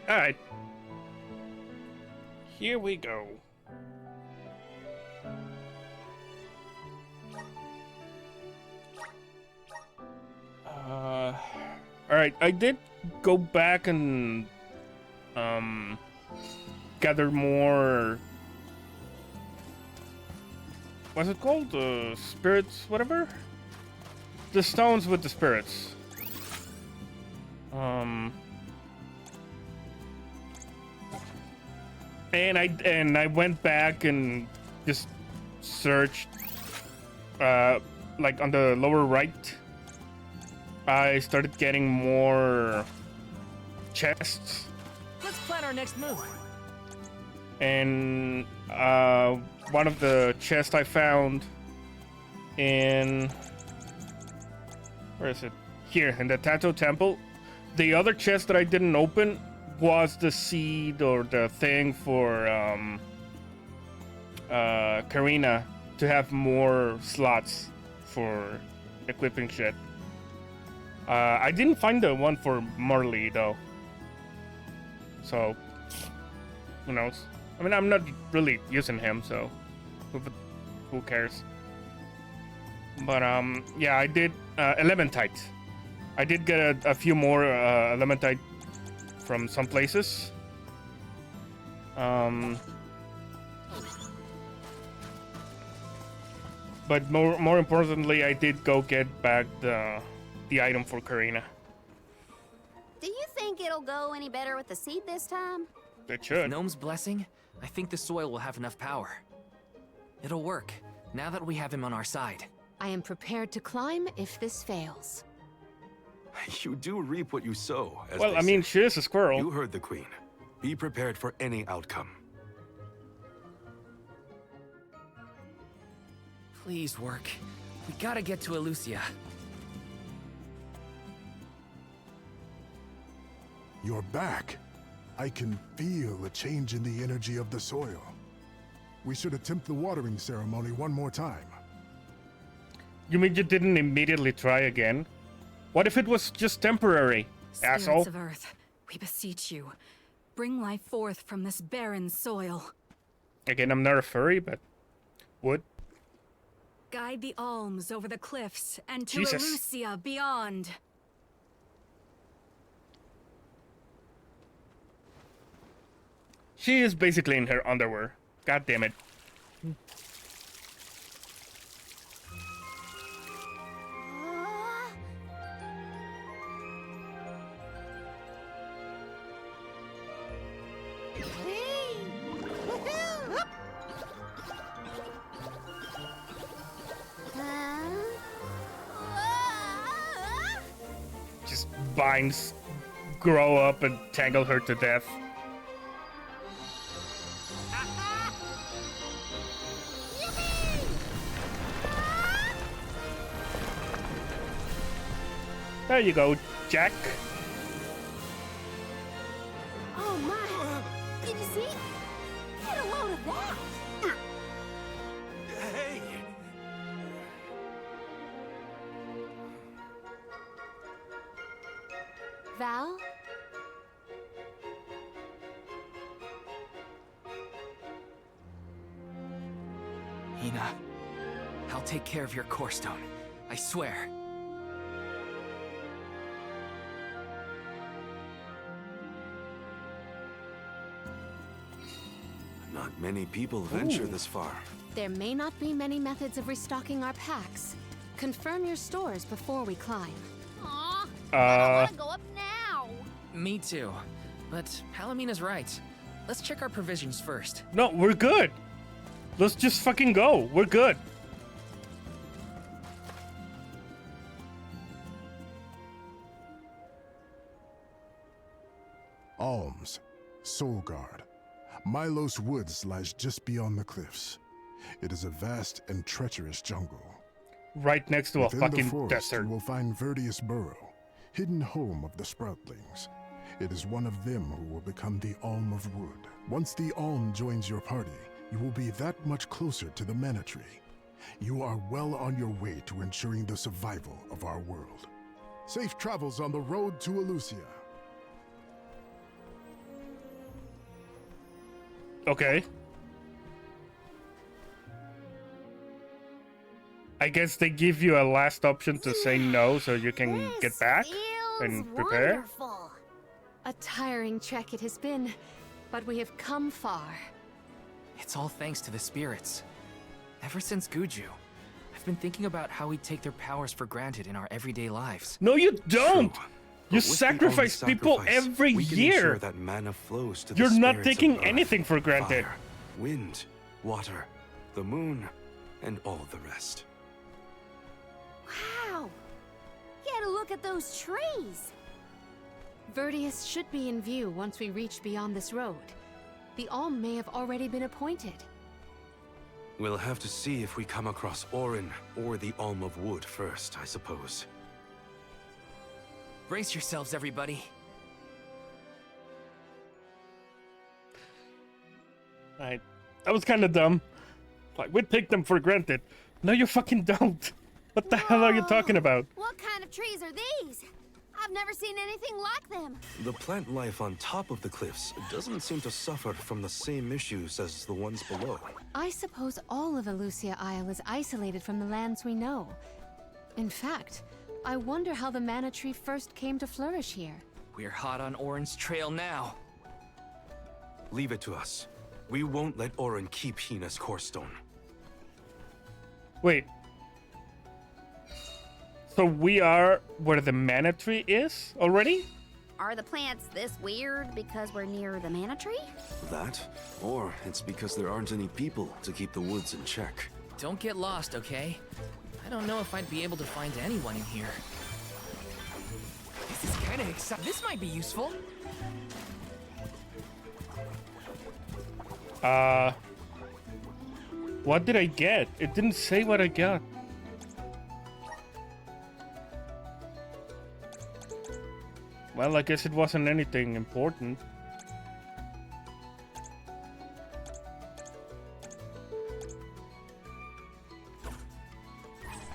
Alright. Here we go. Alright, I did go back and gather more. What's it called? The spirits, whatever? The stones with the spirits. And I went back and just searched like on the lower right. I started getting more chests. Let's plan our next move. And one of the chests I found in, where is it? Here in the Tato Temple. The other chest that I didn't open was the seed or the thing for Karina to have more slots for equipping shit. I didn't find the one for Marley though, so who knows? I mean, I'm not really using him, so who cares? But yeah, I did Elementite. I did get a few more Elementite from some places. But more importantly, I did go get back the item for Karina. Do you think it'll go any better with the seed this time? It should. Gnome's blessing, I think the soil will have enough power. It'll work, now that we have him on our side. I am prepared to climb if this fails. You do reap what you sow, as Well, they I mean, say. she is a squirrel. You heard the queen. Be prepared for any outcome. Please work. We gotta get to Elucia. You're back. I can feel a change in the energy of the soil. We should attempt the watering ceremony one more time. You mean you didn't immediately try again? What if it was just temporary, Spirits asshole? of Earth, we beseech you. Bring life forth from this barren soil. Again, I'm not a furry, but would. Guide the alms over the cliffs and to Jesus. Elucia beyond. She is basically in her underwear. God damn it. Just vines grow up and tangle her to death. There you go, Jack. Oh my! Did you see? Get a load of that! Hey! Val? Hina, I'll take care of your core stone. I swear. Not many people venture this far. There may not be many methods of restocking our packs. Confirm your stores before we climb. Aw, I don't want to go up now. Me too. But Palamina's right. Let's check our provisions first. No, we're good. Let's just fucking go. We're good. Alms, Soul Guard. Milos Woods lies just beyond the cliffs. It is a vast and treacherous jungle. Right next to a Within the fucking forest, desert. you will find Verdius Burrow, hidden home of the Sproutlings. It is one of them who will become the Alm of Wood. Once the Alm joins your party, you will be that much closer to the Mana Tree. You are well on your way to ensuring the survival of our world. Safe travels on the road to Elucia. Okay. I guess they give you a last option to say no so you can get back and prepare. Wonderful. A tiring trek it has been, but we have come far. It's all thanks to the spirits. Ever since Guju, I've been thinking about how we take their powers for granted in our everyday lives. No, you don't! True. You But with the sacrifice only people sacrifice, every we can year. ensure that mana flows to the You're not spirits of taking earth, anything for granted. Fire, wind, water, the moon, and all the rest. Wow. Get a look at those trees. Verdius should be in view once we reach beyond this road. The Alm may have already been appointed. We'll have to see if we come across Orin or the Alm of Wood first, I suppose. Brace yourselves, everybody. That was kind of dumb. Like, we'd take them for granted. No, you fucking don't. What the hell are you talking about? What kind of trees are these? I've never seen anything like them. The plant life on top of the cliffs doesn't seem to suffer from the same issues as the ones below. I suppose all of Elusia Isle is isolated from the lands we know. In fact, I wonder how the mana tree first came to flourish here. We're hot on Orin's trail now. Leave it to us. We won't let Orin keep Hina's core stone. Wait. So we are where the mana tree is already? Are the plants this weird because we're near the mana tree? That, or it's because there aren't any people to keep the woods in check. Don't get lost, okay? I don't know if I'd be able to find anyone in here. This is kind of exciting. This might be useful. What did I get? It didn't say what I got. Well, I guess it wasn't anything important.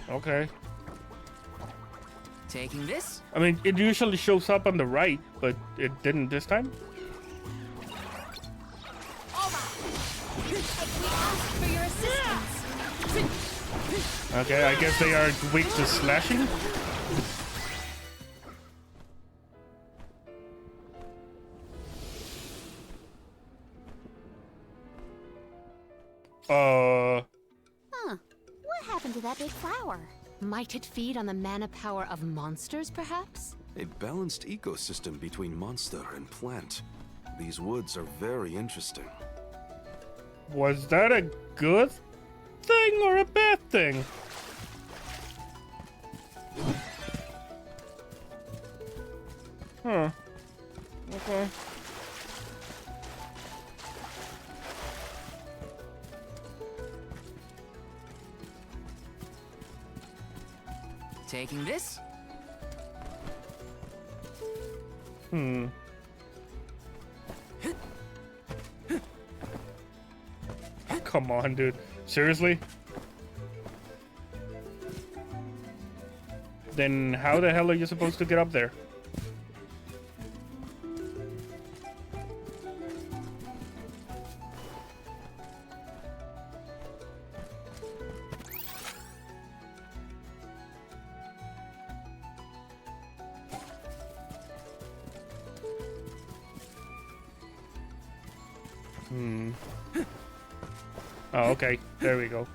Okay. Taking this? I mean, it usually shows up on the right, but it didn't this time. We ask for your assistance. Okay, I guess they are weak to slashing. Huh. What happened to that big flower? Might it feed on the mana power of monsters, perhaps? A balanced ecosystem between monster and plant. These woods are very interesting. Was that a good thing or a bad thing? Huh. Okay. Taking this? Come on, dude. Seriously? Then how the hell are you supposed to get up there? Oh, okay. There we go.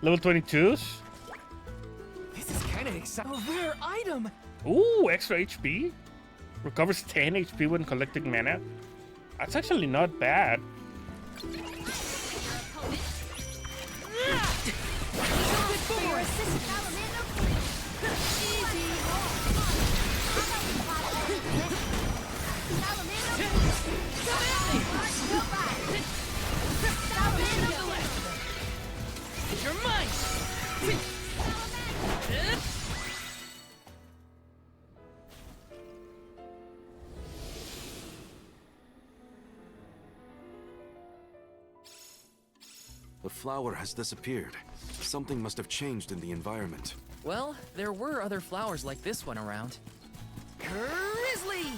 Level 22s? This is kind of exciting. A rare item! Ooh, extra HP. Recovers 10 HP when collecting mana. That's actually not bad. For your assistance. You're mine! The flower has disappeared. Something must have changed in the environment. Well, there were other flowers like this one around. Grizzly!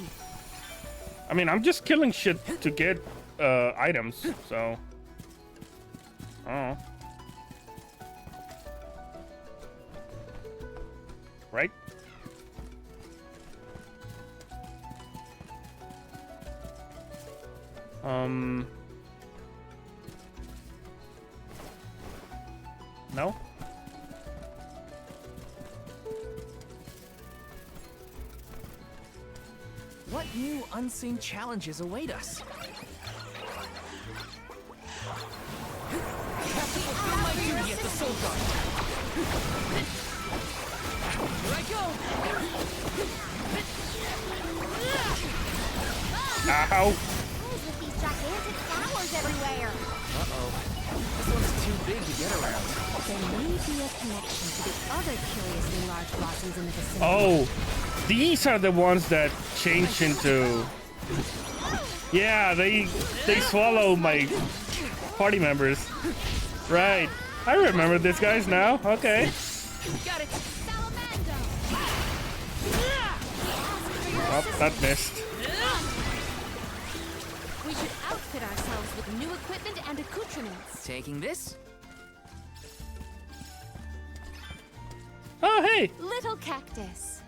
I mean, I'm just killing shit to get items, so I don't know. Right? No? What new unseen challenges await us? Have to fulfill my duty as the Soul Guard. Here I go! Ow! Who's with these gigantic flowers everywhere? Uh-oh. This one's too big to get around. There may be a connection to the other curiously large blossoms in the vicinity. Oh, these are the ones that change into. Yeah, they swallow my party members. Right. I remember these guys now. Okay. Got it! Salamander! Oh, that missed. We should outfit ourselves with new equipment and accoutrements. Taking this? Oh, hey. Little cactus.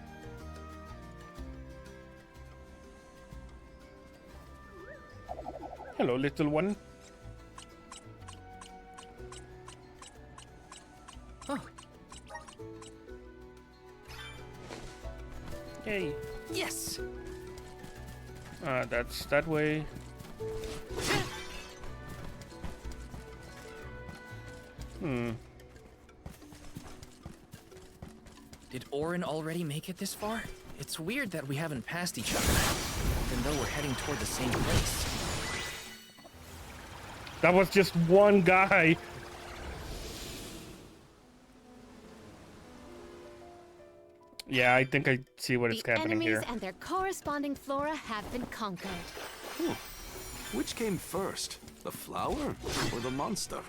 Hello, little one. Oh, Hey. yes! That's that way. Did Orin already make it this far? It's weird that we haven't passed each other, even though we're heading toward the same place. That was just one guy. Yeah, I think I see what is The happening enemies here. and their corresponding flora have been conquered. Which came first, the flower or the monster?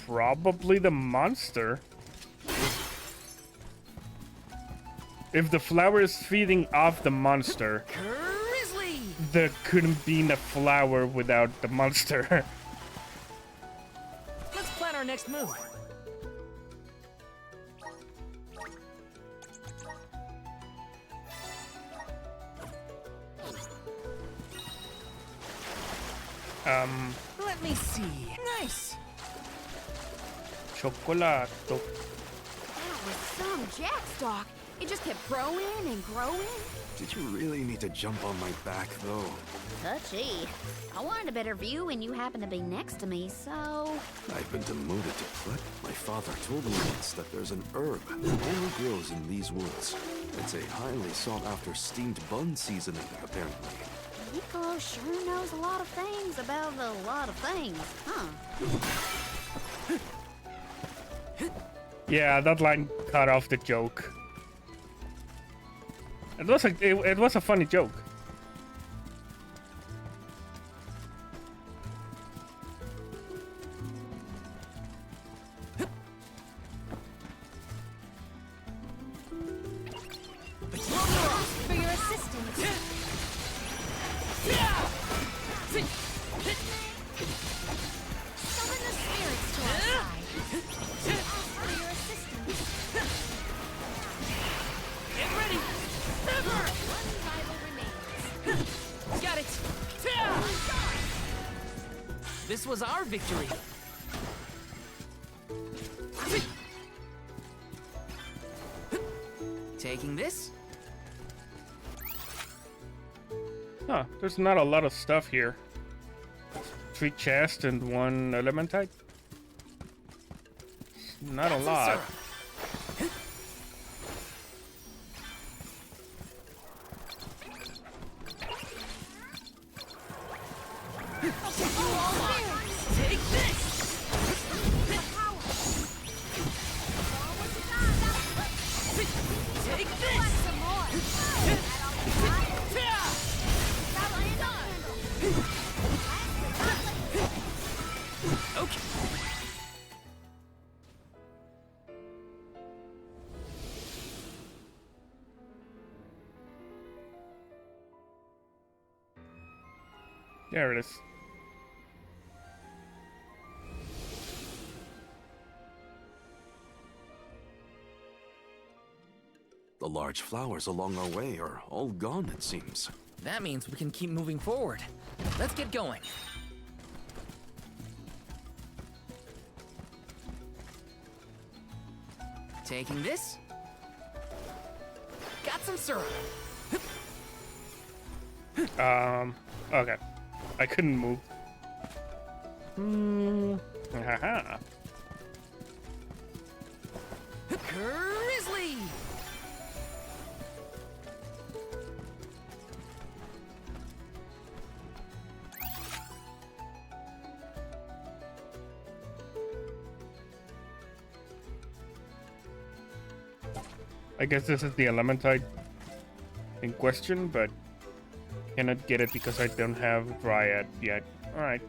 Probably the monster. If the flower is feeding off the monster, Grizzly! there couldn't be a flower without the monster. Let's plan our next move. Let me see. Nice! Chocolato. That was some jackstock. It just kept growing and growing. Did you really need to jump on my back, though? Touchy. I wanted a better view when you happened to be next to me, so... I've been demoted to prep. My father told me once that there's an herb that only grows in these woods. It's a highly sought-after steamed bun seasoning, apparently. Nico sure knows a lot of things about a lot of things, huh? Yeah, that line cut off the joke. It was a funny joke. For your assistance. Summon the spirits to our side. For your assistance. Get ready! Ever! One rival remains. Got it! This was our victory. Taking this? Huh, there's not a lot of stuff here. 3 chests and 1 element type. Not a lot. Take this! Take this! Okay. There it is. The large flowers along our way are all gone, it seems. That means we can keep moving forward. Let's get going. Taking this. Got some syrup. Okay. I couldn't move. Haha. Grizzly! I guess this is the elementite in question, but cannot get it because I don't have Dryad yet. Alright.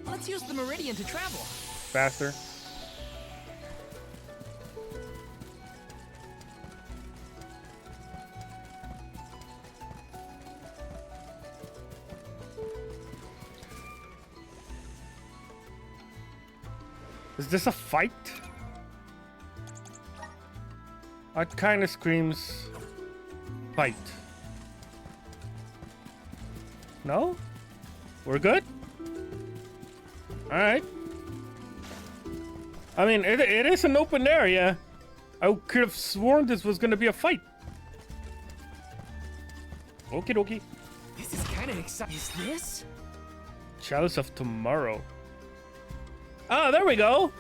Let's use the meridian to travel. Faster. Is this a fight? That kind of screams fight. No? We're good? Alright. I mean, it is an open area. I could have sworn this was gonna be a fight. Okie dokie. This is kind of exciting. Is this? Chalice of Tomorrow. Ah, there we go.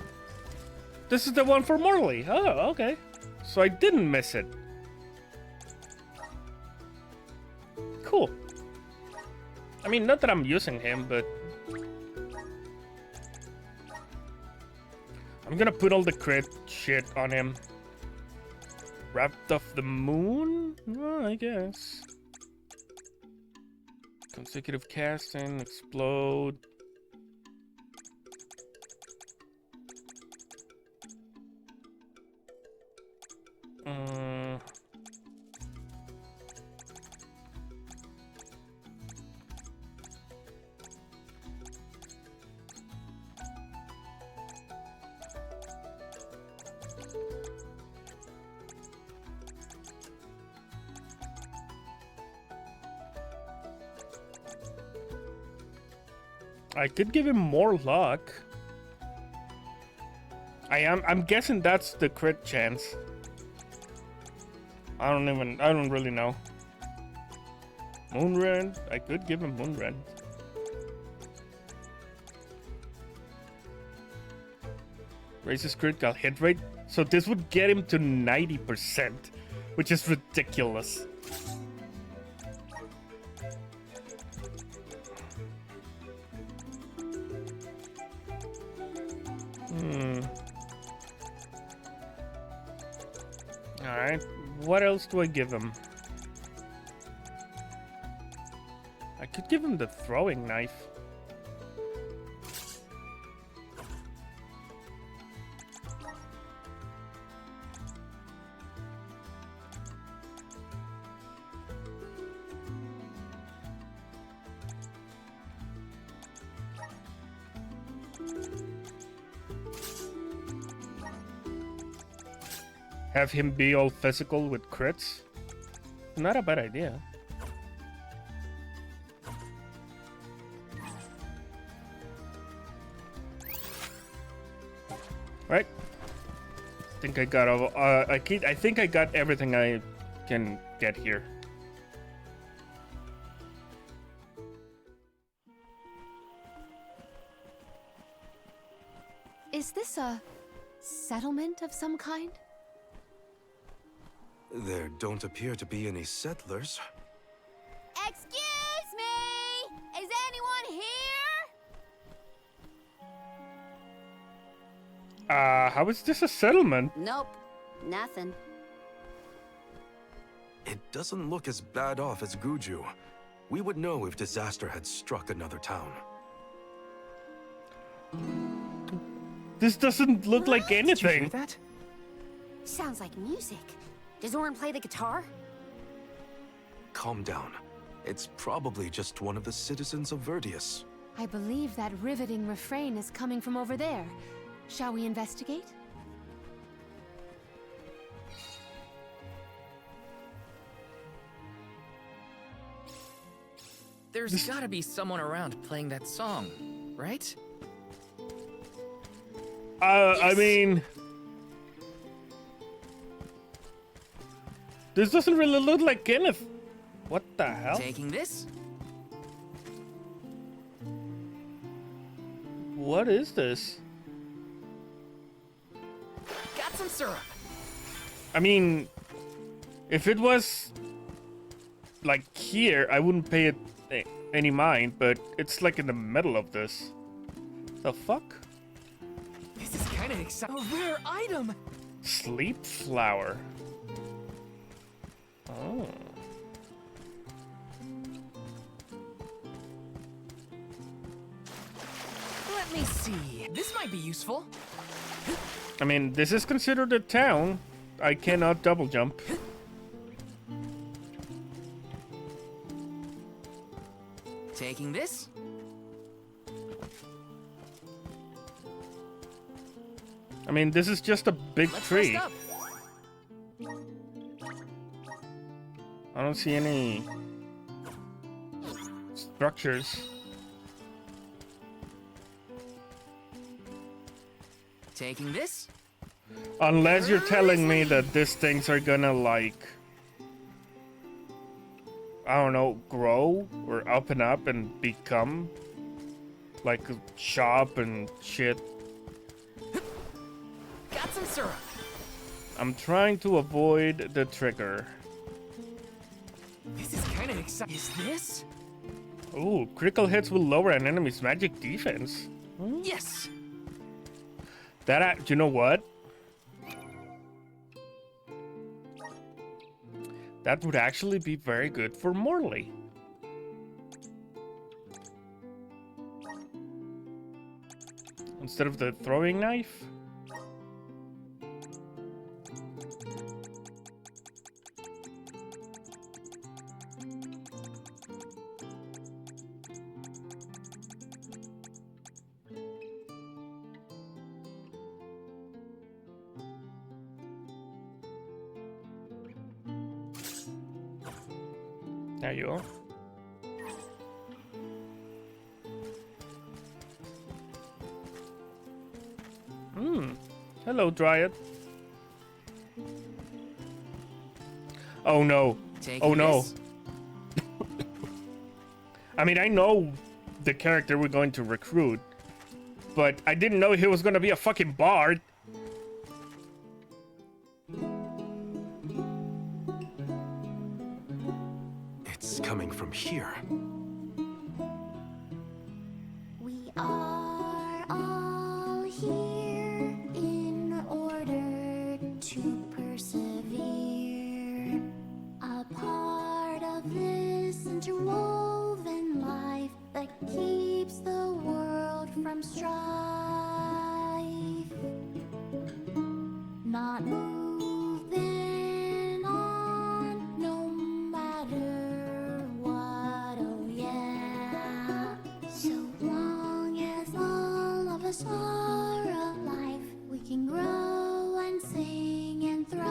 This is the one for Morley. Oh, okay. So I didn't miss it. Cool. I mean, not that I'm using him, but I'm gonna put all the crit shit on him. Wrapped of the Moon? Well, I guess. Consecutive casting, explode. I could give him more luck. I'm guessing that's the crit chance. I don't really know. Moonrend, I could give him Moonrend. Raises critical hit rate, so this would get him to 90%, which is ridiculous. Alright, what else do I give him? I could give him the throwing knife. Have him be all physical with crits? Not a bad idea. Right? I think I got all. I think I got everything I can get here. Is this a settlement of some kind? There don't appear to be any settlers. Excuse me! Is anyone here? How is this a settlement? Nope. Nothing. It doesn't look as bad off as Guju. We would know if disaster had struck another town. This doesn't look like Did you hear anything. that? Sounds like music. Does Orin play the guitar? Calm down. It's probably just one of the citizens of Verdius. I believe that riveting refrain is coming from over there. Shall we investigate? There's gotta be someone around playing that song, right? I mean, this doesn't really look like Kenneth. What the hell? Taking this? What is this? Got some syrup. I mean, if it was like here, I wouldn't pay it any mind, but it's like in the middle of this. The fuck? This is kind of exciting. A rare item. Sleep flower. Oh. Let me see. This might be useful. I mean, this is considered a town. I cannot double jump. Taking this? I mean, this is just a big Let's tree. rest up. I don't see any structures. Taking this? Unless you're telling me that these things are gonna, like, I don't know, grow or up and become like a shop and shit. Got some syrup. I'm trying to avoid the trigger. This is kind of exciting. Is this? Ooh, critical hits will lower an enemy's magic defense. Yes. You know what? That would actually be very good for Morley. Instead of the throwing knife. There you are. Hello, Dryad. Oh no. Taking Oh no. this? I mean, I know the character we're going to recruit, but I didn't know he was gonna be a fucking bard. It's coming from here. We are all here in order to persevere. A part of this interwoven life that keeps the world from strife. Not moving on, no matter what, oh yeah. So long as all of us are alive, we can grow and sing and thrive.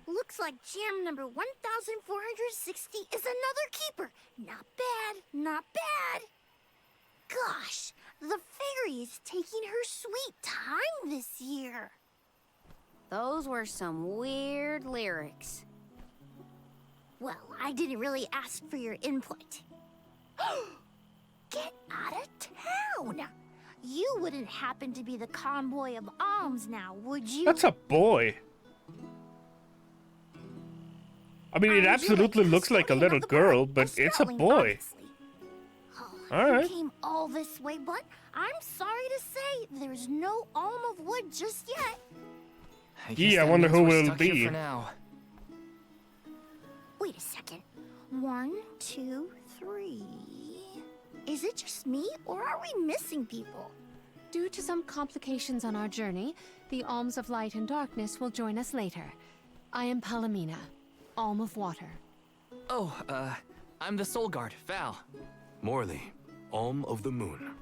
Looks like jam number 1460 is another keeper. Not bad, not bad. Gosh, the fairy is taking her sweet time this year. Those were some weird lyrics. Well, I didn't really ask for your input. Get out of town! You wouldn't happen to be the convoy of alms now, would you? That's a boy. I mean, it absolutely looks like a little girl, but it's a boy. All right. You came all this way, but I'm sorry to say there's no alm of wood just yet. Yeah, I wonder who will stuck here be. for now. Wait a second. 1, 2, 3. Is it just me, or are we missing people? Due to some complications on our journey, the Alms of Light and Darkness will join us later. I am Palomina, Alm of Water. Oh, I'm the Soul Guard, Val. Morley, Alm of the Moon.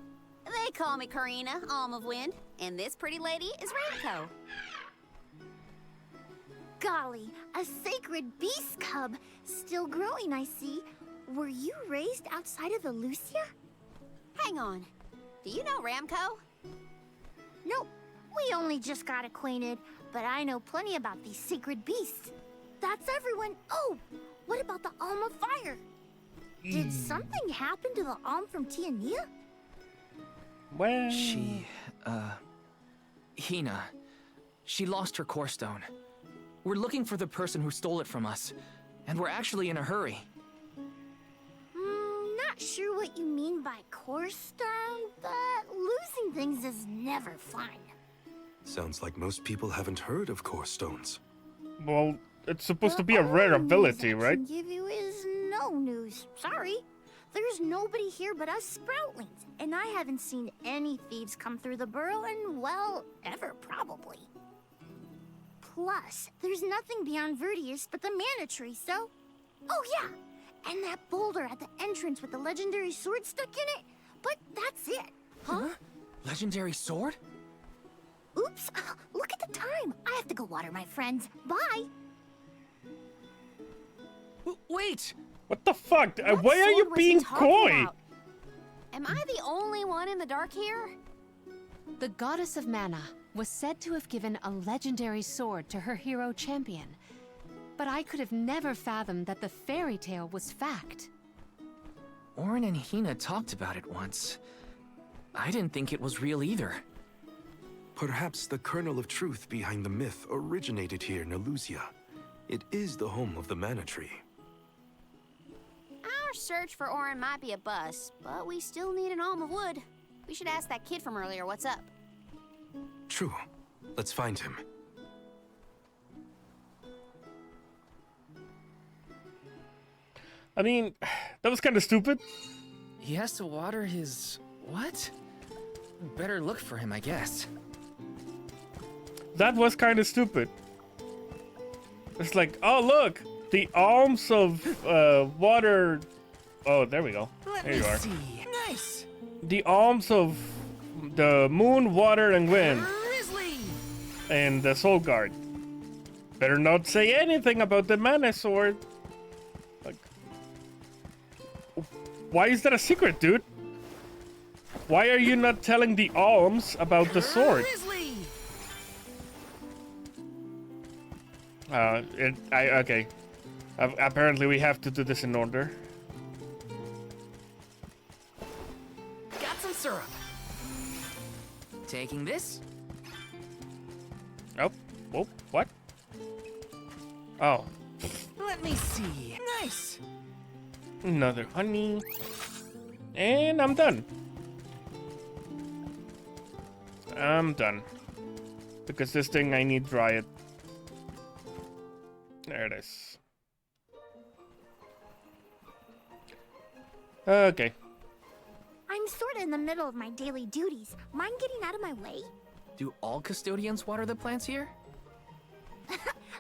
They call me Karina, Alm of Wind, and this pretty lady is Ramco. Golly, a sacred beast cub. Still growing, I see. Were you raised outside of Elusia? Hang on. Do you know Ramco? Nope. We only just got acquainted, but I know plenty about these sacred beasts. That's everyone. Oh, what about the Alm of Fire? Did something happen to the Alm from Tiania? Well, Hina. She lost her core stone. We're looking for the person who stole it from us, and we're actually in a hurry. Not sure what you mean by core stone, but losing things is never fun. Sounds like most people haven't heard of core stones. well, it's supposed to be a rare ability, I right? can give you is no news. Sorry. There's nobody here but us Sproutlings, and I haven't seen any thieves come through the burrow in, well, ever probably. Plus, there's nothing beyond Vertius but the mana tree, so... Oh yeah, and that boulder at the entrance with the legendary sword stuck in it, but that's it. Huh? Legendary sword? Oops, look at the time. I have to go water my friends. Bye. Wait! What the fuck? What Why are you sword was he being talking coy? about? Am I the only one in the dark here? The goddess of mana was said to have given a legendary sword to her hero champion. But I could have never fathomed that the fairy tale was fact. Orin and Hina talked about it once. I didn't think it was real either. Perhaps the kernel of truth behind the myth originated here in Elusia. It is the home of the mana tree. Our search for Orin might be a bust, but we still need an Alm of Wood. We should ask that kid from earlier what's up. True. Let's find him. I mean, that was kind of stupid. He has to water his... what? Better look for him, I guess. That was kind of stupid. It's like, oh look, the Alms of Water. Oh, there we go. There you are. See. Nice. The Alms of the Moon, Water, and Wind, Grizzly. and the Soul Guard. Better not say anything about the Mana Sword. Like, why is that a secret, dude? Why are you not telling the Alms about the sword? Grizzly. Okay. Apparently we have to do this in order. Got some syrup. Taking this. Oh, whoa, what? Oh, Let me see. Nice. another honey. And I'm done. I'm done. Because this thing, I need dry it. There it is. Okay. I'm sorta in the middle of my daily duties. Mind getting out of my way? Do all custodians water the plants here?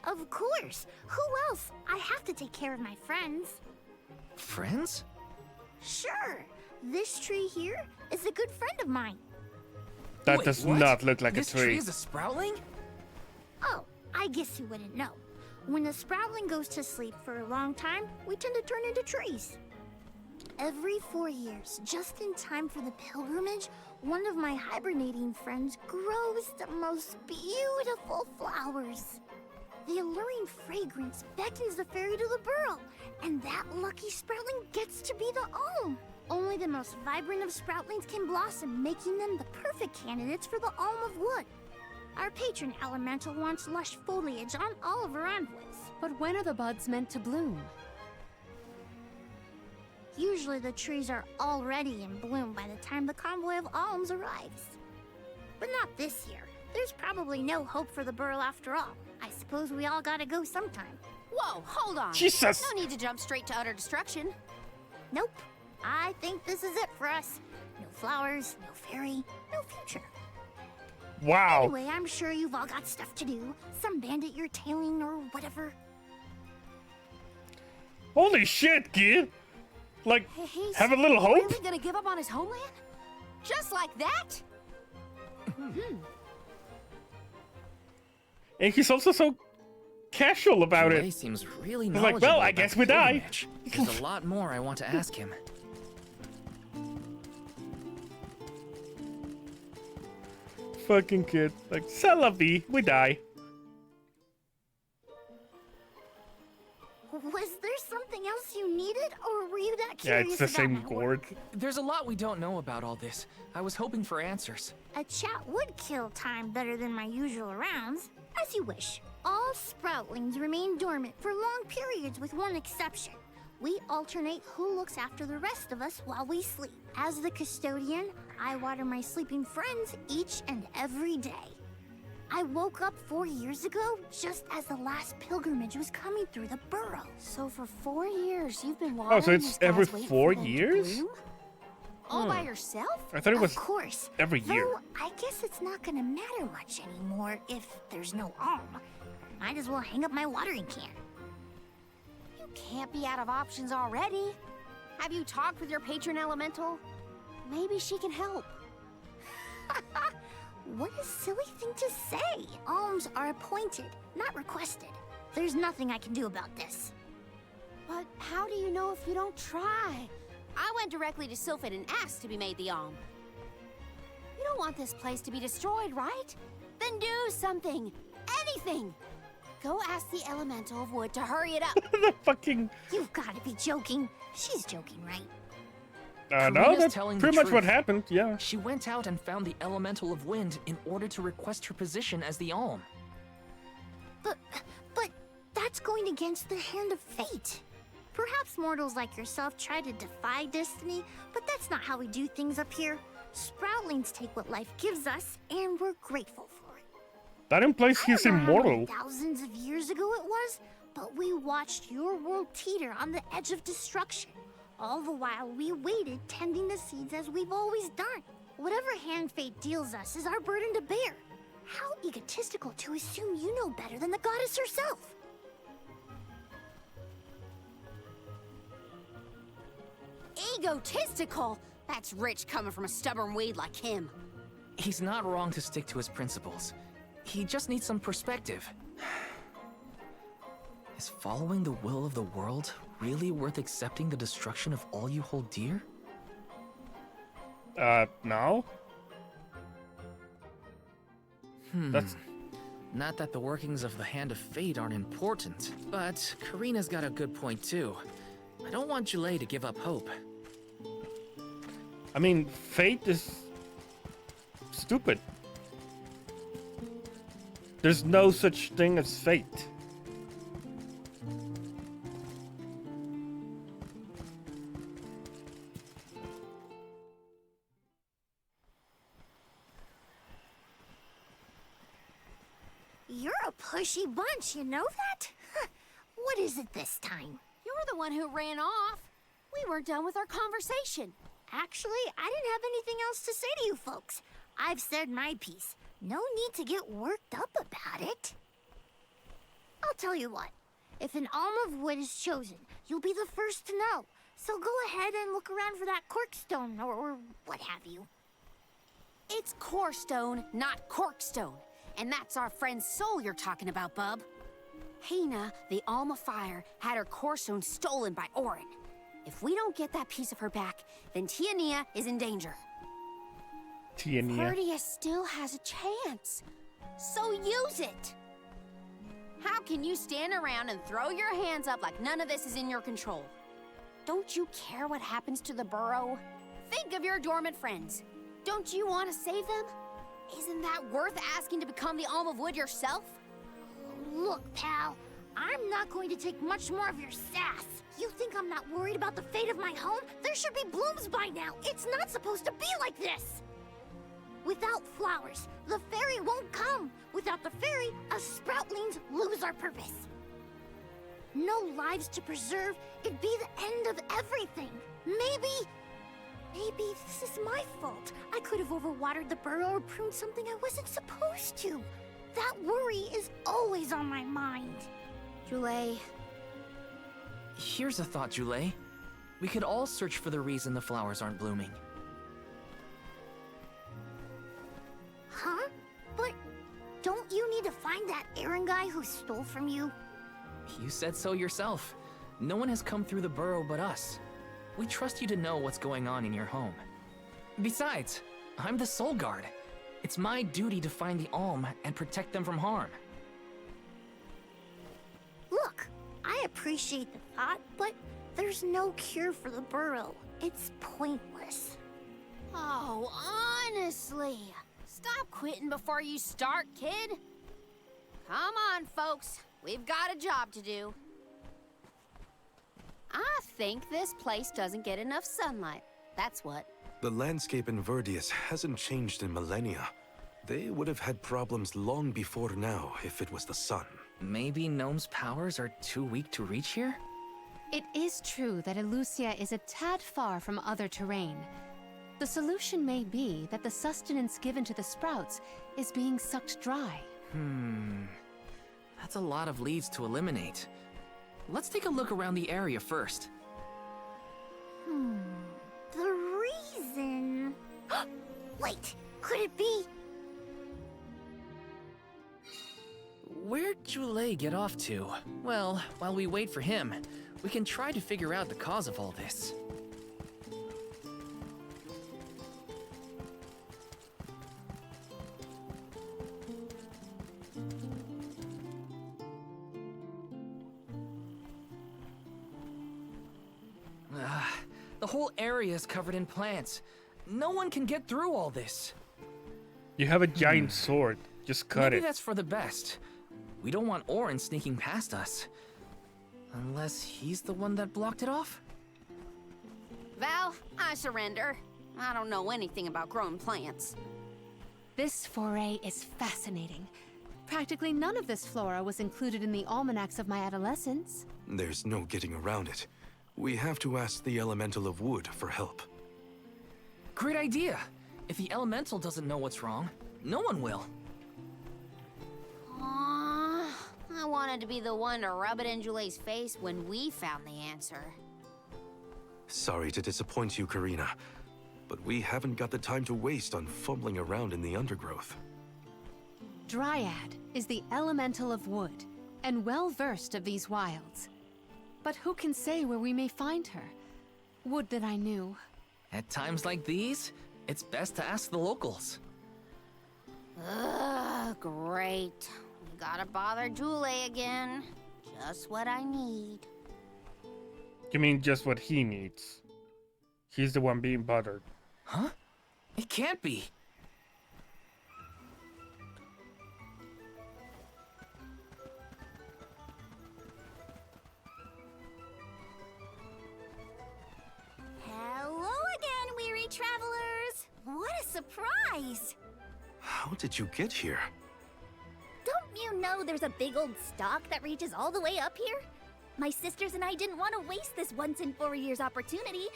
Of course. Who else? I have to take care of my friends. Friends? Sure. This tree here is a good friend of mine. That Wait, does what? not look like This a tree. is a sproutling? Oh, I guess you wouldn't know. When a sproutling goes to sleep for a long time, we tend to turn into trees. Every 4 years, just in time for the pilgrimage, one of my hibernating friends grows the most beautiful flowers. The alluring fragrance beckons the fairy to the burrow, and that lucky sproutling gets to be the alm. Only the most vibrant of sproutlings can blossom, making them the perfect candidates for the alm of wood. Our patron elemental wants lush foliage on all of her envoys. But when are the buds meant to bloom? Usually the trees are already in bloom by the time the convoy of alms arrives. But not this year. There's probably no hope for the burrow after all. I suppose we all gotta go sometime. Whoa, hold on. Jesus! No need to jump straight to utter destruction. Nope. I think this is it for us. No flowers, no fairy, no future. Wow. Anyway, I'm sure you've all got stuff to do. Some bandit you're tailing or whatever. Holy shit, kid! Like, He's have a little hope? really gonna give up on his homeland? Just like that? And he's also so casual about Ray it. seems really He's like, knowledgeable well, I about guess the we die. pilgrimage. There's a lot more I want to ask him. Fucking kid. Like, c'est la vie, we die. Was there something else you needed, or were you that Yeah, curious it's the about same my gourd. work? There's a lot we don't know about all this. I was hoping for answers. A chat would kill time better than my usual rounds. As you wish. All sproutlings remain dormant for long periods with one exception. We alternate who looks after the rest of us while we sleep. As the custodian, I water my sleeping friends each and every day. I woke up 4 years ago, just as the last pilgrimage was coming through the burrow. So for 4 years, you've been watering Oh, so it's these guys every waiting 4 for them to years? bloom? All by yourself? I thought it was Of course. every year. Though, I guess it's not gonna matter much anymore if there's no alm. Might as well hang up my watering can. You can't be out of options already. Have you talked with your patron elemental? Maybe she can help. What a silly thing to say. Alms are appointed, not requested. There's nothing I can do about this. But how do you know if you don't try? I went directly to Sylphid and asked to be made the alm. You don't want this place to be destroyed, right? Then do something. Anything. Go ask the elemental of wood to hurry it up. The fucking... You've gotta be joking. She's joking, right? no, Karina's that's telling the pretty much what truth. happened, yeah. She went out and found the elemental of wind in order to request her position as the alm. But that's going against the hand of fate. Perhaps mortals like yourself try to defy destiny, but that's not how we do things up here. Sproutlings take what life gives us, and we're grateful for it. That implies I he's don't know how many immortal. thousands of years ago it was, but we watched your world teeter on the edge of destruction. All the while we waited, tending the seeds as we've always done. Whatever hand fate deals us is our burden to bear. How egotistical to assume you know better than the goddess herself. Egotistical? That's rich coming from a stubborn weed like him. He's not wrong to stick to his principles. He just needs some perspective. Is following the will of the world really worth accepting the destruction of all you hold dear? No? That's... Not that the workings of the Hand of Fate aren't important, but Karina's got a good point too. I don't want Jule to give up hope. I mean, fate is... stupid. There's no such thing as fate. You're a pushy bunch, you know that? What is it this time? You're the one who ran off. We weren't done with our conversation. Actually, I didn't have anything else to say to you folks. I've said my piece. No need to get worked up about it. I'll tell you what. If an alm of wood is chosen, you'll be the first to know. So go ahead and look around for that corkstone or what have you. It's corestone, not corkstone. And that's our friend's soul you're talking about, bub. Hina, the alm of fire, had her corestone stolen by Orin. If we don't get that piece of her back, then Tiania is in danger. Tiania. Perdius still has a chance. So use it. How can you stand around and throw your hands up like none of this is in your control? Don't you care what happens to the burrow? Think of your dormant friends. Don't you want to save them? Isn't that worth asking to become the alm of wood yourself? Look, pal, I'm not going to take much more of your sass. You think I'm not worried about the fate of my home? There should be blooms by now. It's not supposed to be like this. Without flowers, the fairy won't come. Without the fairy, us sproutlings lose our purpose. No lives to preserve, it'd be the end of everything. Maybe Maybe this is my fault. I could have overwatered the burrow or pruned something I wasn't supposed to. That worry is always on my mind. Jule, Here's a thought, Jule. We could all search for the reason the flowers aren't blooming. Huh? But don't you need to find that errand guy who stole from you? You said so yourself. No one has come through the burrow but us. We trust you to know what's going on in your home. Besides, I'm the Soul Guard. It's my duty to find the Alm and protect them from harm. Look, I appreciate the thought, but there's no cure for the burrow. It's pointless. oh, honestly. Stop quitting before you start, kid. Come on, folks. We've got a job to do. I think this place doesn't get enough sunlight. That's what. The landscape in Verdius hasn't changed in millennia. They would have had problems long before now if it was the sun. Maybe Gnome's powers are too weak to reach here? It is true that Elusia is a tad far from other terrain. The solution may be that the sustenance given to the sprouts is being sucked dry. That's a lot of leads to eliminate. Let's take a look around the area first. The reason... Wait, could it be... Where'd Jule get off to? Well, while we wait for him, we can try to figure out the cause of all this. The whole area is covered in plants. No one can get through all this. You have a giant sword. Just cut Maybe it. that's for the best. We don't want Orin sneaking past us. Unless he's the one that blocked it off? Val, I surrender. I don't know anything about growing plants. This foray is fascinating. Practically none of this flora was included in the almanacs of my adolescence. There's no getting around it. We have to ask the Elemental of Wood for help. Great idea. If the elemental doesn't know what's wrong, no one will. Aww, I wanted to be the one to rub it in Jule's face when we found the answer. Sorry to disappoint you, Karina, but we haven't got the time to waste on fumbling around in the undergrowth. Dryad is the elemental of wood, and well versed of these wilds. But who can say where we may find her? Would that I knew. At times like these, it's best to ask the locals. Ugh, great. We gotta bother Jule again. Just what I need. You mean just what he needs? He's the one being bothered. Huh? It can't be. Hello again, weary travelers! What a surprise! How did you get here? Don't you know there's a big old stalk that reaches all the way up here? My sisters and I didn't want to waste this once in 4 years opportunity,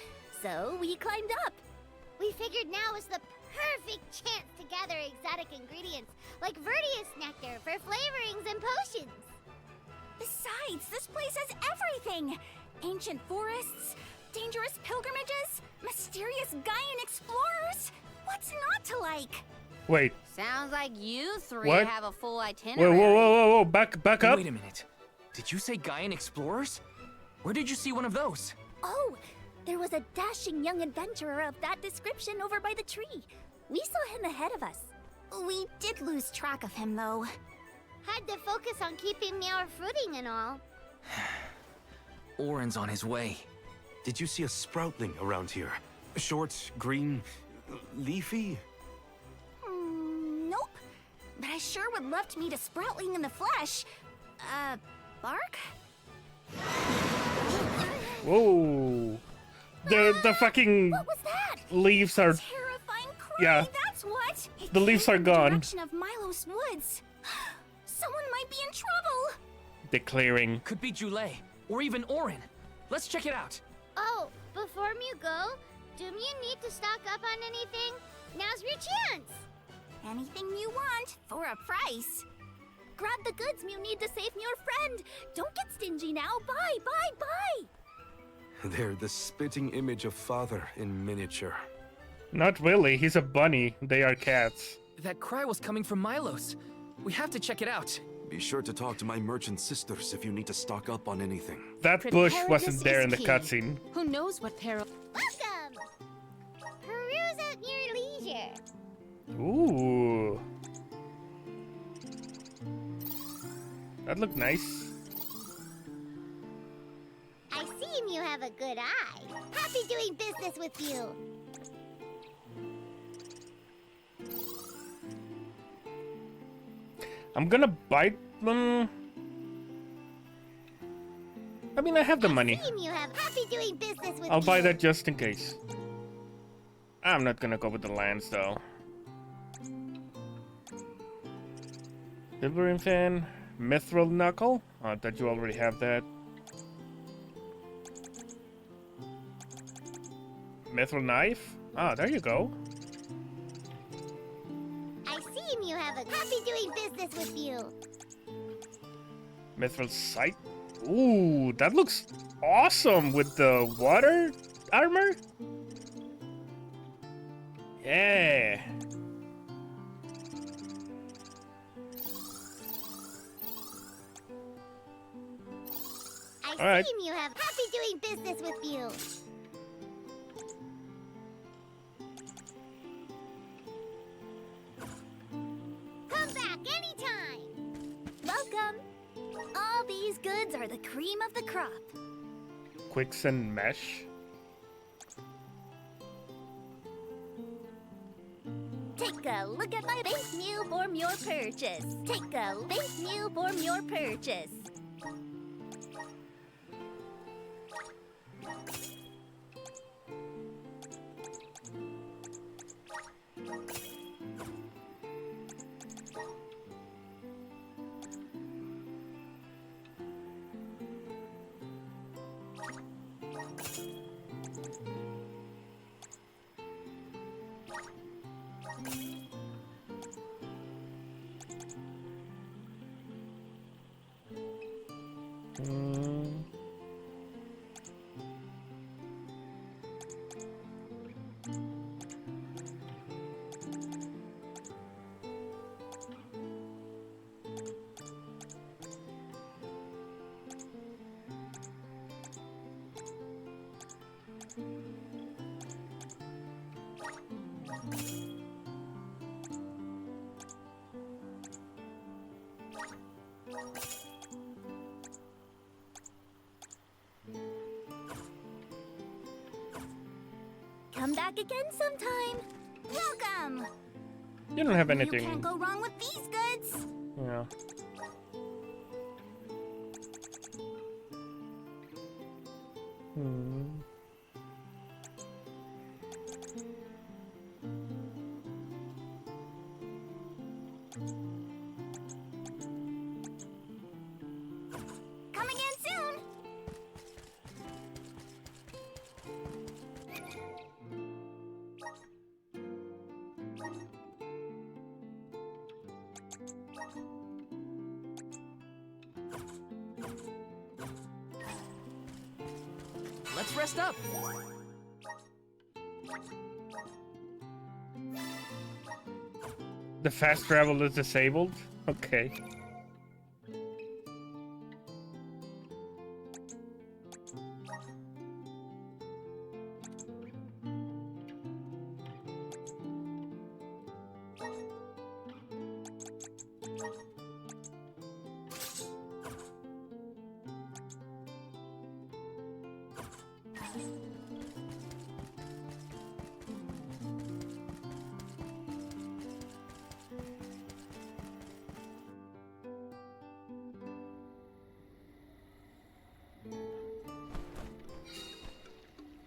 so we climbed up. We figured now is the perfect chance to gather exotic ingredients like Verdius nectar for flavorings and potions. Besides, this place has everything! Ancient forests, dangerous pilgrimages, mysterious Gaian explorers. What's not to like? Wait. Sounds like you three What? have a full Whoa, itinerary. whoa. Back up. Wait a minute. Did you say Gaian explorers? Where did you see one of those? Oh, there was a dashing young adventurer of that description over by the tree. We saw him ahead of us. We did lose track of him, though. Had to focus on keeping our footing and all. Orin's on his way. Did you see a sproutling around here? Short, green, leafy? Nope. But I sure would love to meet a sproutling in the flesh. Bark? Whoa. The fucking What was that? leaves are... Terrifying cry, Yeah. that's what! It The leaves came are from the gone. direction of Milos Woods. Someone might be in trouble! declaring. Could be Jule, or even Orin. Let's check it out. Oh, before you go, Do you need to stock up on anything? Now's your chance! Anything you want, for a price. Grab the goods you need to save your friend. Don't get stingy now. Buy, buy, buy! They're the spitting image of father in miniature. Not really. He's a bunny. They are cats. That cry was coming from Milos. We have to check it out. Be sure to talk to my merchant sisters if you need to stock up on anything. That bush Preparedness wasn't there is in the key. cutscene. Who knows what peril? Welcome! Peruse at your leisure. Ooh. That looked nice. I see you have a good eye. Happy doing business with you. I'm gonna buy them. I mean, I have the money. You have happy doing business with I'll buy you. that just in case. I'm not gonna go with the lands though. Silvering Fan, Mithril Knuckle. Oh, I thought you already have that. Mithril Knife. Ah, there you go. I see you have a happy doing business with you. Mithril Sight. Ooh, that looks awesome with the water armor. Yeah. I All right. see you have happy doing business with you. Come back anytime. Welcome. All these goods are the cream of the crop. Quicksand Mesh. Take a look at my thank you for your purchase. Take a thank you for your purchase. Come back again sometime. Welcome. You don't have You anything. can't go wrong with these goods. Yeah. Hmm. Come again soon. Let's rest up. The fast travel is disabled? Okay.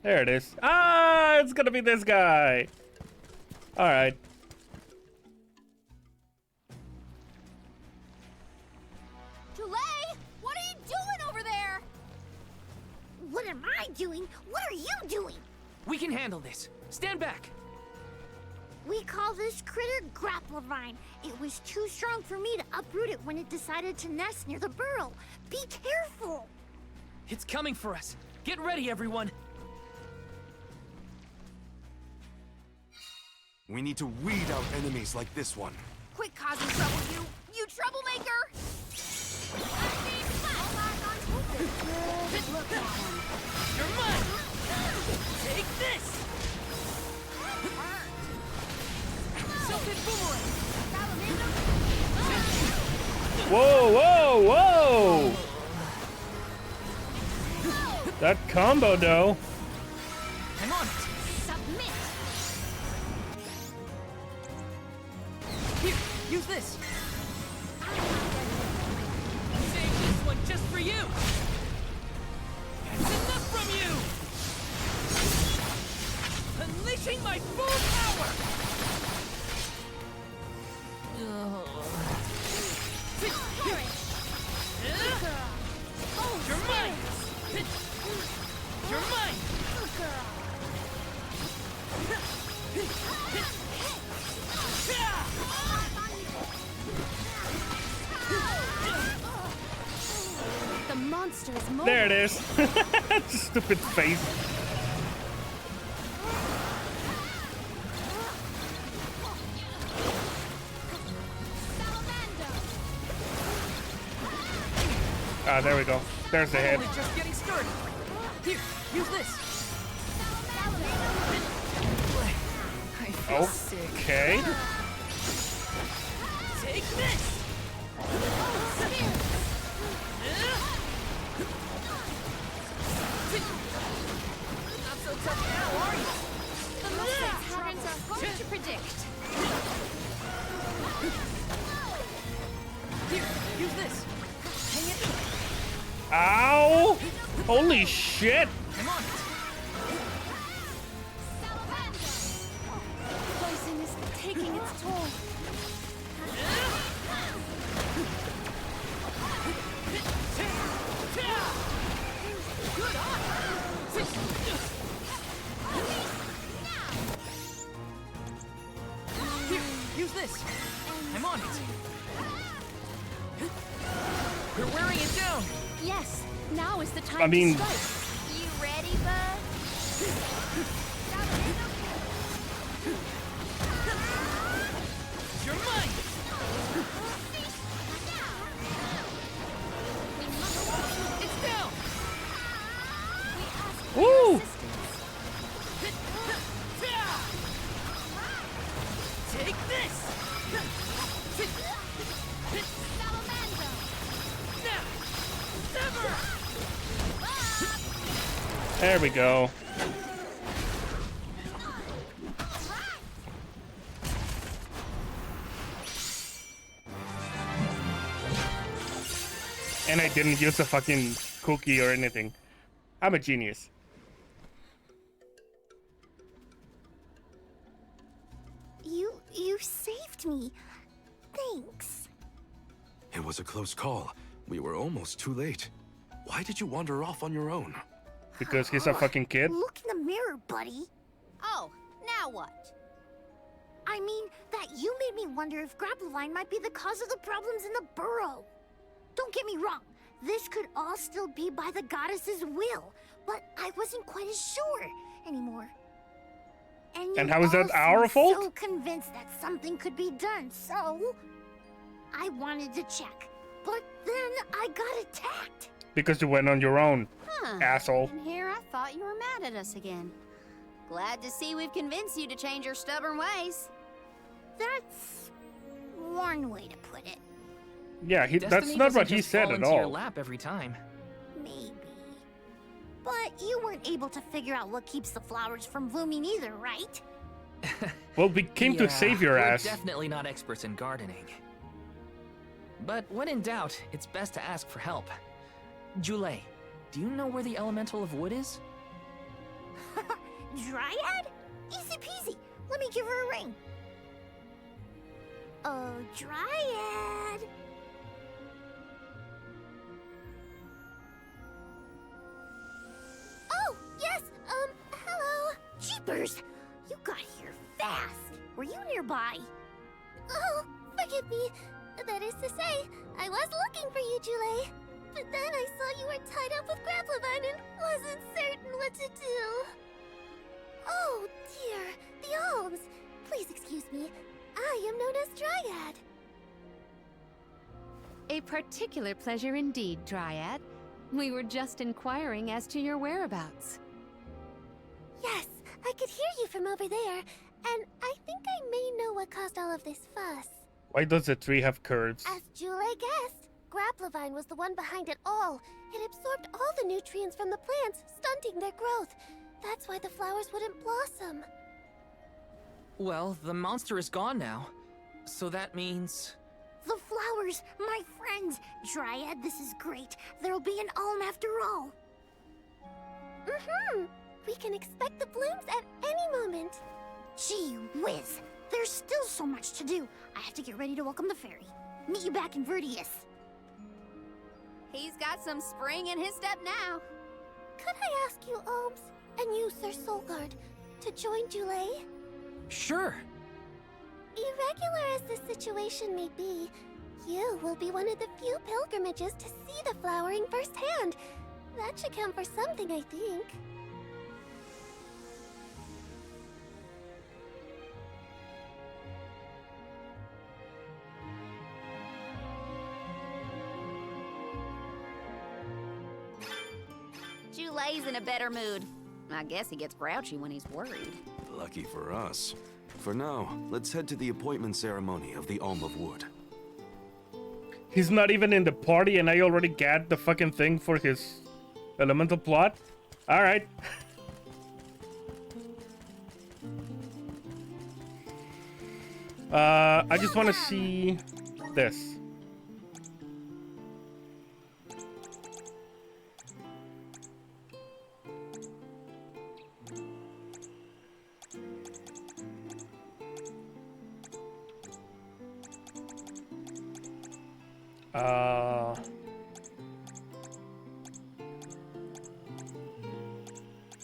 There it is. Ah, it's gonna be this guy. All right. Tulay, what are you doing over there? What am I doing? What are you doing? We can handle this. Stand back. We call this critter Grapplavine. It was too strong for me to uproot it when it decided to nest near the burrow. Be careful! It's coming for us. Get ready, everyone. We need to weed out enemies like this one. Quit causing trouble, you troublemaker! Look at him. You're mine. Take this. Silken boomerang. Whoa, whoa, whoa! That combo, though. I'm on it. Submit. Here, use this. Save this one just for you. That's enough from you. Unleashing my full power. You're mine. You're mine. The monster is mobile. There it is. Stupid face. Ah, there we go. There's the head. Only just getting started. Here, use this. I feel sick. Okay. Take this. Not so tough now, are you? The monster's patterns are hard to predict. Here, use this. Hang it. Ow! Holy shit! I'm on it. Poison is taking its toll. Good on. Here, use this. I'm on it. We're wearing it down. Yes, now is the time I mean- to strike. You ready, bud? You're mine. It's down. Woo! Take this. Now, sever. There we go. And I didn't use a fucking cookie or anything. I'm a genius. You saved me. Thanks. It was a close call. We were almost too late. Why did you wander off on your own? Because he's a fucking kid. Look in the mirror, buddy. Oh, now what? I mean, that you made me wonder if Grapplavine might be the cause of the problems in the burrow. Don't get me wrong, this could all still be by the goddess's will, but I wasn't quite as sure anymore. And you how is that all our seemed fault? So convinced that something could be done, so I wanted to check. But then I got attacked. Because you went on your own, Huh. asshole. And here I thought you were mad at us again. Glad to see we've convinced you to change your stubborn ways. That's one way to put it. Yeah, that's Destiny not doesn't what he just said fall at into your all. lap every time. Maybe. But you weren't able to figure out what keeps the flowers from blooming either, right? Well, we came to Yeah, save your we're ass. definitely not experts in gardening. But when in doubt, it's best to ask for help. Jule, do you know where the elemental of wood is? Dryad? Easy peasy. Let me give her a ring. Oh, Dryad. Oh, yes, hello. Jeepers! You got here fast. Were you nearby? Oh, forgive me. That is to say, I was looking for you, Jule. But then I saw you were tied up with Grapplevine and wasn't certain what to do. Oh, dear. The Alms. Please excuse me. I am known as Dryad. A particular pleasure indeed, Dryad. We were just inquiring as to your whereabouts. Yes, I could hear you from over there, and I think I may know what caused all of this fuss. Why does the tree have curves? As Jule guessed, Grapplevine was the one behind it all. It absorbed all the nutrients from the plants, stunting their growth. That's why the flowers wouldn't blossom. Well, the monster is gone now. So that means... The flowers, my friends! Dryad, this is great. There'll be an alm after all. We can expect the blooms at any moment. Gee whiz! There's still so much to do. I have to get ready to welcome the fairy. Meet you back in Verdius. He's got some spring in his step now. Could I ask you, Alms, and you, Sir Soulguard, to join Jule? Sure. Irregular as this situation may be, you will be one of the few pilgrimages to see the flowering firsthand. That should count for something, I think. Jule's in a better mood. I guess he gets grouchy when he's worried. Lucky for us. For now, let's head to the appointment ceremony of the Alm of Wood. He's not even in the party and I already got the fucking thing for his elemental plot? Alright. I just want to see this.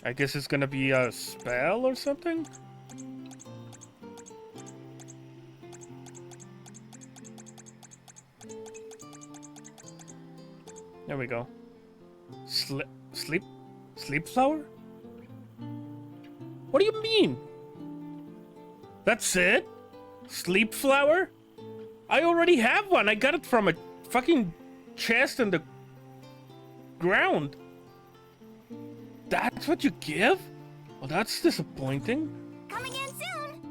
I guess it's gonna be a spell or something? There we go. Sleep flower? What do you mean? That's it? Sleep flower? I already have one. I got it from a fucking chest in the ground. That's what you give? Well, that's disappointing. Coming in soon!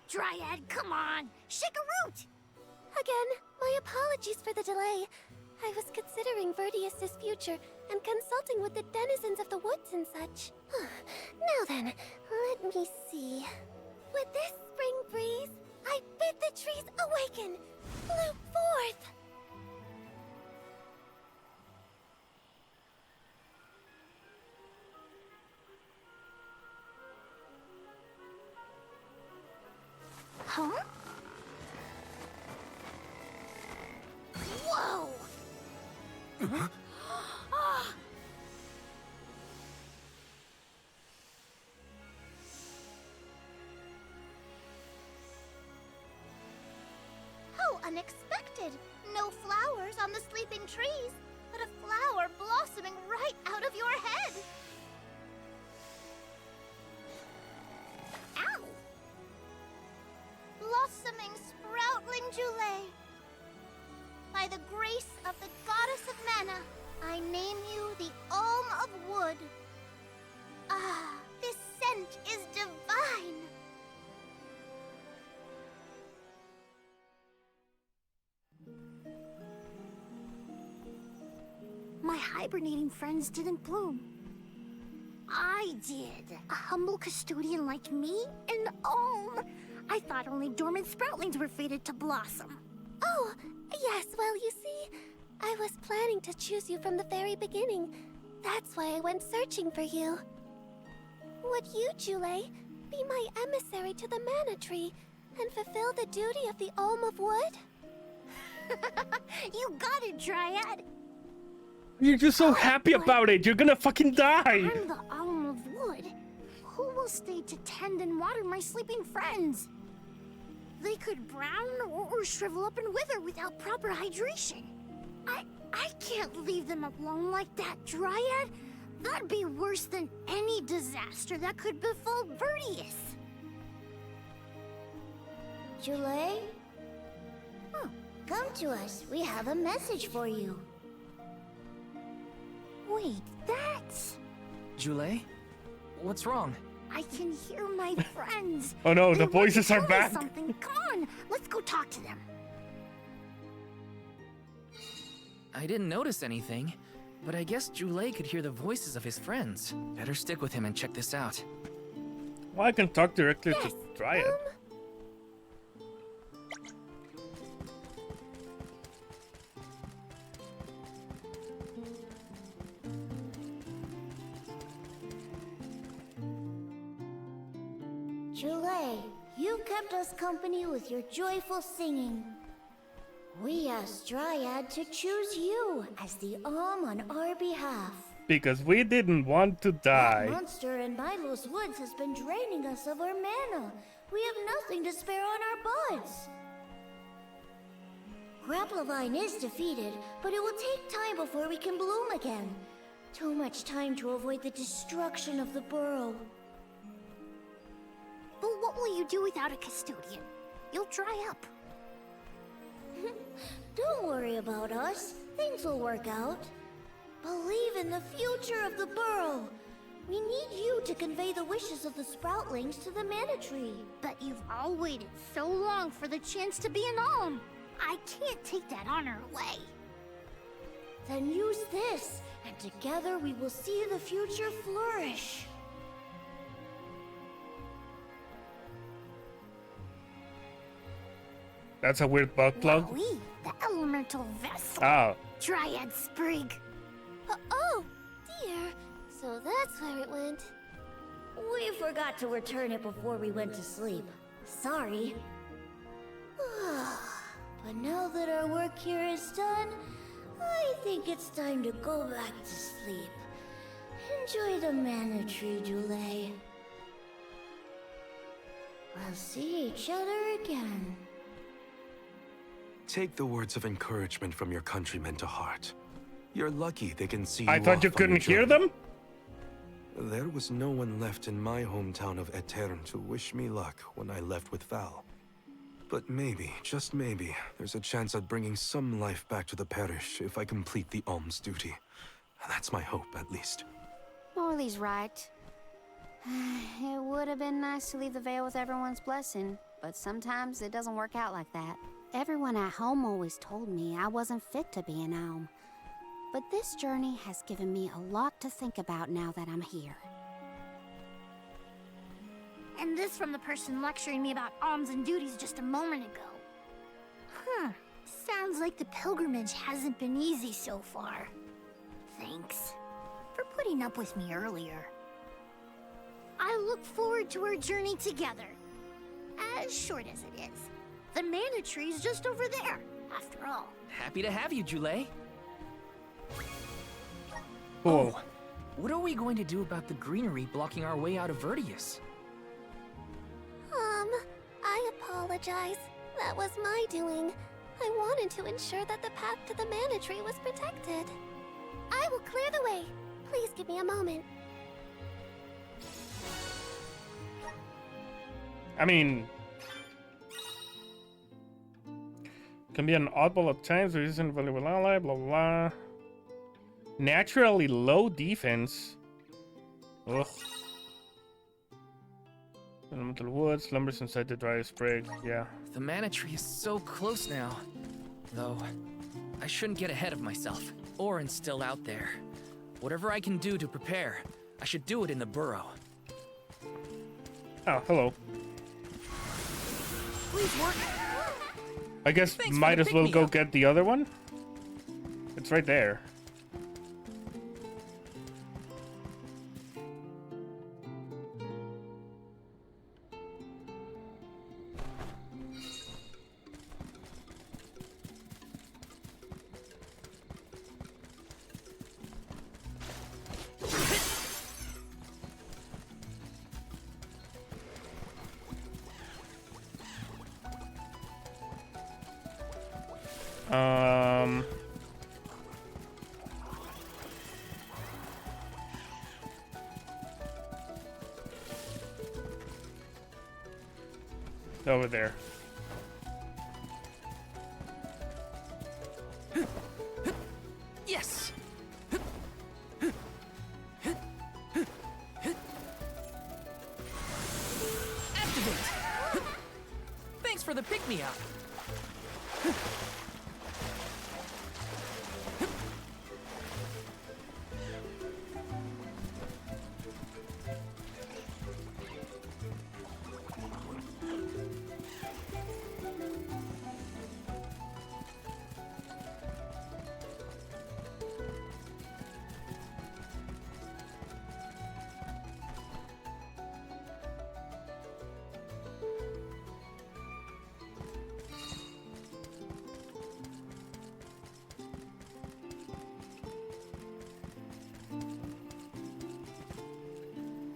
Dryad, come on! Shake a root! Again, my apologies for the delay. I was considering Verdius' future and consulting with the denizens of the woods and such. Now then, let me see. With this spring breeze, I bid the trees awaken, bloom forth! Huh? Whoa! How unexpected! No flowers on the sleeping trees, but a flower blossoming right out of your head! Ow! Blossoming sproutling Jule. By the grace of the goddess of mana, I name you the Alm of Wood. Ah, this scent is divine! My hibernating friends didn't bloom. I did. A humble custodian like me? An alm! I thought only dormant sproutlings were fated to blossom. Oh, yes, well, you see, I was planning to choose you from the very beginning. That's why I went searching for you. Would you, Jule, be my emissary to the mana tree and fulfill the duty of the Alm of Wood? You got it, Dryad. You're just so happy about it. You're gonna fucking die. I'm the Alm of Wood. Who will stay to tend and water my sleeping friends? They could brown or shrivel up and wither without proper hydration. I can't leave them alone like that, Dryad. That'd be worse than any disaster that could befall Vertius. Jule? Oh, come to us. We have a message for you. Wait, that's... Jule? What's wrong? I can hear my friends. Oh no, the They want voices to are tell me back. Something. Come on, let's go talk to them. I didn't notice anything, but I guess Jule could hear the voices of his friends. Better stick with him and check this out. Well, I can talk directly to Dryad. Jule, you kept us company with your joyful singing. We asked Dryad to choose you as the Alm on our behalf. Because we didn't want to That die. monster in Milo's woods has been draining us of our mana. We have nothing to spare on our buds. Grapplavine is defeated, but it will take time before we can bloom again. Too much time to avoid the destruction of the burrow. But what will you do without a custodian? You'll dry up. Don't worry about us. Things will work out. Believe in the future of the burrow. We need you to convey the wishes of the Sproutlings to the Mana Tree. But you've all waited so long for the chance to be an alm. I can't take that honor away. Then use this, and together we will see the future flourish. That's a weird bug plug. Wowie, the elemental vessel. Oh. Dryad Sprig. Oh, dear. So that's where it went. We forgot to return it before we went to sleep. Sorry. But now that our work here is done, I think it's time to go back to sleep. Enjoy the Mana Tree, Jule. We'll see each other again. Take the words of encouragement from your countrymen to heart. You're lucky they can see I you thought you off on your couldn't hear journey. them? There was no one left in my hometown of Etern to wish me luck when I left with Val. But maybe, just maybe, there's a chance at bringing some life back to the parish if I complete the alms duty. That's my hope, at least. Morley's right. It would have been nice to leave the veil with everyone's blessing, but sometimes it doesn't work out like that. Everyone at home always told me I wasn't fit to be an alm. But this journey has given me a lot to think about now that I'm here. And this from the person lecturing me about alms and duties just a moment ago. Sounds like the pilgrimage hasn't been easy so far. Thanks for putting up with me earlier. I look forward to our journey together. As short as it is. The Mana Tree's just over there, after all. Happy to have you, Jule. Cool. What are we going to do about the greenery blocking our way out of Vertius? I apologize. That was my doing. I wanted to ensure that the path to the Mana Tree was protected. I will clear the way. Please give me a moment. I mean, can be an oddball at times, there isn't valuable ally, blah blah blah. Naturally low defense. Ugh. Elemental wood, slumbers inside the dry sprig, yeah. The Mana Tree is so close now. Though, I shouldn't get ahead of myself. Orin's still out there. Whatever I can do to prepare, I should do it in the burrow. Oh, hello. Please work. I guess Thanks for might the as well go pick-me-up. get the other one. It's right there. Over there. Yes! Activate! Thanks for the pick-me-up.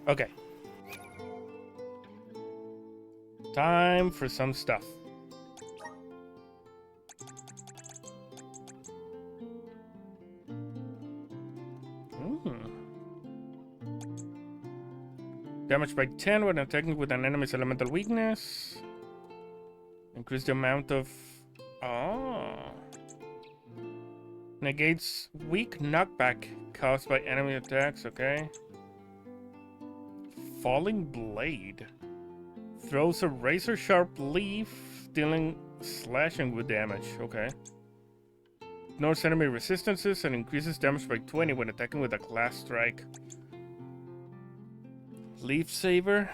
Okay. Time for some stuff. Damage by 10 when attacking with an enemy's elemental weakness. Increase the amount of... Oh. Negates weak knockback caused by enemy attacks, okay. Falling Blade. Throws a razor-sharp leaf, dealing slashing with damage, okay. Ignores enemy resistances and increases damage by 20 when attacking with a class strike. Leaf Saber.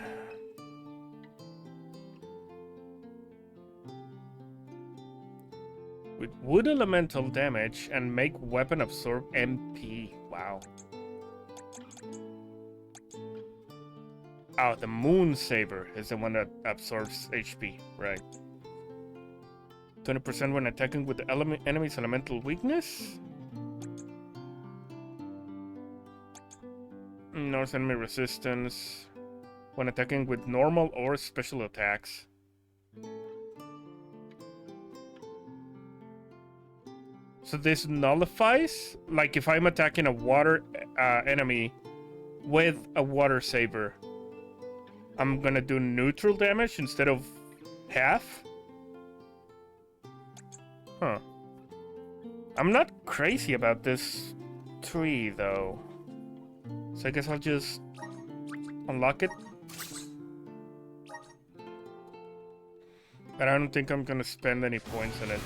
With wood elemental damage and make weapon absorb MP. Wow. Oh, the Moon Saber is the one that absorbs HP, right. 20% when attacking with the enemy's elemental weakness. Ignores enemy resistance when attacking with normal or special attacks. So this nullifies, like if I'm attacking a water enemy with a water saber, I'm gonna do neutral damage instead of half? Huh. I'm not crazy about this tree though. So I guess I'll just unlock it. But I don't think I'm gonna spend any points on it.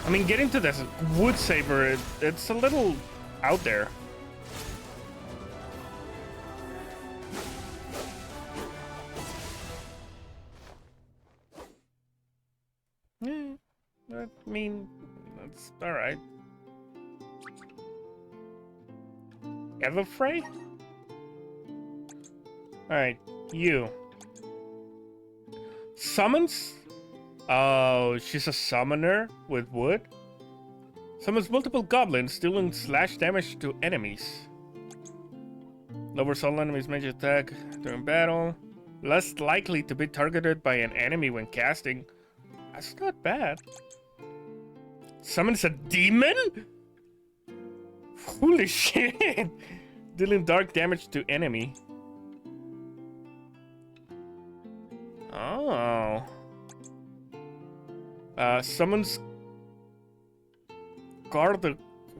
I mean, getting to this wood saber, it's a little out there. Yeah, I mean, that's alright. Everfray? Alright, you. Summons? Oh, she's a summoner with wood? Summons multiple goblins, dealing slash damage to enemies. Lowers all enemies' major attack during battle. Less likely to be targeted by an enemy when casting. That's not bad. Summons a demon? Holy shit! Dealing dark damage to enemy. Oh. Summons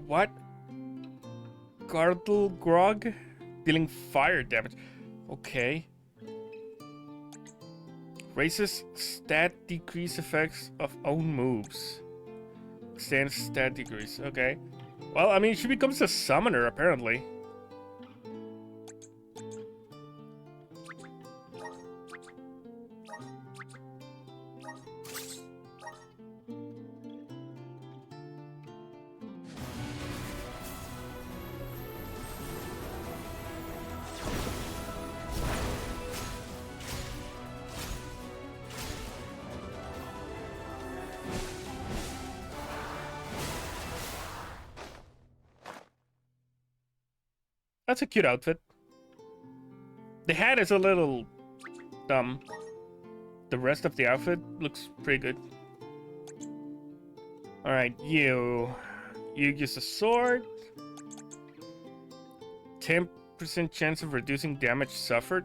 what? Gardle Grog? Dealing fire damage. Okay. Raises stat decrease effects of own moves. Extends stat decrease. Okay. Well, I mean, she becomes a summoner, apparently. That's a cute outfit. The hat is a little dumb. The rest of the outfit looks pretty good. Alright, you use a sword. 10% chance of reducing damage suffered.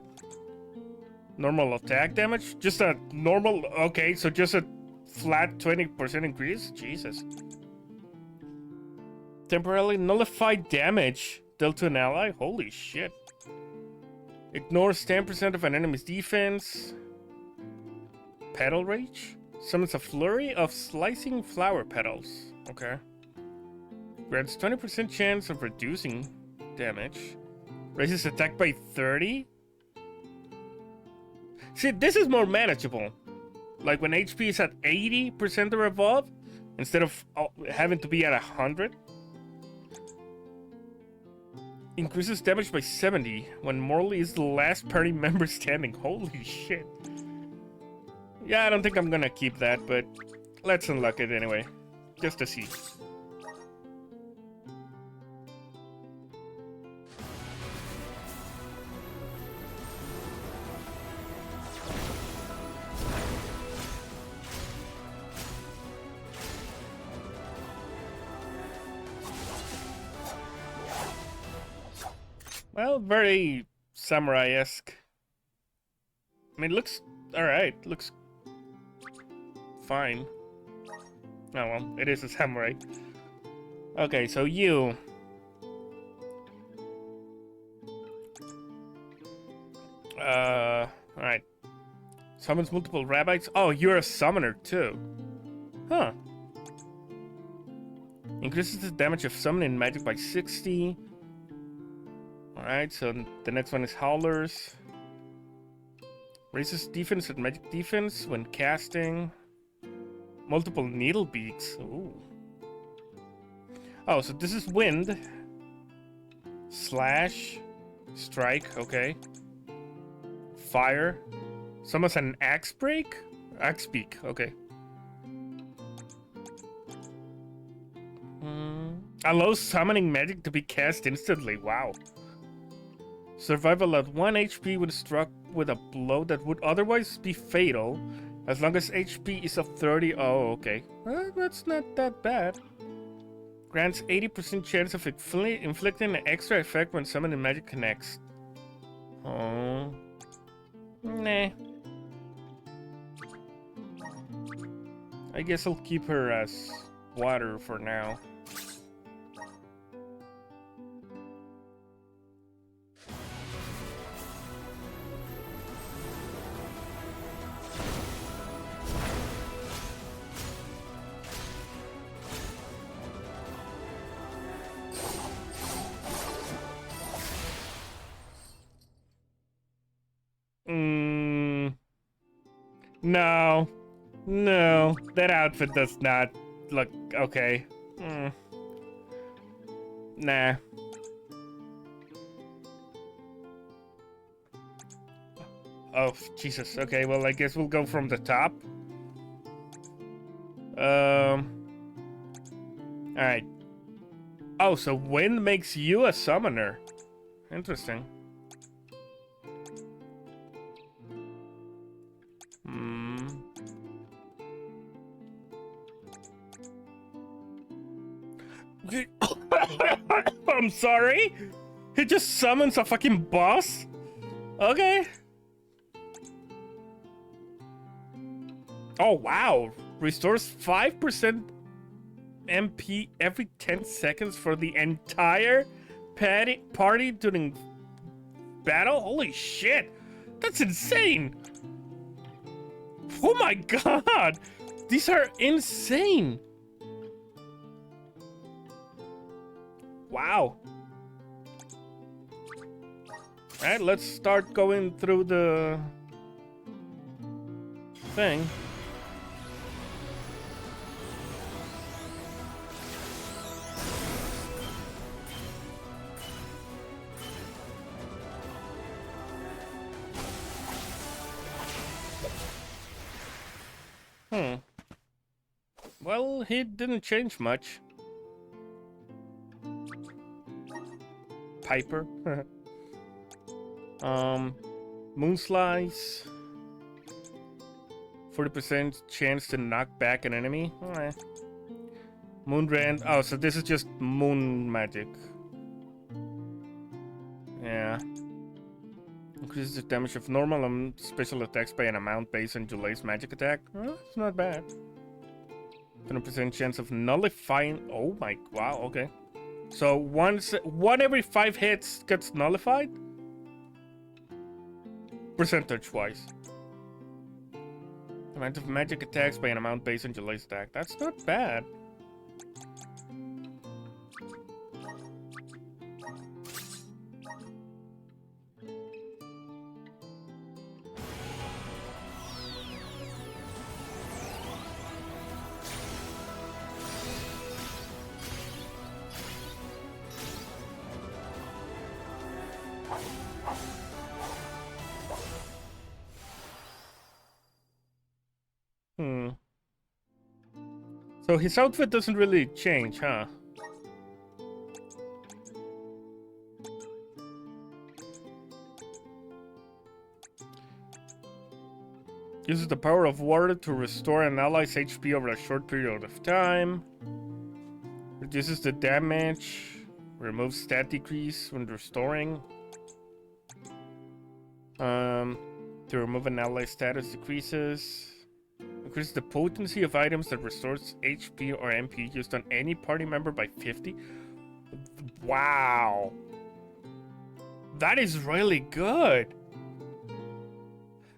Normal attack damage? Just a normal... Okay, so just a flat 20% increase? Jesus. Temporarily nullify damage dealt to an ally? Holy shit. Ignores 10% of an enemy's defense. Petal Rage? Summons a flurry of slicing flower petals. Okay. Grants 20% chance of reducing damage. Raises attack by 30? See, this is more manageable. Like when HP is at 80% or above, instead of having to be at 100. Increases damage by 70 when Morley is the last party member standing. Holy shit. Yeah, I don't think I'm gonna keep that, but let's unlock it anyway. Just to see. Well, very samurai-esque. I mean, it looks alright. Looks fine. Oh well, it is a samurai. Okay, so you. Alright. Summons multiple rabbits. Oh, you're a summoner too. Huh. Increases the damage of summoning magic by 60. Alright, so the next one is Howlers. Raises defense and magic defense when casting. Multiple needle beaks. Ooh. Oh, so this is wind. Slash. Strike, okay. Fire. Summons an axe break? Axe beak, okay. Allows summoning magic to be cast instantly. Wow. Survival at 1 HP when struck with a blow that would otherwise be fatal, as long as HP is of 30. Oh, okay. Well, that's not that bad. Grants 80% chance of inflicting an extra effect when summoning magic connects. Oh. Nah. I guess I'll keep her as water for now. No. No. That outfit does not look okay. Nah. Oh, Jesus. Okay, well, I guess we'll go from the top. Alright. Oh, so wind makes you a summoner. Interesting. I'm sorry? He just summons a fucking boss? Okay. Oh, wow. Restores 5% MP every 10 seconds for the entire party during battle? Holy shit. That's insane. Oh my god. These are insane. Wow. Alright, let's start going through the thing. Well, he didn't change much. Piper. Moonslice. 40% chance to knock back an enemy. Moonrand. Oh, so this is just moon magic. Yeah. Increases the damage of normal and special attacks by an amount based on Julay's magic attack. It's not bad. 20% chance of nullifying. Oh my, wow, okay. So one every 5 hits gets nullified? Percentage-wise. Amount of magic attacks by an amount based on Julay's attack. That's not bad. So his outfit doesn't really change, huh? Uses the power of water to restore an ally's HP over a short period of time. Reduces the damage. Removes stat decrease when restoring. To remove an ally's status decreases. Increases the potency of items that restores HP or MP used on any party member by 50. Wow. That is really good.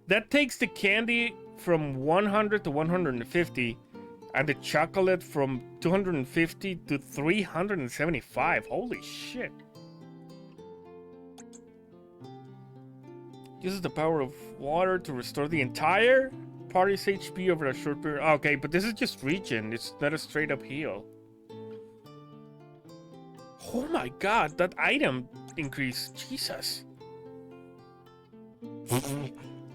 That takes the candy from 100 to 150 and the chocolate from 250 to 375. Holy shit. Uses the power of water to restore the entire party's HP over a short period. Okay, but this is just regen. It's not a straight up heal. Oh my god, that item increase. Jesus.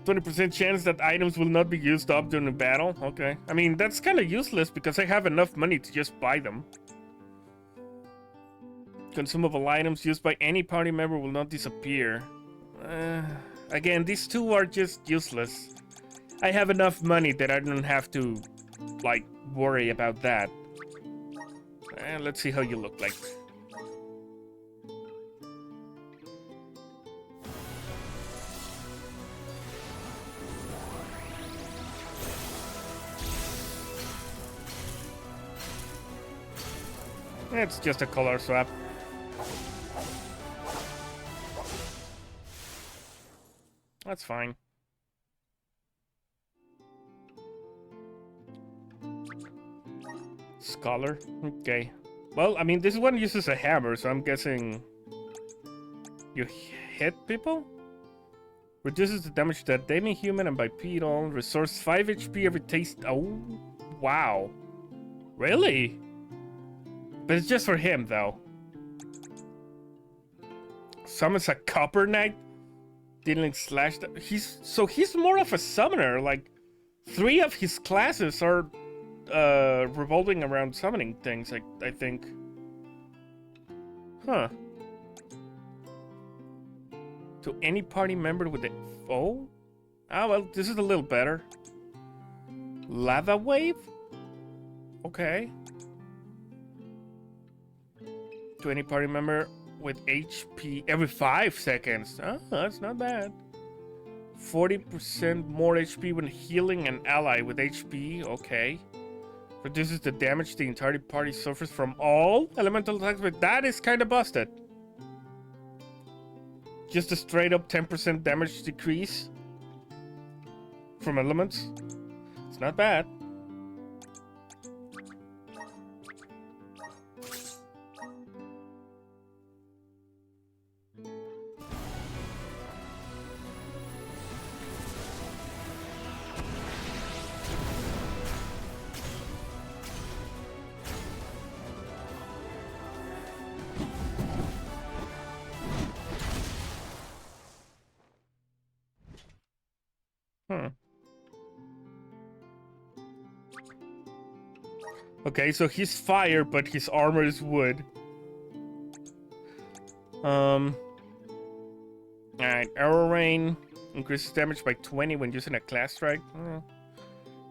20% chance that items will not be used up during the battle. Okay. I mean, that's kind of useless because I have enough money to just buy them. Consumable items used by any party member will not disappear. Again, these two are just useless. I have enough money that I don't have to, like, worry about that. Let's see how you look like. It's just a color swap. That's fine. Scholar? Okay. Well, I mean, this one uses a hammer, so I'm guessing you hit people? Reduces the damage to a demi-human and bipedal. Restores 5 HP every taste. Oh, wow. Really? But it's just for him, though. Summons a copper knight. Dealing slash. He's more of a summoner. Like, 3 of his classes are revolving around summoning things, I think. Huh. To any party member with the... Oh? Ah, well, this is a little better. Lava wave? Okay. To any party member with HP every 5 seconds. Oh, that's not bad. 40% more HP when healing an ally with HP. Okay. Reduces the damage the entire party suffers from all elemental attacks, but that is kind of busted. Just a straight up 10% damage decrease from elements. It's not bad. Okay, so he's fire, but his armor is wood. Alright, Arrow Rain increases damage by 20 when using a class strike.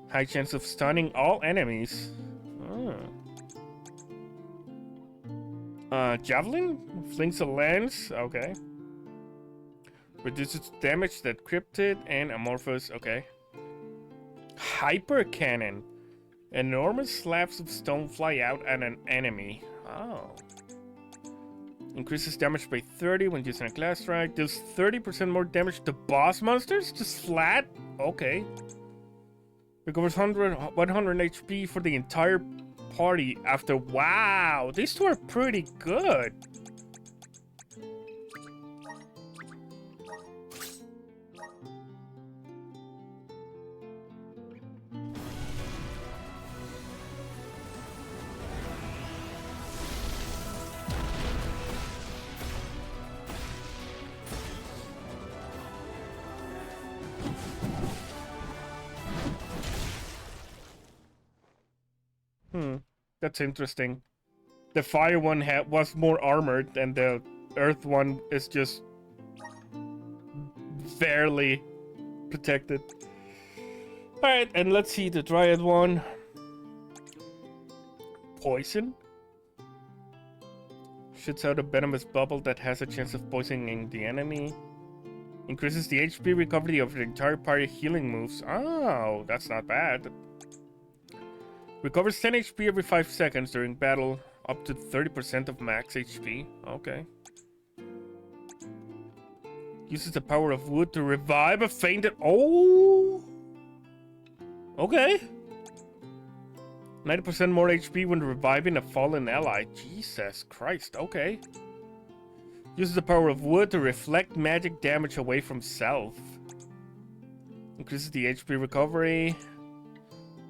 High chance of stunning all enemies. Javelin flings a lance. Okay. Reduces damage that cryptid and amorphous. Okay. Hyper cannon. Enormous slabs of stone fly out at an enemy. Oh. Increases damage by 30 when using a class strike. Deals 30% more damage to boss monsters? Just flat? Okay. Recovers 100 HP for the entire party after... Wow! These two are pretty good. That's interesting. The fire one was more armored, and the earth one is just barely protected. Alright, and let's see the dryad one. Poison. Shoots out a venomous bubble that has a chance of poisoning the enemy. Increases the HP recovery of the entire party healing moves. Oh, that's not bad. Recovers 10 HP every 5 seconds during battle, up to 30% of max HP. Okay. Uses the power of wood to revive a fainted... Oh! Okay. 90% more HP when reviving a fallen ally. Jesus Christ, okay. Uses the power of wood to reflect magic damage away from self. Increases the HP recovery.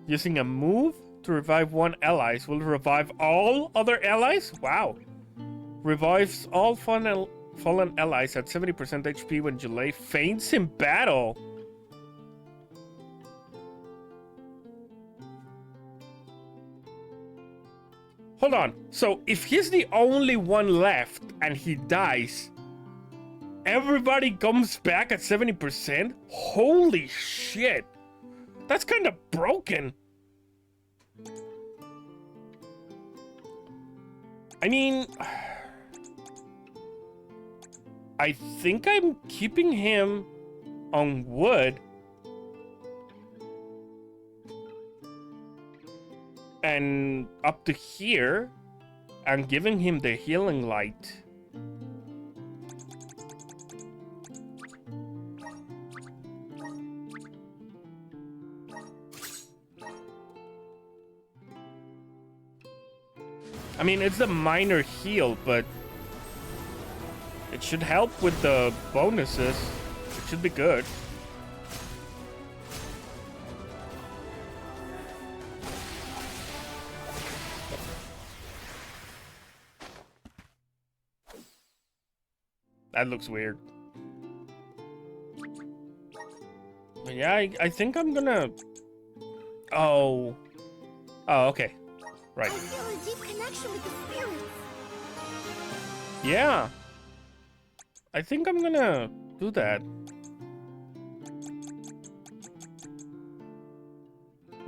Using a move to revive one ally will revive all other allies? Wow. Revives all fallen allies at 70% HP when Jolay faints in battle. Hold on. So if he's the only one left and he dies, everybody comes back at 70%? Holy shit. That's kind of broken. I mean, I think I'm keeping him on wood. And up to here, and giving him the healing light. I mean, it's a minor heal, but it should help with the bonuses. It should be good. That looks weird. But yeah, I think I'm gonna... Oh, okay. Right. I feel a deep connection with the spirits. Yeah. I think I'm gonna do that.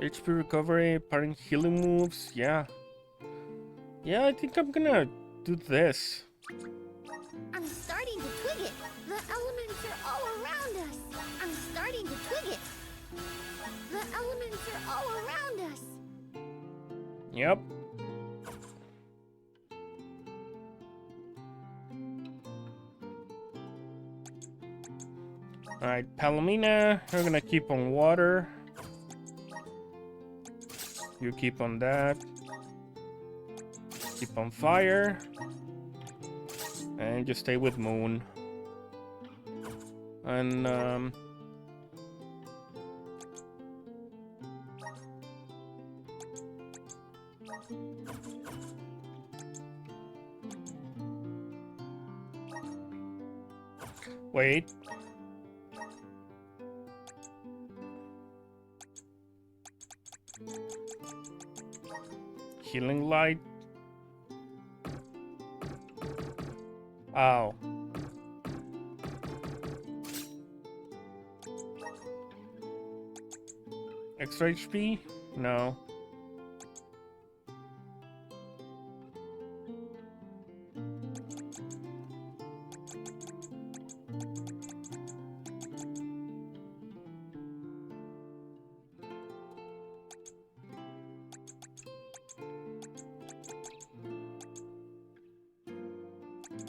HP recovery, parting healing moves, yeah. Yeah, I think I'm gonna do this. I'm starting to twig it. The elements are all around us. I'm starting to twig it. The elements are all around us. Yep. Alright, Palomina, we're gonna keep on water. You keep on that. Keep on fire. And just stay with Moon. And, wait. Healing light. Oh. Extra HP? No.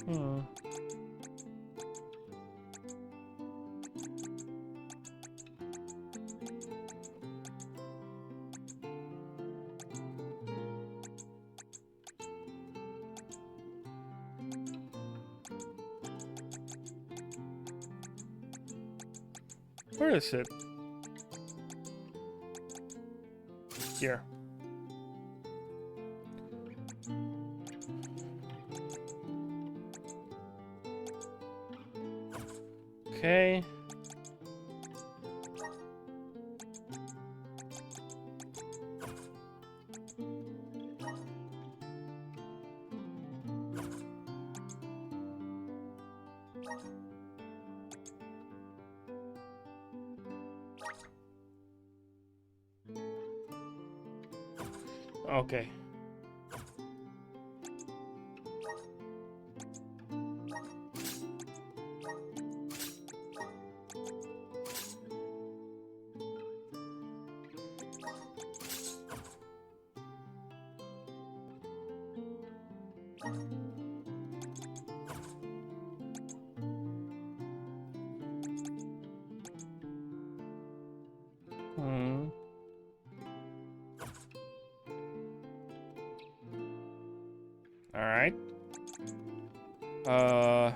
Hmm. Where is it? Here. Okay. Okay. Hmm. All right. Uh.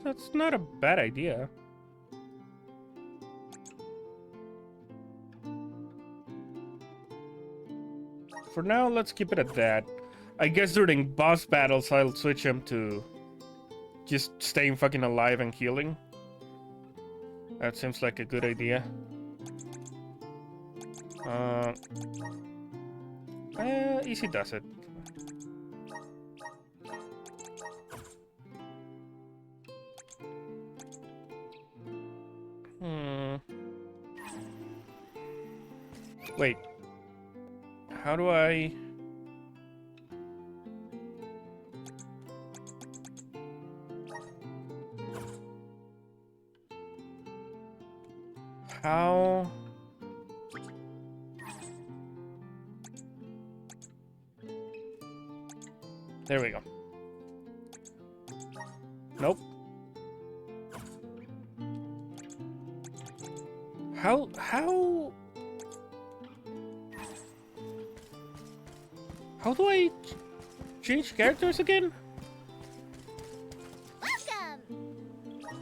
That's not a bad idea. For now, let's keep it at that. I guess during boss battles, I'll switch him to just staying fucking alive and healing. That seems like a good idea. Easy does it. Wait. How do I... How... There we go. Nope. How... How do I change characters again? Welcome!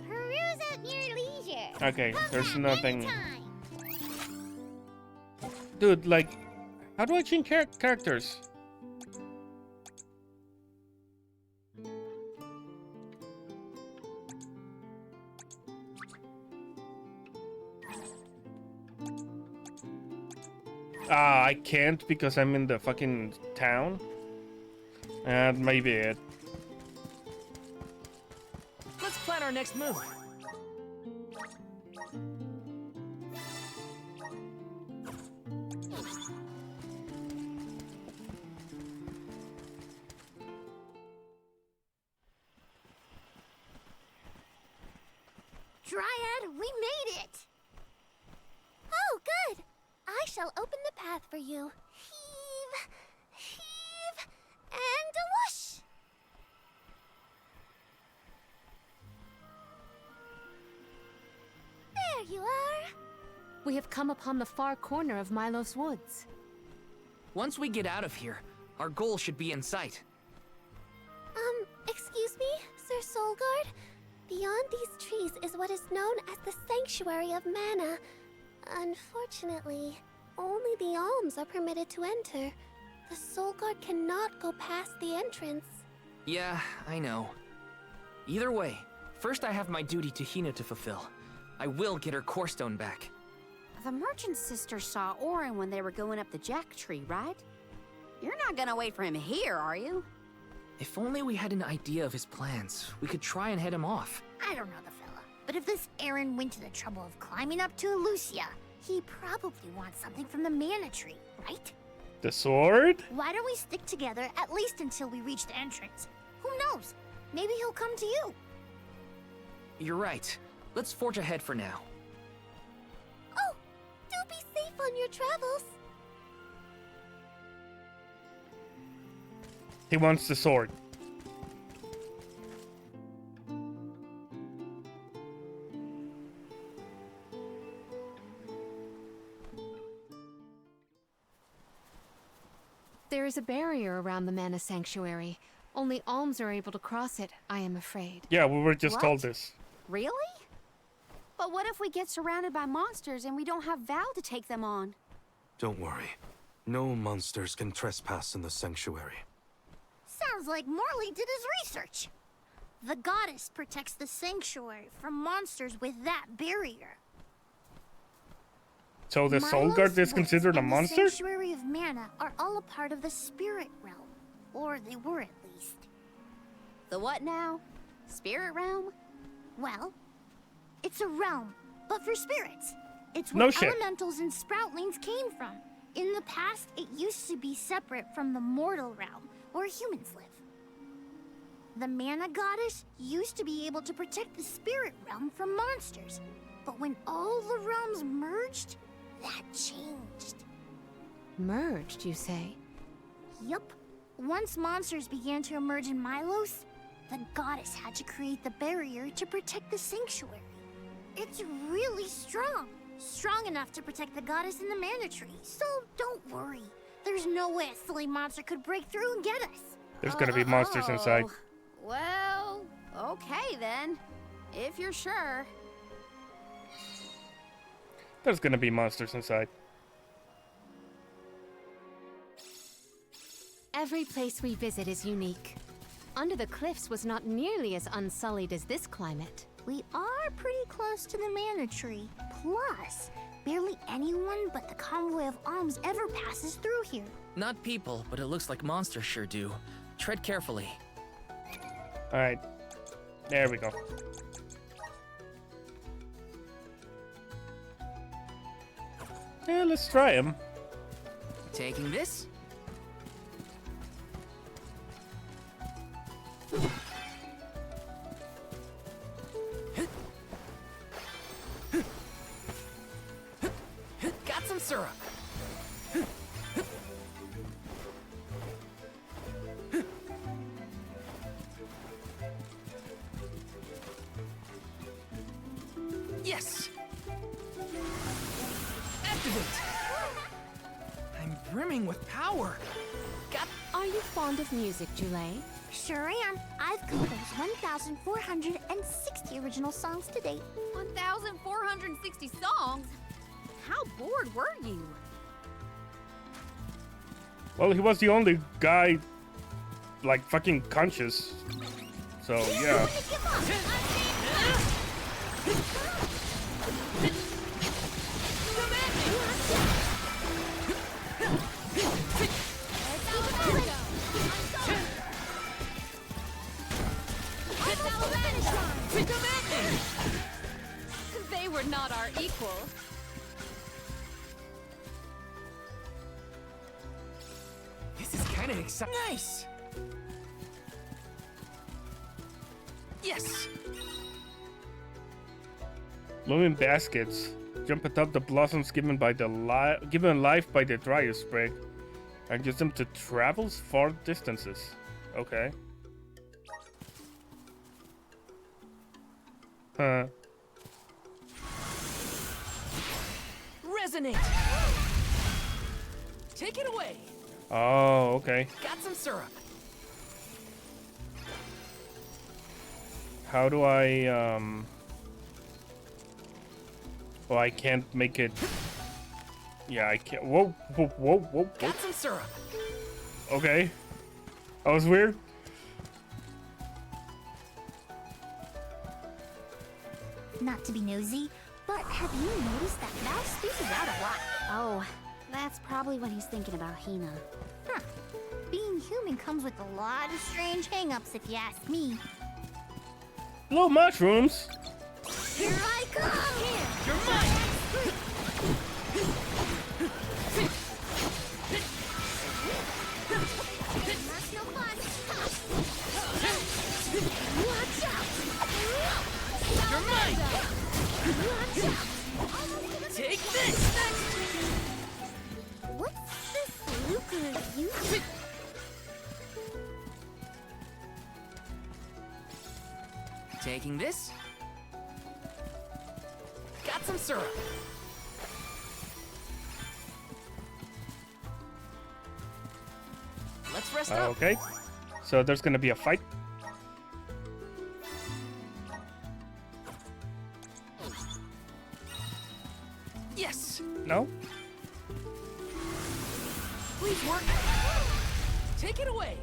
Peruse at your leisure. Okay, there's nothing. Anytime. Dude, like, how do I change characters? Ah, I can't because I'm in the fucking town. That may be it. Let's plan our next move. Dryad, we made it! Oh, good. I shall open the path for you. Heave, heave, and whoosh! There you are. We have come upon the far corner of Milos Woods. Once we get out of here, our goal should be in sight. Excuse me, Sir Soulguard? Beyond these trees is what is known as the Sanctuary of Mana. Unfortunately, Only the alms are permitted to enter. The Soul Guard cannot go past the entrance. Yeah, I know. Either way, first I have my duty to Hina to fulfill. I will get her core stone back. The merchant sisters saw Orin when they were going up the jack tree, right? You're not gonna wait for him here, are you? If only we had an idea of his plans, we could try and head him off. I don't know the fella, but if this Aaron went to the trouble of climbing up to Lucia, he probably wants something from the mana tree, right? The sword? Why don't we stick together at least until we reach the entrance? Who knows? Maybe he'll come to you. You're right. Let's forge ahead for now. Oh, do be safe on your travels. He wants the sword. There is a barrier around the Mana Sanctuary. Only alms are able to cross it, I am afraid. Yeah, we were just What? told this. Really? But what if we get surrounded by monsters and we don't have Val to take them on? Don't worry. No monsters can trespass in the sanctuary. Sounds like Morley did his research. The goddess protects the sanctuary from monsters with that barrier. So the Soul Guard is considered a monster? The Sanctuary of Mana are all a part of the spirit realm. Or they were at least. The what now? Spirit realm? Well, it's a realm, but for spirits. It's No where shit. elementals and sproutlings came from. In the past, it used to be separate from the mortal realm, where humans live. The Mana Goddess used to be able to protect the spirit realm from monsters. But when all the realms merged, that changed. Merged, you say? Yup. Once monsters began to emerge in Milos, the goddess had to create the barrier to protect the sanctuary. It's really strong. Strong enough to protect the goddess in the mana tree. So don't worry. There's no way a silly monster could break through and get us. There's gonna be monsters inside. Well, okay then. If you're sure. There's gonna be monsters inside. Every place we visit is unique. Under the cliffs was not nearly as unsullied as this climate. We are pretty close to the mana tree. Plus, barely anyone but the convoy of alms ever passes through here. Not people, but it looks like monsters sure do. Tread carefully. Alright. There we go. Yeah, let's try him. Taking this? Got some syrup. Yes. Activate. I'm brimming with power. Got. Are you fond of music, Jule? Sure am. I've composed 1,460 original songs to date. 1,460 songs? How bored were you? Well, he was the only guy, like, fucking conscious. So, yeah. They were not our equals. This is kind of exciting. Nice. Yes. Blooming baskets. Jump atop the blossoms given life by the dryer spray, and use them to travel far distances. Okay. Huh. Resonate. Take it away. Oh, okay. Got some syrup. How do I, Oh, I can't make it Yeah, I can't. Whoa, whoa, whoa, whoa, whoa. Got some syrup. Okay. That was weird. Not to be nosy, but have you noticed that Val spaces out a lot? Oh, that's probably what he's thinking about Hina. Huh. Being human comes with a lot of strange hang-ups, if you ask me. Little mushrooms. Here I come! Here! You're mine! That's no fun! Watch out! You're mine! Watch out! Take this! What's this lucre you? Taking this. Got some syrup. Let's rest up. Okay. So there's gonna be a fight. Yes. No? Please work. Take it away.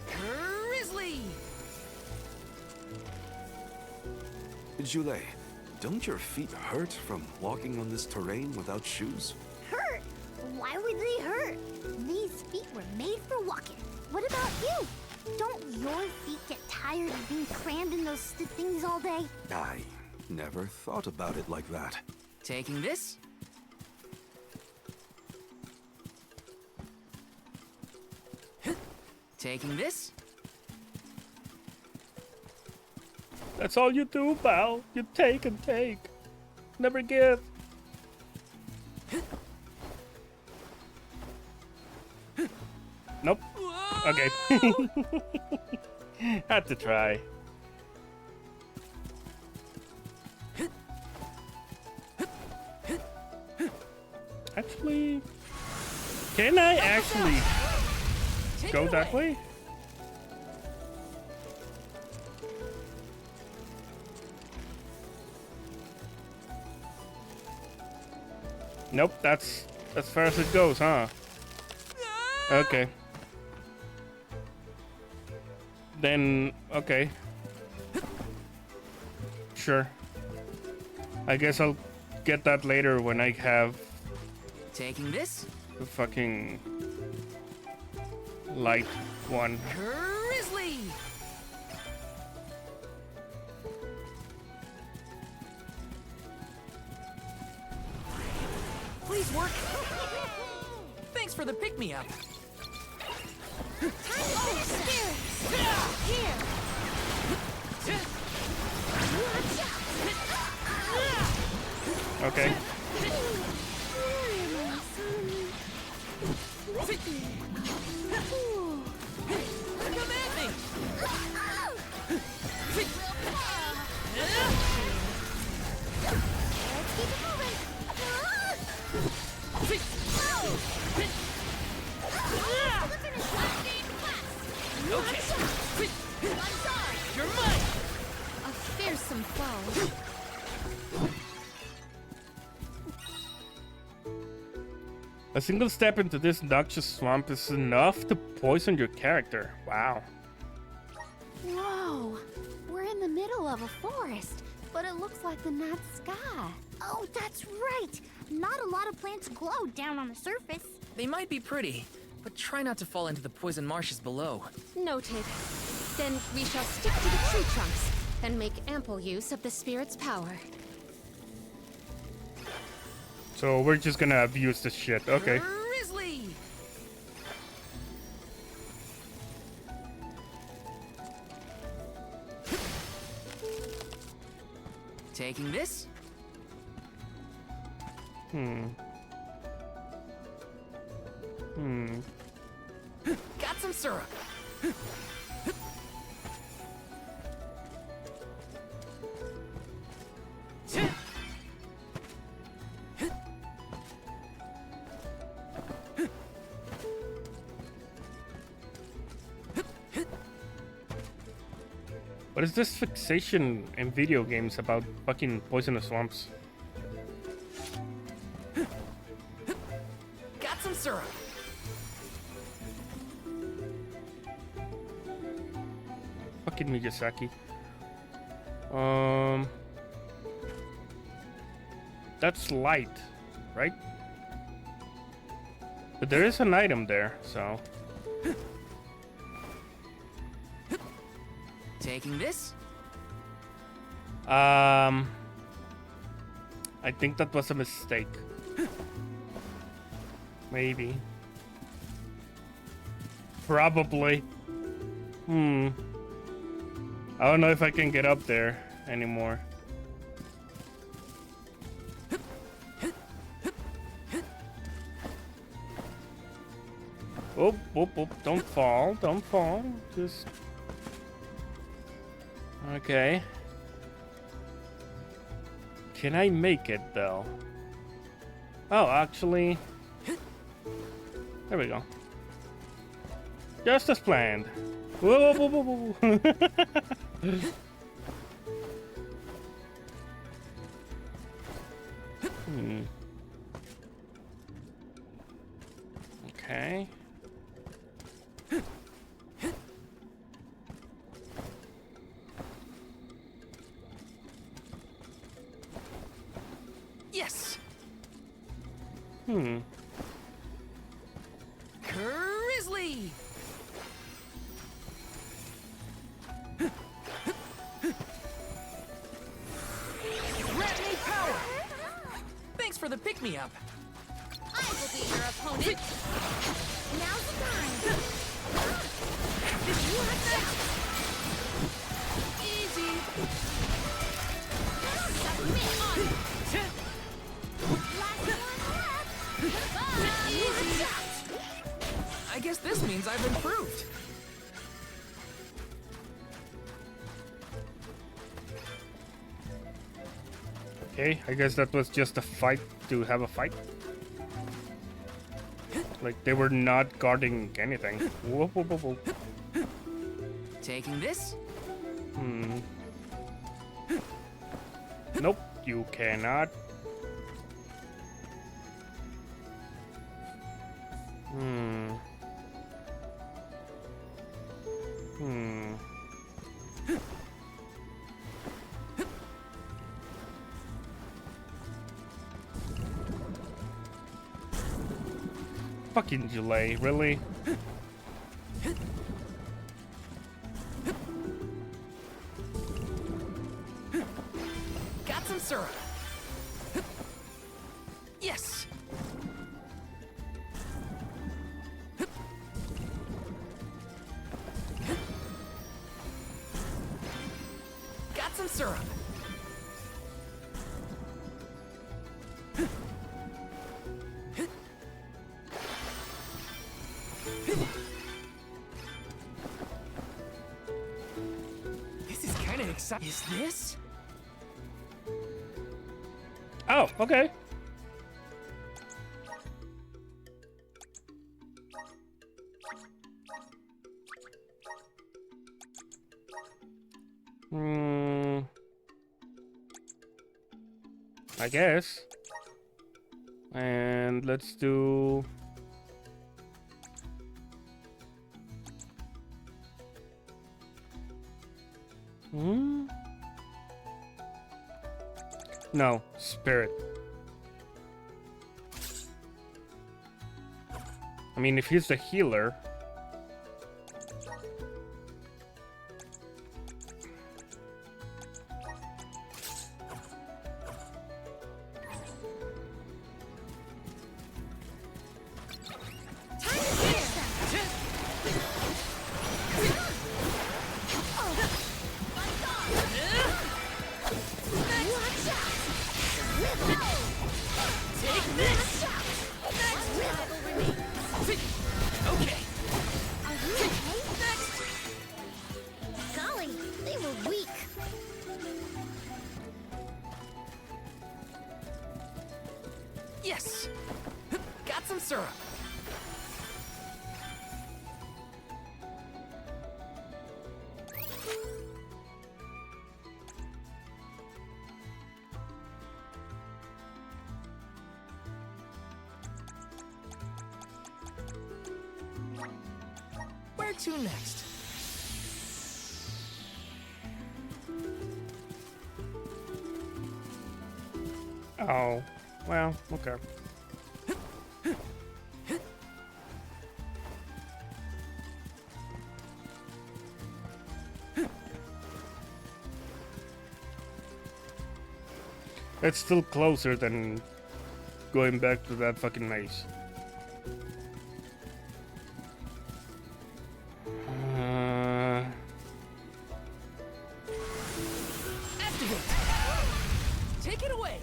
Grizzly. Julie, don't your feet hurt from walking on this terrain without shoes? Hurt? Why would they hurt? These feet were made for walking. What about you? Don't your feet get tired of being crammed in those things all day? I never thought about it like that. Taking this. Taking this. That's all you do, pal. You take and take. Never give. Nope. Okay. Had to try. Actually, can I actually Take go it that away. way? Nope, that's as far as it goes, huh? Okay. Then, okay. Sure. I guess I'll get that later when I have Taking this. the fucking light one. Grizzly. Please work. Thanks for the pick-me-up. Oh, spirits! Here! Watch out! Okay. Come at me. Let's keep it moving! Okay. You're mine. A fearsome foe. A single step into this noxious swamp is enough to poison your character. Wow. Whoa! We're in the middle of a forest, but it looks like the night sky. Oh, that's right! Not a lot of plants glow down on the surface. They might be pretty, but try not to fall into the poison marshes below. Noted. Then we shall stick to the tree trunks and make ample use of the spirit's power. So we're just gonna abuse this shit. Okay. Grizzly. Taking this. Got some syrup. What is this fixation in video games about fucking poisonous swamps? Got some syrup. Fucking Miyazaki. That's light, right? But there is an item there, so. Taking this? I think that was a mistake. Maybe. Probably. I don't know if I can get up there anymore. Oh, oh, oh, don't fall, don't fall. Just... Okay. Can I make it, though? Oh, actually... There we go. Just as planned. Whoa, whoa, whoa, whoa, whoa. Okay. Yes. Grizzly. Gravity power. Thanks for the pick-me-up. I will be your opponent. Now's the time. Easy. Submit on. I guess this means I've improved. Okay, I guess that was just a fight to have a fight. Like, they were not guarding anything. Whoa, whoa, whoa, whoa. Taking this? Nope, you cannot. Fucking delay, really? Got some syrup. Yes. Got some syrup. This is kind of exciting. Is this? Oh, okay. I guess. And let's do... No, spirit. I mean, if he's the healer... Okay. Golly, they were weak. Yes. Got some syrup. to next? Oh, well, okay. It's still closer than going back to that fucking maze. Activate! Take it away!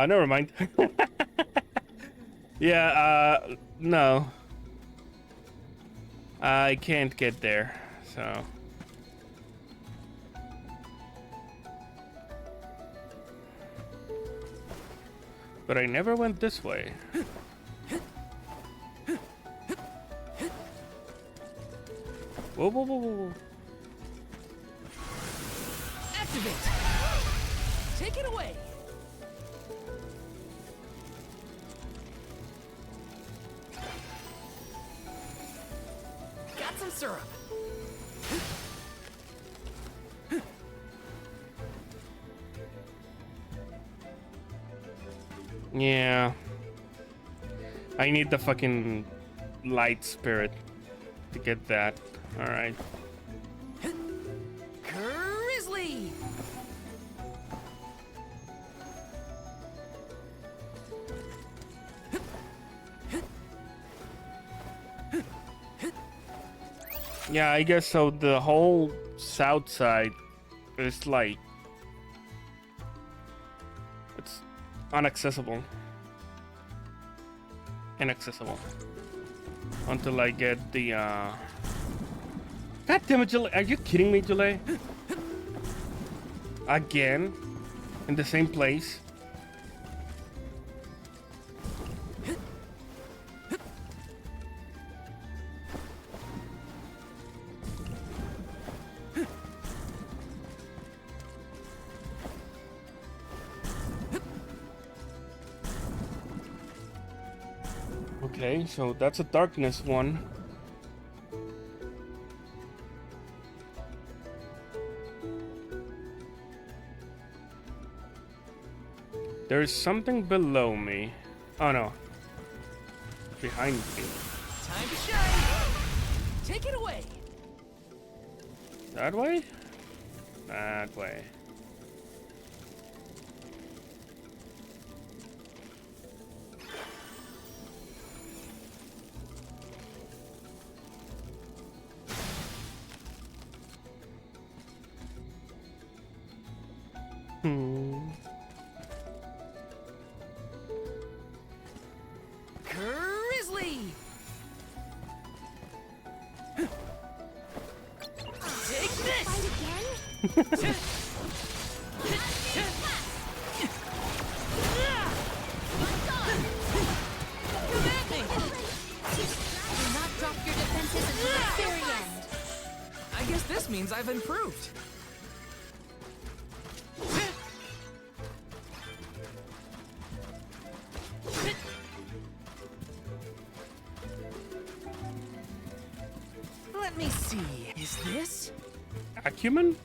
Never mind. Yeah, no. I can't get there, so. But I never went this way. Whoa, whoa, whoa, whoa. Activate! Take it away! Got some syrup. Yeah. I need the fucking light spirit to get that. Alright. Grizzly! Yeah, I guess so. The whole south side is like it's inaccessible until I get the God damn it, Julie. Are you kidding me, Julie? Again? In the same place? Okay, so that's a darkness one. There's something below me. Oh no. Behind me. Time to shine! Take it away! That way? That way. Grizzly! Take this! Fight again? Do not drop your defenses until the very end. I guess this means I've improved. Let me see. Is this? Acumen?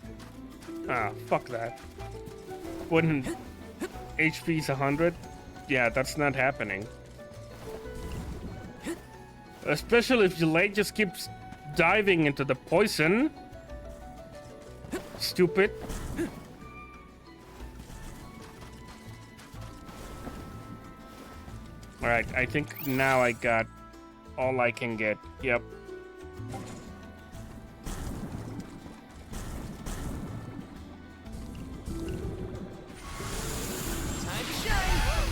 Ah, fuck that. When HP's 100? Yeah, that's not happening. Especially if Delay just keeps diving into the poison. Stupid. Alright, I think now I got all I can get. Yep. Time to shine!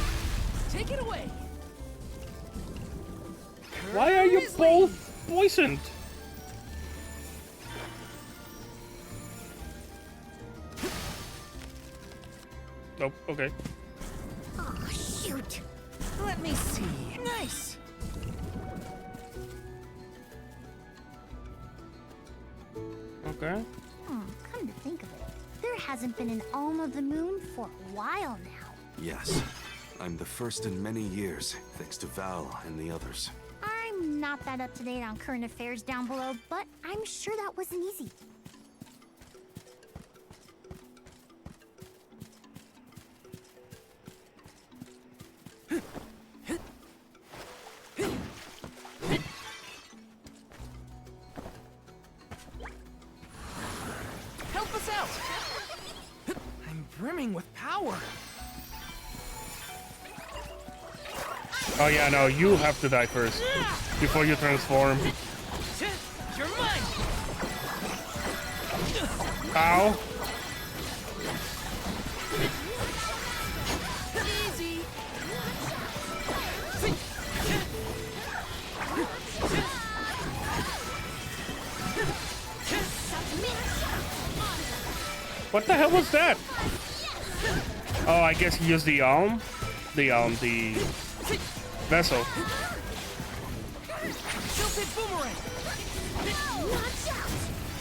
Take it away! Why are you Grizzly! both poisoned? Nope, okay. Oh, shoot. Let me see. Nice! Okay. Come to think of it, there hasn't been an Alm of the Moon for a while now. Yes. I'm the first in many years, thanks to Val and the others. I'm not that up to date on current affairs down below, but I'm sure that wasn't easy. Help us out! I'm brimming with power. Oh yeah, no, you have to die first before you transform. You're mine! Ow. Easy! What the hell was that? Oh, I guess he used the Alm. The Vessel. Tilted boomerang!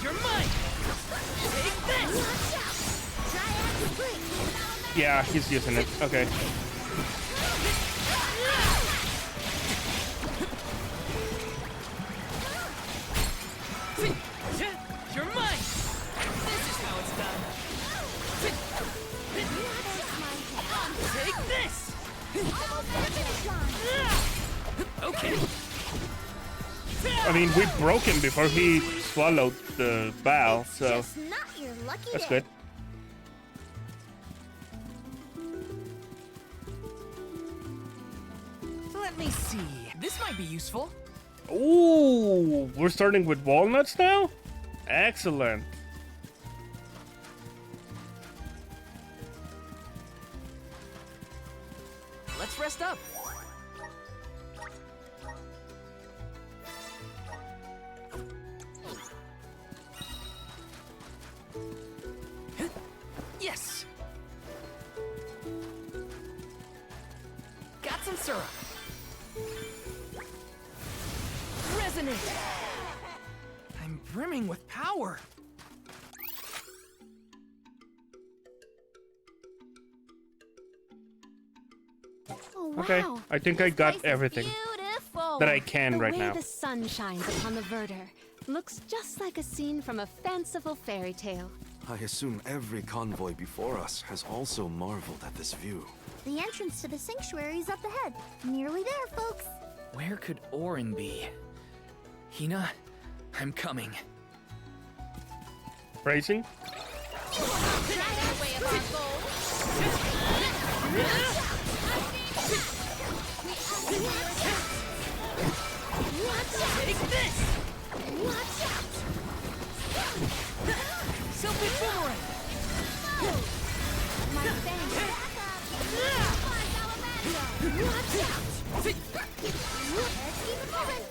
You're mine! Take this! Yeah, he's using it. Okay. You're mine! This is how it's done. Take this! Okay. I mean, we broke him before he swallowed the bell, so Just not your lucky that's day. good. Let me see. This might be useful. Ooh, we're starting with walnuts now? Excellent. Let's rest up. Yes. Got some syrup. Resonate. I'm brimming with power. Oh, Okay, wow. I think I got This place is everything beautiful. that I can The right way now. the sun shines upon the verdure looks just like a scene from a fanciful fairy tale. I assume every convoy before us has also marveled at this view. The entrance to the sanctuary is up ahead. Nearly there, folks. Where could Orin be? Hina, I'm coming. Racing? Take this! Silver boomerang! My fangs back up. Watch out. Let's keep it moving.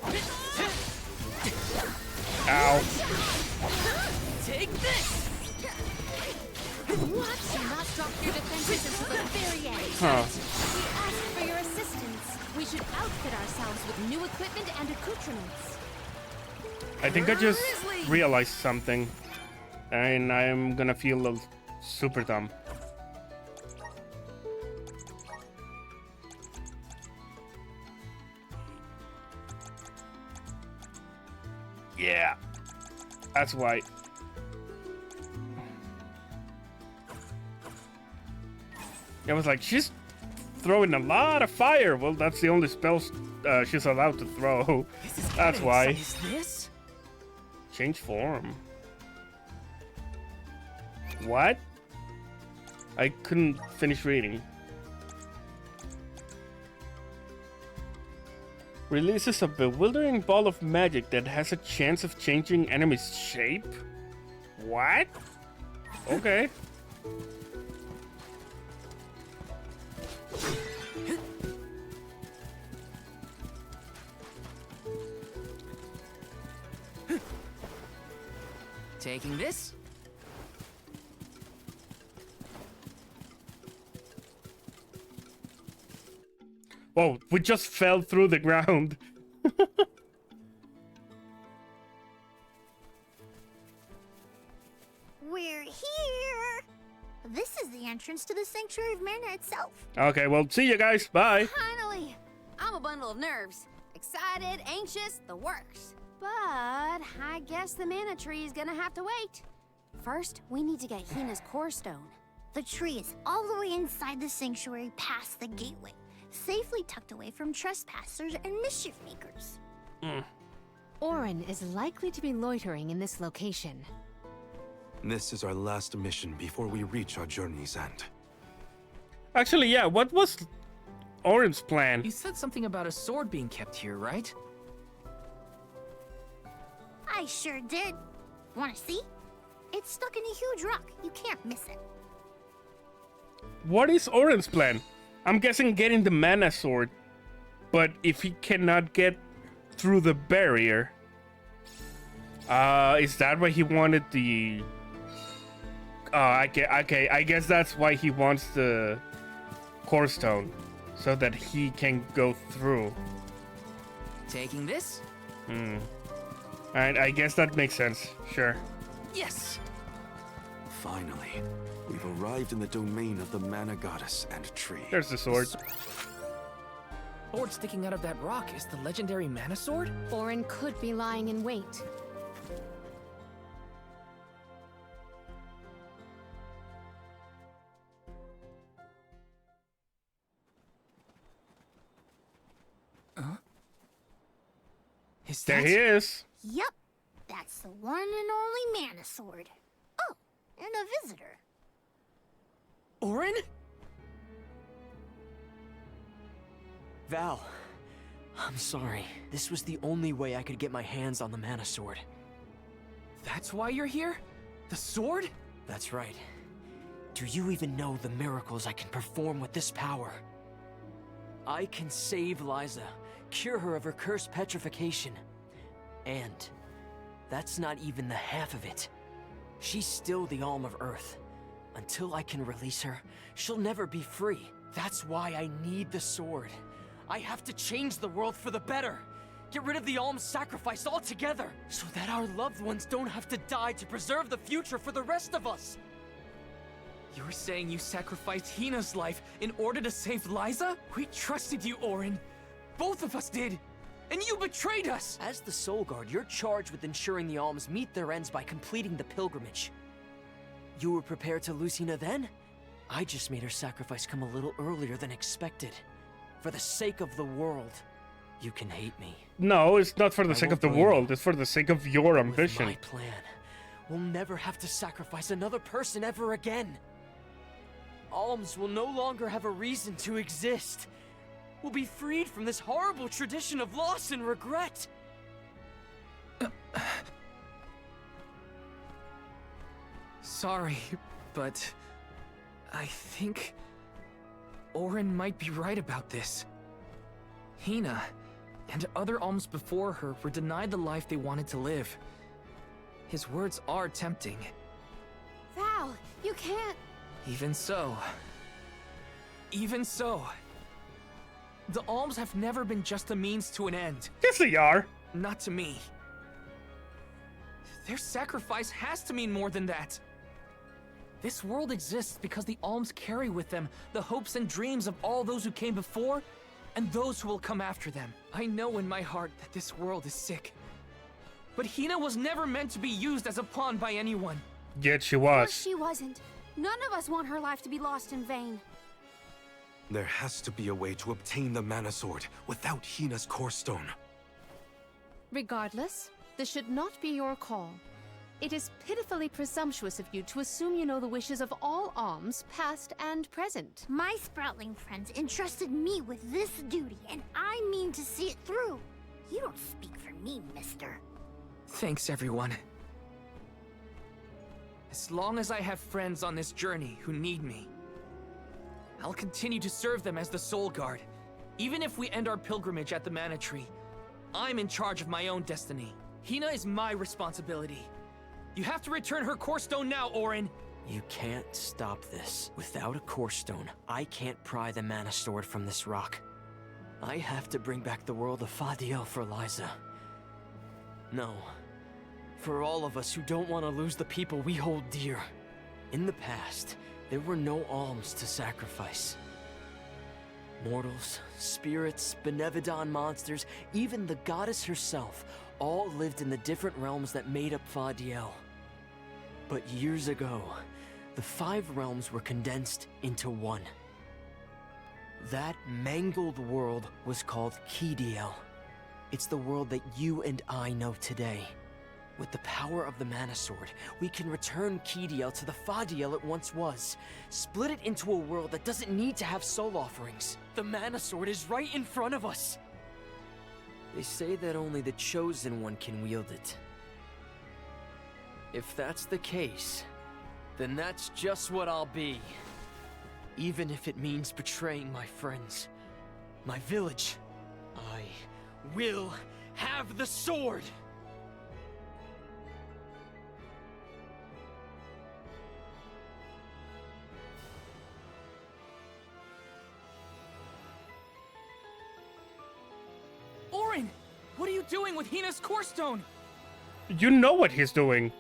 Ow. Take this! Do not drop your defenses until the very end. Huh. We ask for your assistance. We should outfit ourselves with new equipment and accoutrements. I think I just realized something. And I'm gonna feel super dumb. Yeah. That's why. I was like, she's throwing a lot of fire. Well, that's the only spell she's allowed to throw. That's why. Is this? Change form. What? I couldn't finish reading. Releases a bewildering ball of magic that has a chance of changing enemies' shape? What? Okay. Taking this? Whoa, we just fell through the ground. entrance to the Sanctuary of Mana itself. Okay, well, see you guys. Bye. Finally! I'm a bundle of nerves. Excited, anxious, the works. But I guess the mana tree is gonna have to wait. First, we need to get Hina's core stone. The tree is all the way inside the sanctuary past the gateway, safely tucked away from trespassers and mischief makers. Orin is likely to be loitering in this location. This is our last mission before we reach our journey's end. Actually, yeah, what was Orin's plan? You said something about a sword being kept here, right? I sure did. Wanna see? It's stuck in a huge rock. You can't miss it. What is Orin's plan? I'm guessing getting the mana sword. But if he cannot get through the barrier... is that why he wanted the... okay, I guess that's why he wants the core stone. So that he can go through. Taking this? Alright, I guess that makes sense. Sure. Yes! Finally, we've arrived in the domain of the mana goddess and tree. There's the sword. Sword sticking out of that rock is the legendary mana sword? Orin could be lying in wait. There he is. Yep, that's the one and only mana sword. Oh, and a visitor. Orin? Val, I'm sorry. This was the only way I could get my hands on the mana sword. That's why you're here? The sword? That's right. Do you even know the miracles I can perform with this power? I can save Liza, cure her of her cursed petrification. And that's not even the half of it. She's still the Alm of Earth. Until I can release her, she'll never be free. That's why I need the sword. I have to change the world for the better. Get rid of the Alm's sacrifice altogether, so that our loved ones don't have to die to preserve the future for the rest of us. You're saying you sacrificed Hina's life in order to save Liza? We trusted you, Orin. Both of us did. And you betrayed us! As the Soul Guard, you're charged with ensuring the Alms meet their ends by completing the pilgrimage. You were prepared to lose Hina then? I just made her sacrifice come a little earlier than expected. For the sake of the world. You can hate me. No, it's not for the sake of the world. It's for the sake of your ambition. With my plan, we'll never have to sacrifice another person ever again. Alms will no longer have a reason to exist. We'll be freed from this horrible tradition of loss and regret. Sorry, but I think Orin might be right about this. Hina and other alms before her were denied the life they wanted to live. His words are tempting. Val, you can't... Even so. The alms have never been just a means to an end. Yes, they are. Not to me. Their sacrifice has to mean more than that. This world exists because the alms carry with them the hopes and dreams of all those who came before and those who will come after them. I know in my heart that this world is sick. But Hina was never meant to be used as a pawn by anyone. Yet she Of course was. she wasn't. None of us want her life to be lost in vain. There has to be a way to obtain the mana sword without Hina's core stone. Regardless, this should not be your call. It is pitifully presumptuous of you to assume you know the wishes of all alms, past and present. My Sproutling friends entrusted me with this duty, and I mean to see it through. You don't speak for me, mister. Thanks, everyone. As long as I have friends on this journey who need me, I'll continue to serve them as the Soul Guard. Even if we end our pilgrimage at the Mana Tree, I'm in charge of my own destiny. Hina is my responsibility. You have to return her core stone now, Orin! You can't stop this. Without a core stone, I can't pry the mana sword from this rock. I have to bring back the world of Fabio for Liza. No. For all of us who don't want to lose the people we hold dear. In the past, there were no alms to sacrifice. Mortals, spirits, benevodon monsters, even the goddess herself, all lived in the different realms that made up Fadiel. But years ago, the 5 realms were condensed into one. That mangled world was called Kidiel. It's the world that you and I know today. With the power of the Mana Sword, we can return Kidiel to the Fadiel it once was. Split it into a world that doesn't need to have soul offerings. The Mana Sword is right in front of us. They say that only the Chosen One can wield it. If that's the case, then that's just what I'll be. Even if it means betraying my friends, my village, I will have the sword! Orin! What are you doing with Hina's core stone? You know what he's doing.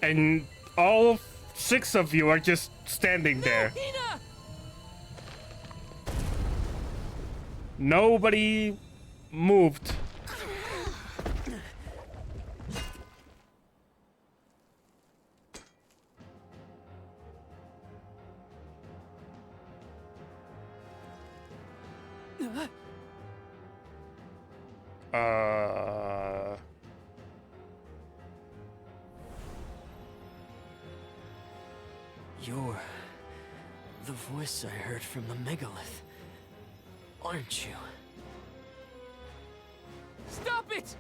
And all 6 of you are just standing there. Hina! Nobody moved. You're the voice I heard from the megalith, aren't you? Stop it!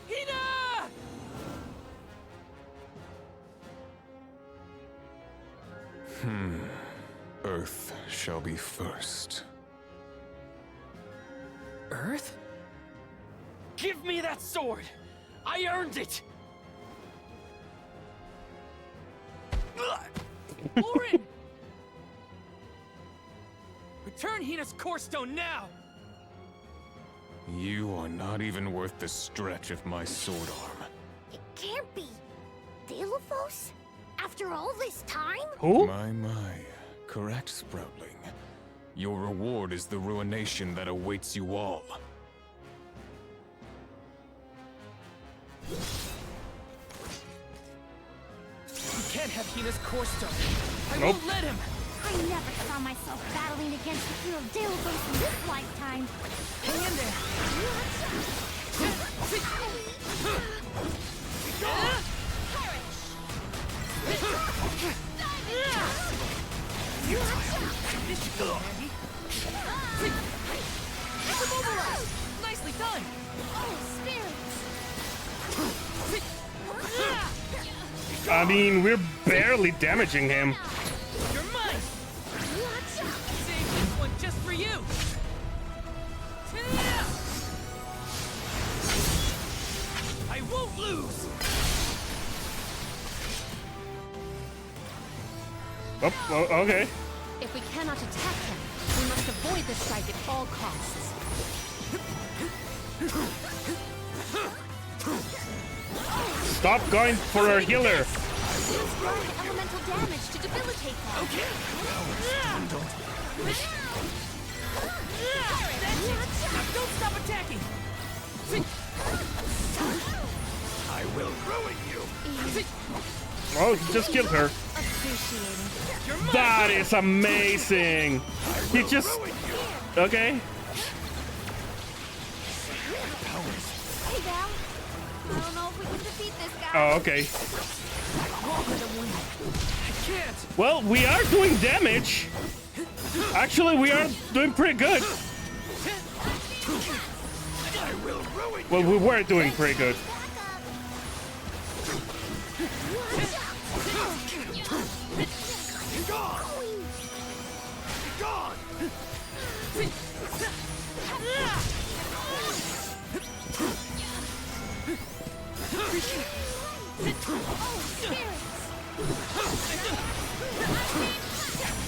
Hina! Earth shall be first. Earth? Give me that sword! I earned it! Orin! Return Hina's core stone now! You are not even worth the stretch of my sword arm. It can't be. Delophos? After all this time? Who? My. Correct, Sproutling. Your reward is the ruination that awaits you all. You can't have Hina's core stone. I Nope. won't let him! I never saw myself battling against the hero Delophos in this lifetime. Hang in there! This should go handy. Immobilize! Nicely done! Oh, spirits! I mean, we're barely damaging him. You're mine! Save this one just for you! I won't lose! Oh, okay. If we cannot attack him, we must avoid the strike at all costs. Stop going for our healer. Use strong elemental damage to debilitate them. Okay! That's it! Now don't stop attacking! I will ruin you! Oh, he just killed her. You're mine! That is amazing. He just... Okay. Hey, Val. I don't know if we can defeat this guy. Oh, okay. I can't! Well, we are doing damage. Actually, we are doing pretty good. I will ruin Well, we were doing pretty good.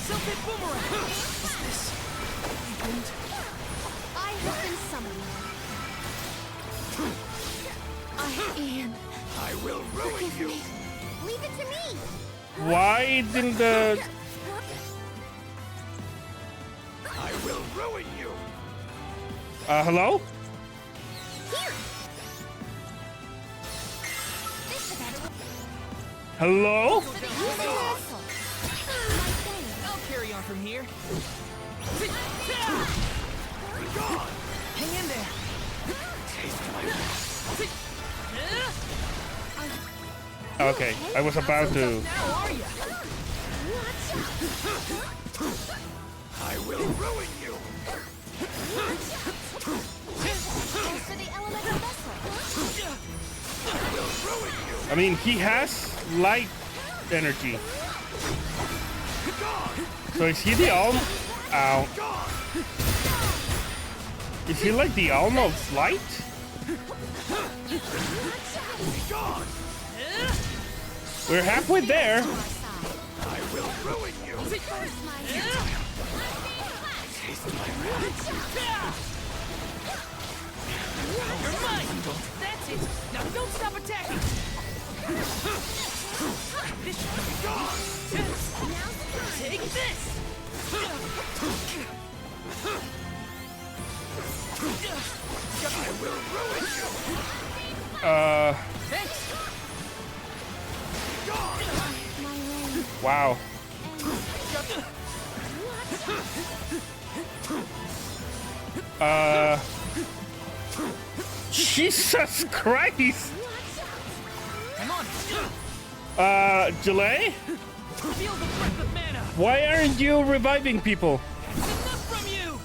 Self-hit boomerang! Is this will ruin you. Leave it to me. Why didn't the... I will ruin you. Hello? Here. Hello? I'll carry on from here. Hang in there. Okay, I was about to... Now are you? I will ruin you. I mean, he has light energy. So is he the Alm? Ow. Is he like the Alm of Light? We're halfway there. I will ruin you. You're mine. That's it. Now don't stop attacking. This should be gone. Take this. I will ruin you. Thanks. Wow. Jesus Christ! I'm on. Jelay? Feel the breath of mana. Why aren't you reviving people? Enough from you.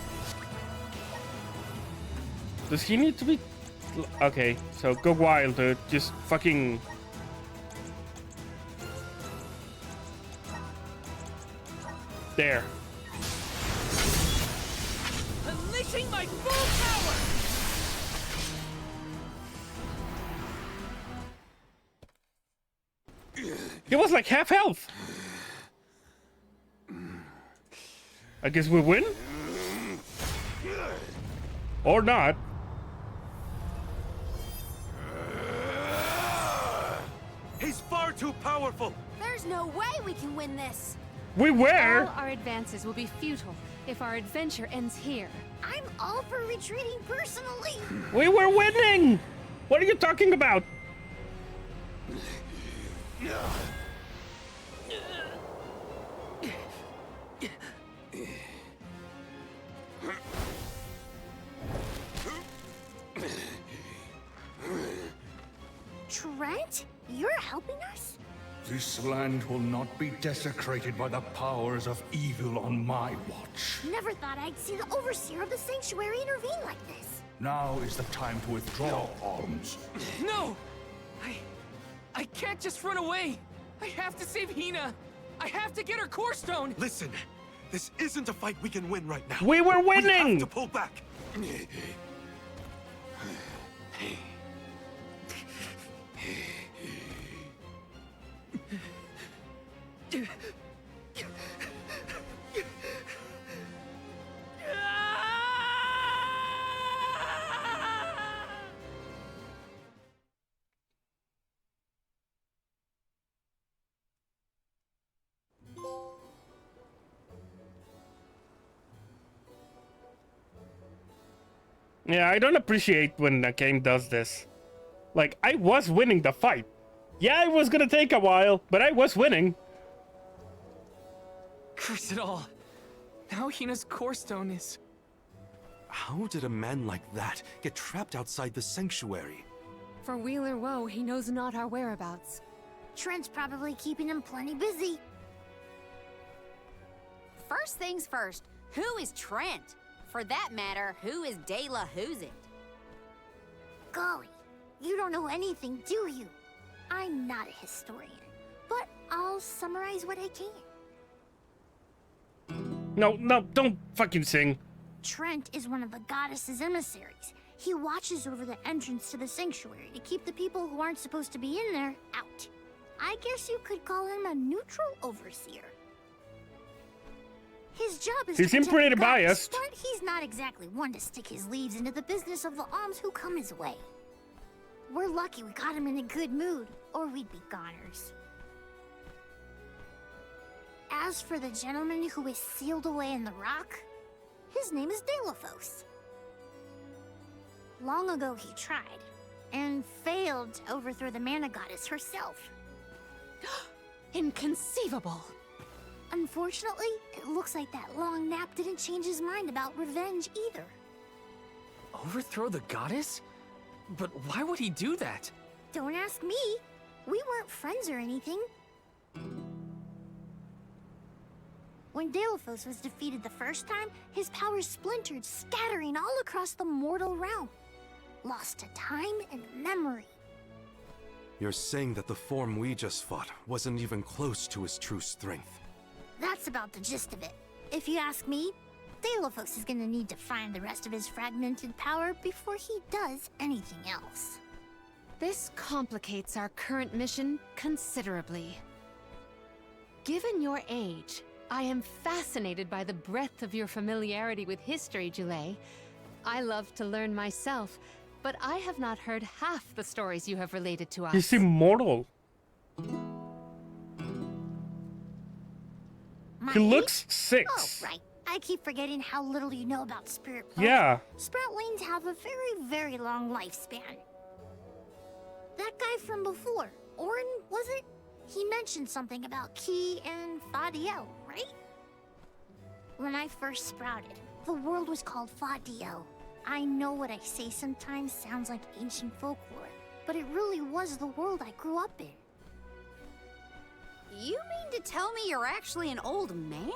Does he need to be... Okay, so go wild, dude. Just fucking... There. Unleashing my full power. He was like half health. I guess we win? Or not. He's far too powerful! There's no way we can win this. We were! All our advances will be futile if our adventure ends here. I'm all for retreating personally. We were winning! What are you talking about? Trent, you're helping us? This land will not be desecrated by the powers of evil on my watch. Never thought I'd see the overseer of the sanctuary intervene like this. Now is the time to withdraw arms. No! I can't just run away. I have to save Hina. I have to get her core stone. Listen, this isn't a fight we can win right now. We were winning! We have to pull back. Yeah, I don't appreciate when a game does this. Like, I was winning the fight. Yeah, it was gonna take a while, but I was winning. Curse it all. Now Hina's core stone is... How did a man like that get trapped outside the sanctuary? For Wheeler Woe, he knows not our whereabouts. Trent's probably keeping him plenty busy. First things first, who is Trent? For that matter, who is De La Who's It? Golly, you don't know anything, do you? I'm not a historian, but I'll summarize what I can. No, don't fucking sing. Trent is one of the goddess's emissaries. He watches over the entrance to the sanctuary to keep the people who aren't supposed to be in there out. I guess you could call him a neutral overseer. His job is He to seemed protect pretty the goddess, biased. but he's not exactly one to stick his leaves into the business of the alms who come his way. We're lucky we got him in a good mood, or we'd be goners. As for the gentleman who is sealed away in the rock, his name is Delphos. Long ago he tried, and failed to overthrow the mana goddess herself. Inconceivable! Unfortunately, it looks like that long nap didn't change his mind about revenge either. Overthrow the goddess? But why would he do that? Don't ask me. We weren't friends or anything. When Delphos was defeated the first time, his powers splintered, scattering all across the mortal realm. Lost to time and memory. You're saying that the form we just fought wasn't even close to his true strength. That's about the gist of it. If you ask me, Delphos is gonna need to find the rest of his fragmented power before he does anything else. This complicates our current mission considerably. Given your age, I am fascinated by the breadth of your familiarity with history, Jule. I love to learn myself, but I have not heard half the stories you have related to us. He's immortal. My He looks age? 6. Oh, right. I keep forgetting how little you know about spirit folk. Yeah. Sproutlings have a very, very long lifespan. That guy from before, Orin, was it? He mentioned something about Ki and Fabio, right? When I first sprouted, the world was called Fabio. I know what I say sometimes sounds like ancient folklore, but it really was the world I grew up in. You mean to tell me you're actually an old man?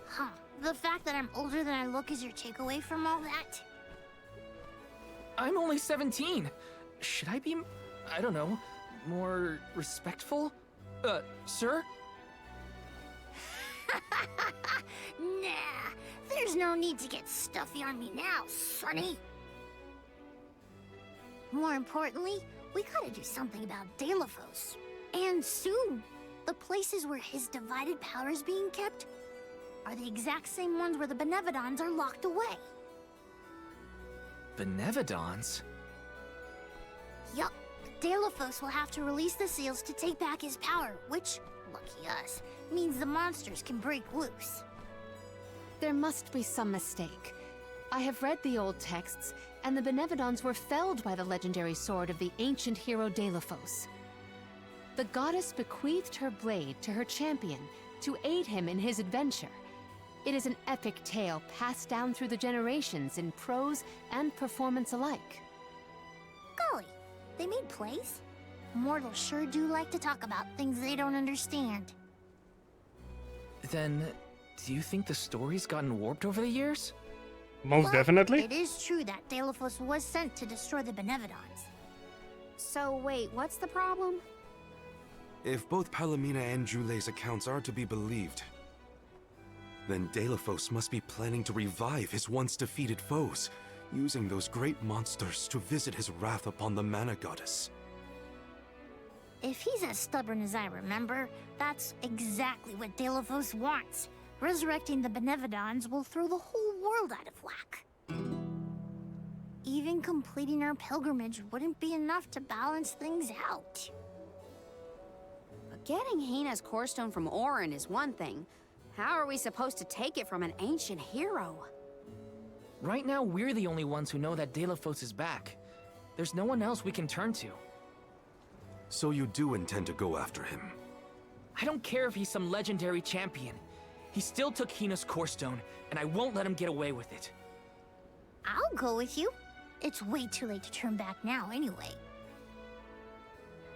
Huh. The fact that I'm older than I look is your takeaway from all that? I'm only 17. Should I be, I don't know, more respectful? Sir? Nah, there's no need to get stuffy on me now, sonny. More importantly, we gotta do something about Delphos. And soon. The places where his divided power is being kept are the exact same ones where the Benevodons are locked away. Benevodons? Yup. Delphos will have to release the seals to take back his power, which, lucky us, means the monsters can break loose. There must be some mistake. I have read the old texts, and the Benevodons were felled by the legendary sword of the ancient hero Delphos. The goddess bequeathed her blade to her champion to aid him in his adventure. It is an epic tale passed down through the generations in prose and performance alike. Golly, they made plays? Mortals sure do like to talk about things they don't understand. Then, do you think the story's gotten warped over the years? Most definitely. It is true that Delphos was sent to destroy the Benevodons. So wait, what's the problem? If both Palomina and Jule's accounts are to be believed, then Delphos must be planning to revive his once defeated foes, using those great monsters to visit his wrath upon the mana goddess. If he's as stubborn as I remember, that's exactly what Delphos wants. Resurrecting the Benevodons will throw the whole world out of whack. Even completing our pilgrimage wouldn't be enough to balance things out. But getting Hina's core stone from Orin is one thing. How are we supposed to take it from an ancient hero? Right now, we're the only ones who know that Delphos is back. There's no one else we can turn to. So you do intend to go after him? I don't care if he's some legendary champion. He still took Hina's core stone, and I won't let him get away with it. I'll go with you. It's way too late to turn back now anyway.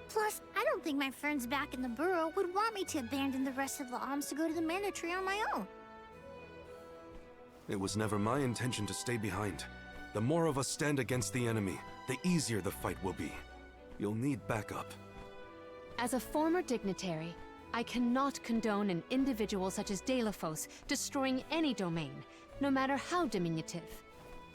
Plus, I don't think my friends back in the burrow would want me to abandon the rest of the alms to go to the mana tree on my own. It was never my intention to stay behind. The more of us stand against the enemy, the easier the fight will be. You'll need backup. As a former dignitary, I cannot condone an individual such as Delphos destroying any domain, no matter how diminutive.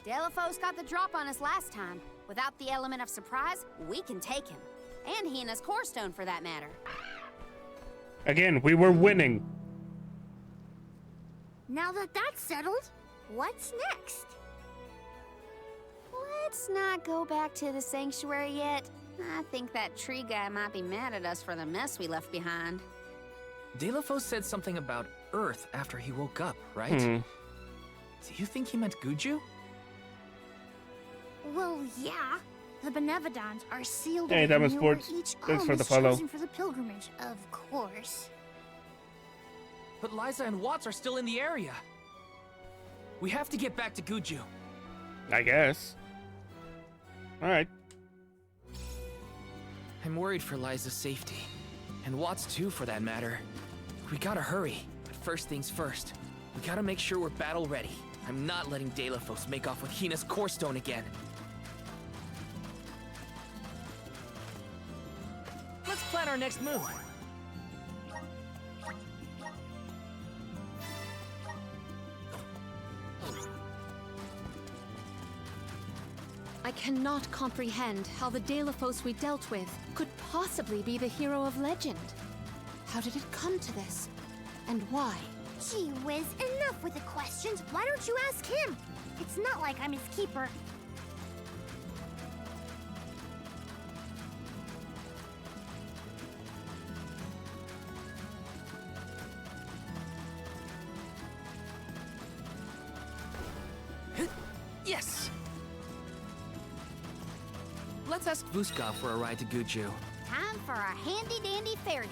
Delphos got the drop on us last time. Without the element of surprise, we can take him. And Hina's core stone, for that matter. Again, we were winning. Now that that's settled, what's next? Let's not go back to the sanctuary yet. I think that tree guy might be mad at us for the mess we left behind. Delafos said something about Earth after he woke up, right? Hmm. Do you think he meant Guju? Well, yeah. The Benevodons are sealed Hey, away Diamond near where Sports. each Thanks alm for the is follow. chosen for the pilgrimage, of course. But Liza and Watts are still in the area. We have to get back to Guju. I guess. Alright. I'm worried for Liza's safety. And Watts too, for that matter. We gotta hurry. But first things first. We gotta make sure we're battle ready. I'm not letting Delafos make off with Hina's core stone again. Let's plan our next move. I cannot comprehend how the Delafos we dealt with could possibly be the hero of legend. How did it come to this? And why? Gee whiz, enough with the questions. Why don't you ask him? It's not like I'm his keeper. Yes! Let's ask Vuskov for a ride to Guju. Time for a handy-dandy fairy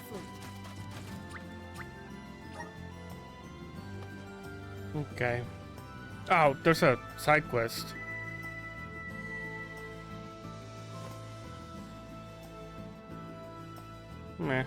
flute. Okay. Oh, there's a side quest. Meh.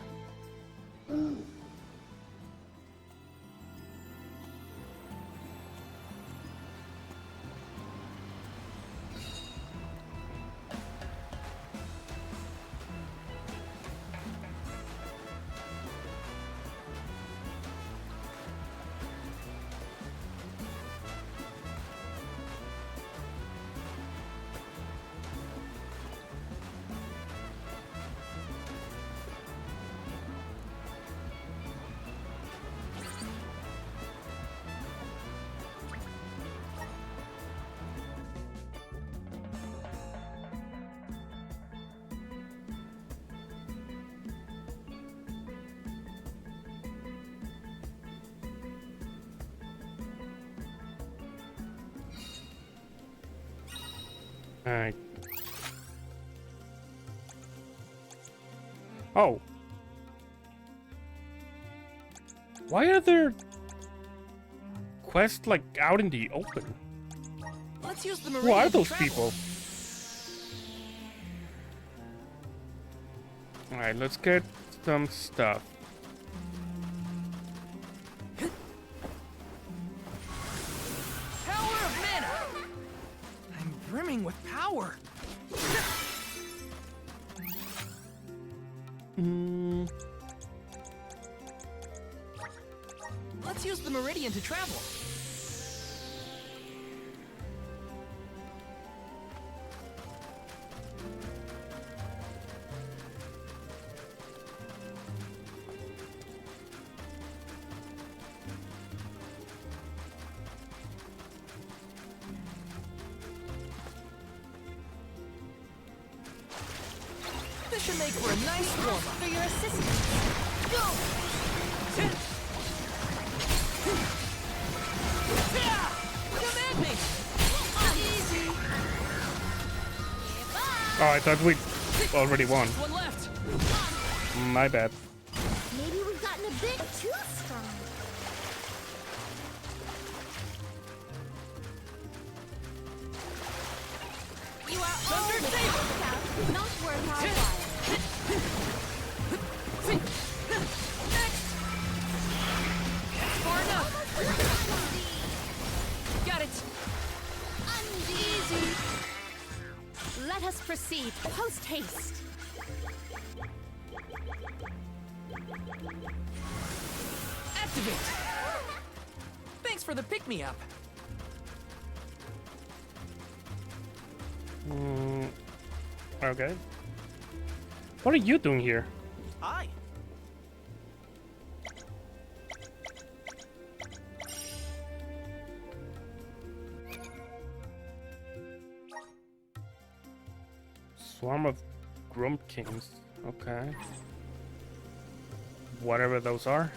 Alright. Oh. Why are there quests like out in the open? Let's use the Who meridian are to those travel. people? Alright, let's get some stuff. Power of mana! I'm brimming with power. Let's use the meridian to travel. This should make for a nice warm-up. For your assistance. Go! Command me! Easy! Oh, I thought we already won. One left! My bad. Maybe we've gotten a bit too strong. You are Thunder Saber! not worth our while. Next! Far enough! Got it! Easy. Let us proceed post haste. Activate! Thanks for the pick-me-up. Okay. What are you doing here? Hi. Swarm of Grumpkins. Okay. Whatever those are.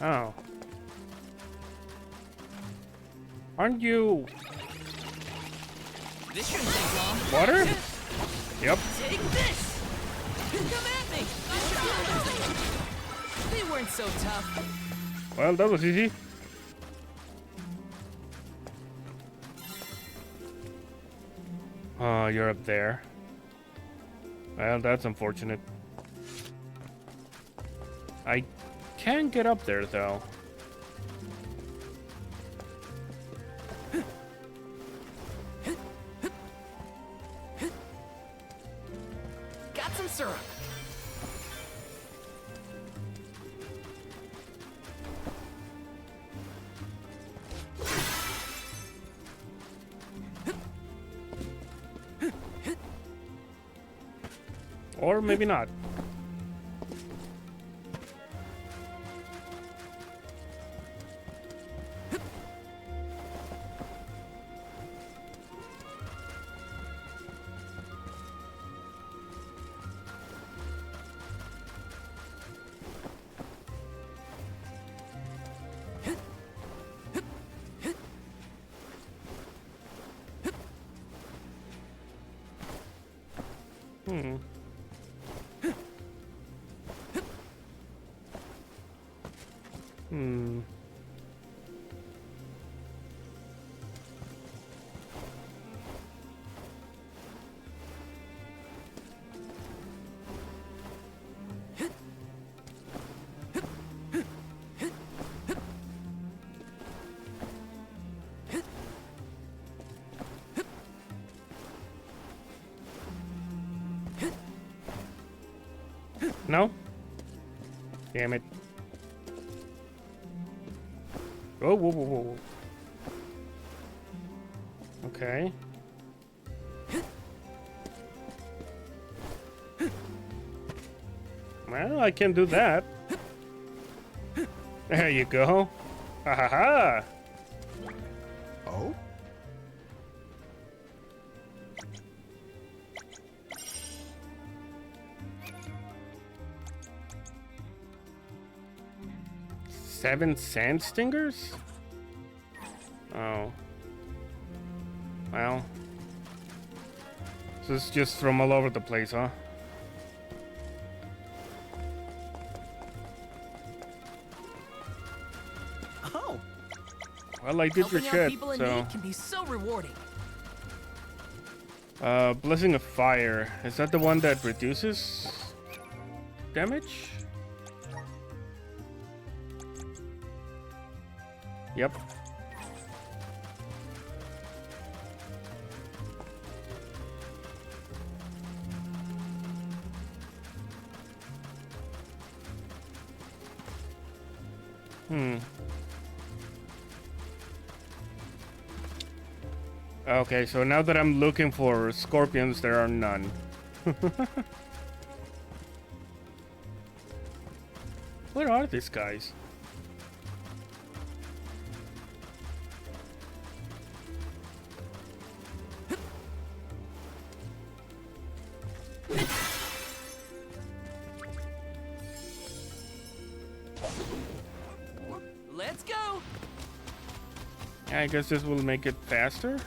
Oh. Aren't you... This shouldn't take long. Water? Yep. Take this! Come at me! They weren't so tough. Well, that was easy. Oh, you're up there. Well, that's unfortunate. I can get up there, though. Got some syrup. Or maybe not. No? Damn it. Oh, whoa, whoa, whoa. Okay. Well, I can do that. There you go. Ha ha ha. Oh? Seven sand stingers? Oh. Well. So it's just from all over the place, huh? Oh. Well, I did your Helping out shit, people in so... need can be so rewarding. Blessing of Fire. Is that the one that reduces damage? Yep. Okay, so now that I'm looking for scorpions, there are none. Where are these guys? Let's go. I guess this will make it faster.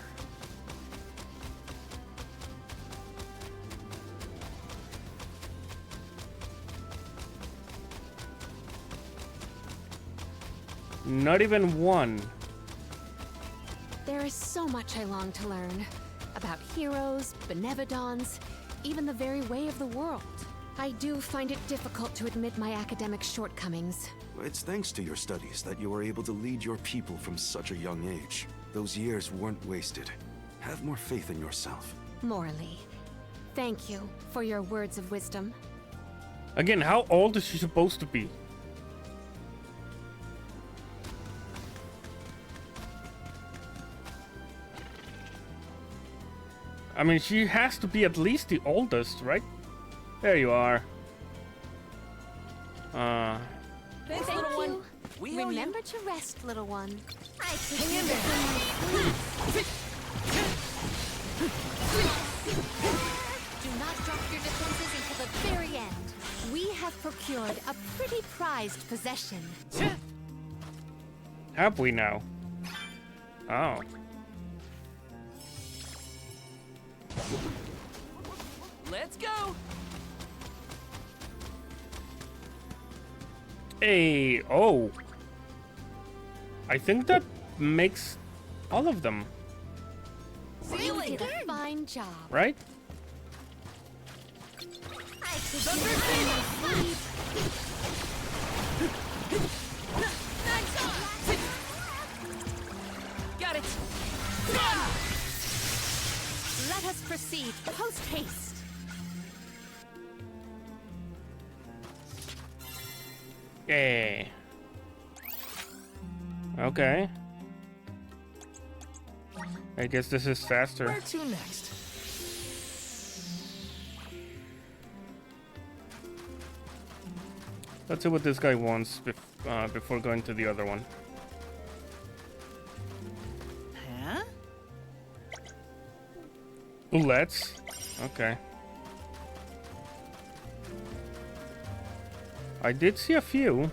Not even one. There is so much I long to learn. About heroes, benevodons, even the very way of the world. I do find it difficult to admit my academic shortcomings. It's thanks to your studies that you were able to lead your people from such a young age. Those years weren't wasted. Have more faith in yourself. Morley, thank you for your words of wisdom. Again, how old is she supposed to be? I mean, she has to be at least the oldest, right? There you are. Thanks, Thank little one. you. We owe Remember to rest, little one. I could Hang in use there. some sleep. secured a pretty prized possession. Have we now? Oh. Let's go! Hey, oh. I think that makes all of them, You did a fine job. right? I could do it in my sleep. Got it! Let us proceed post haste. Yeah. Okay. I guess this is faster. Where to next? Let's see what this guy wants before going to the other one. Huh? Let's. Okay. I did see a few.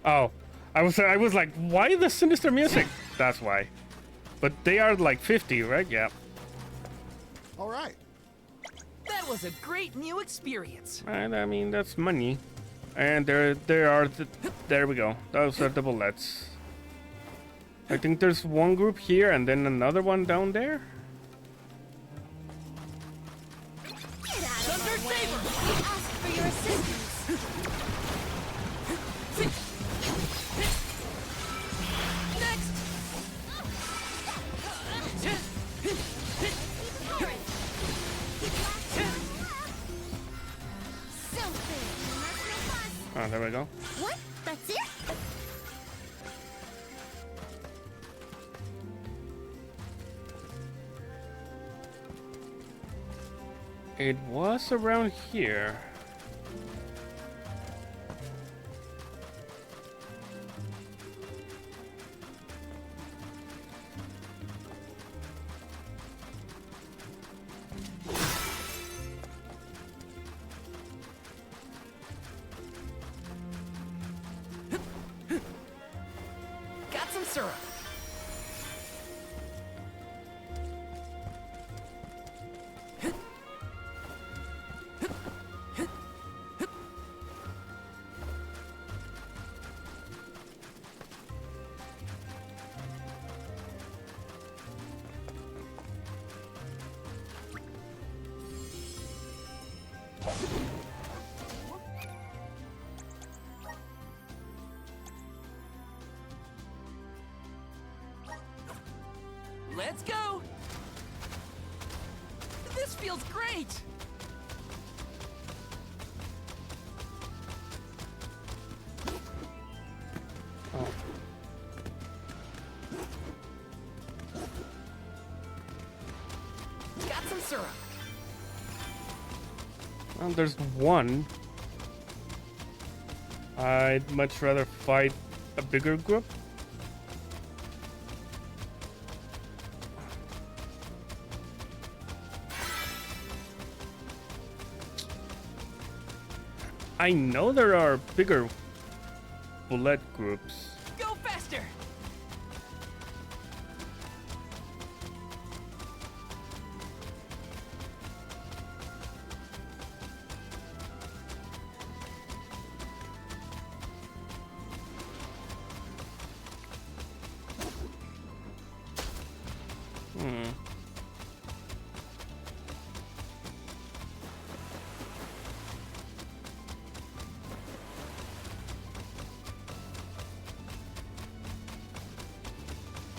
Oh, I was like, why the sinister music? That's why. But they are like 50, right? Yeah. All right. That was a great new experience. And I mean, that's money. And there we go. Those are the bullets. I think there's one group here and then another one down there. Get out of my way. We asked for your assistance. Oh, there we go. What? That's it? It was around here. Got some syrup. Let's go! This feels great! Oh. Got some syrup. Well, there's one. I'd much rather fight a bigger group. I know there are bigger bullet groups. Go faster!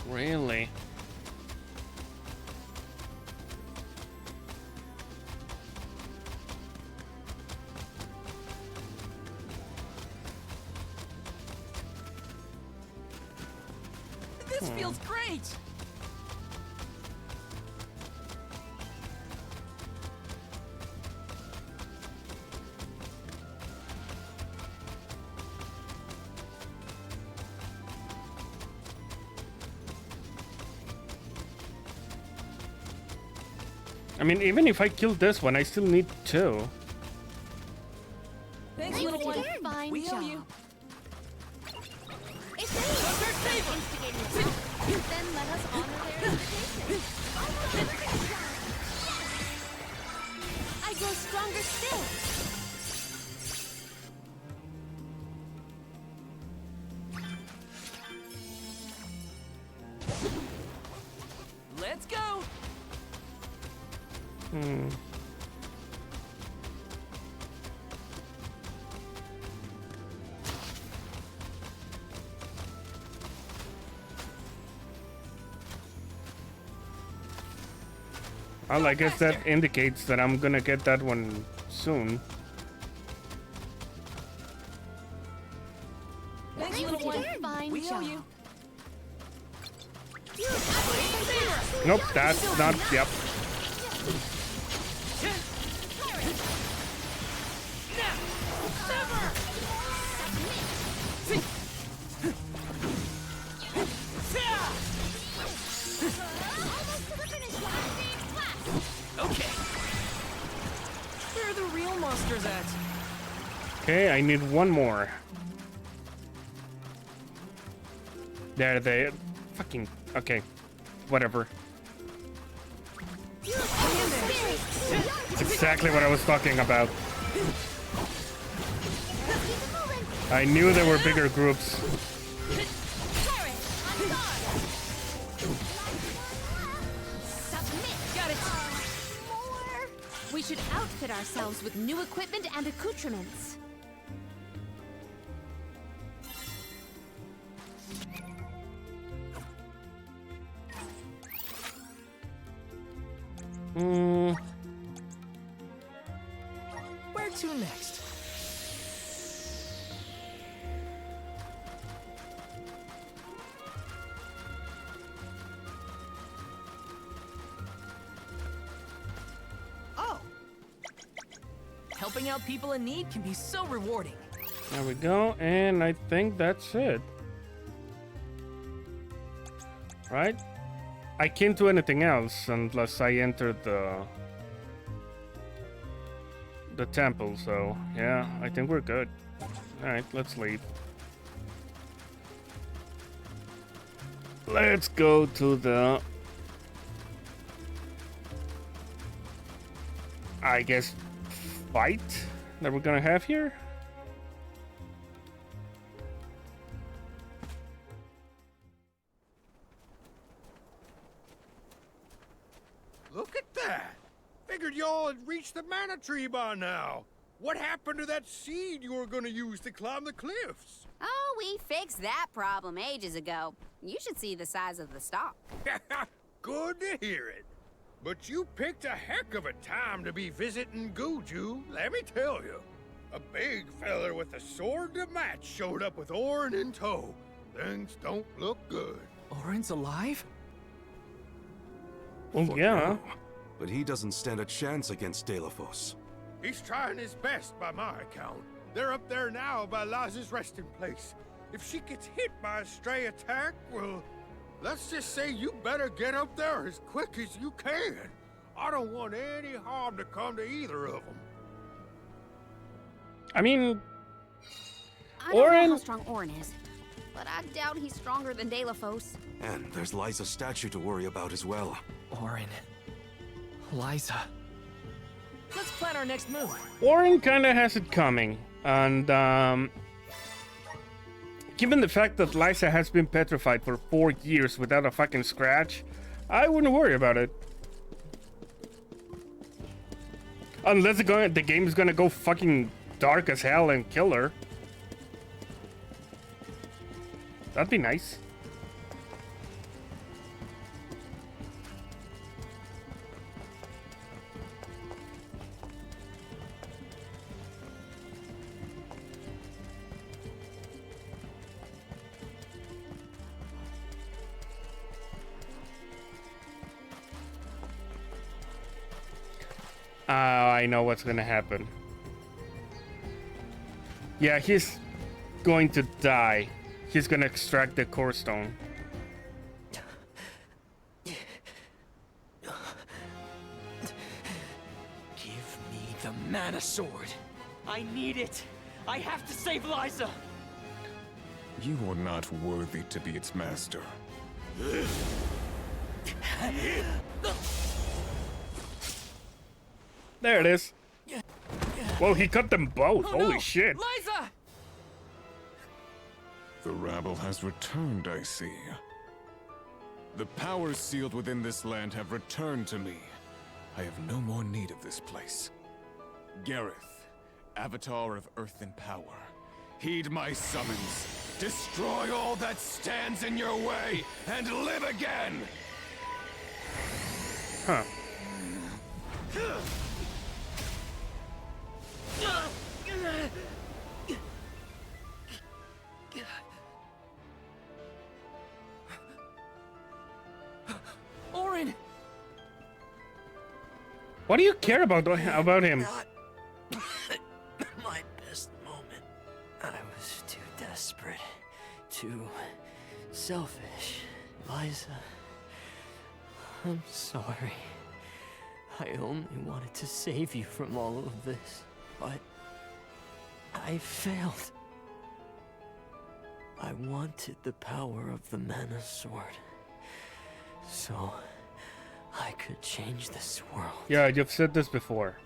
Really? This feels great! I mean, even if I kill this one, I still need 2. Thanks, little one. Fine We owe job. you. If they instigating attack, then let us honor their invitation. I grow stronger still. Let's go! Well, I guess that indicates that I'm gonna get that one soon. Thanks, little one. Fine We owe job. you. Nope, that's not. Yep. Okay. Where are the real monsters at? Okay, I need one more. There they. Fucking. Okay. Whatever. That's exactly what I was talking about. I knew there were bigger groups. Got it. We should outfit ourselves with new equipment and accoutrements. Where to next? Oh! Helping out people in need can be so rewarding. There we go, and I think that's it. Right? I can't do anything else unless I enter the temple, so yeah, I think we're good. Alright, let's leave. Let's go to the, I guess, fight that we're gonna have here. Look at that! Figured y'all had reached the mana tree by now. What happened to that seed you were gonna use to climb the cliffs? Oh, we fixed that problem ages ago. You should see the size of the stalk. Good to hear it. But you picked a heck of a time to be visiting Guju, let me tell you. A big feller with a sword to match showed up with Orin in tow. Things don't look good. Orin's alive? Well, For yeah. now. But he doesn't stand a chance against Delafos. He's trying his best by my account. They're up there now by Liza's resting place. If she gets hit by a stray attack, well, let's just say you better get up there as quick as you can. I don't want any harm to come to either of them. I mean, I don't know Orin. how strong Orin is, but I doubt he's stronger than Delafos. And there's Liza's statue to worry about as well. Orin. Liza. Let's plan our next move. Orin kind of has it coming, and given the fact that Liza has been petrified for 4 years without a fucking scratch, I wouldn't worry about it. Unless the game is gonna go fucking dark as hell and kill her. That'd be nice. I know what's gonna happen. Yeah, he's going to die. He's gonna extract the core stone. Give me the mana sword. I need it. I have to save Liza. You are not worthy to be its master. There it is. Well, he cut them both. Oh, Holy no! shit. Liza! The rabble has returned, I see. The powers sealed within this land have returned to me. I have no more need of this place. Gareth, Avatar of Earth and Power, heed my summons. Destroy all that stands in your way, and live again! Huh. Orin! What do you care about him? My best moment. I was too desperate, too selfish. Liza, I'm sorry. I only wanted to save you from all of this, but I failed. I wanted the power of the mana sword, so I could change this world. Yeah, you've said this before.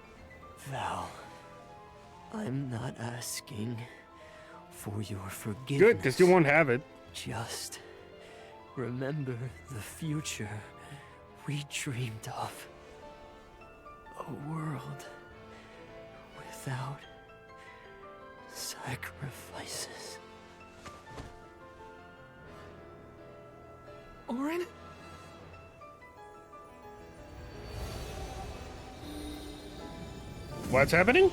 Val, I'm not asking for your forgiveness. Good, because you won't have it. Just remember the future we dreamed of. A world without sacrifices. Orin? What's happening?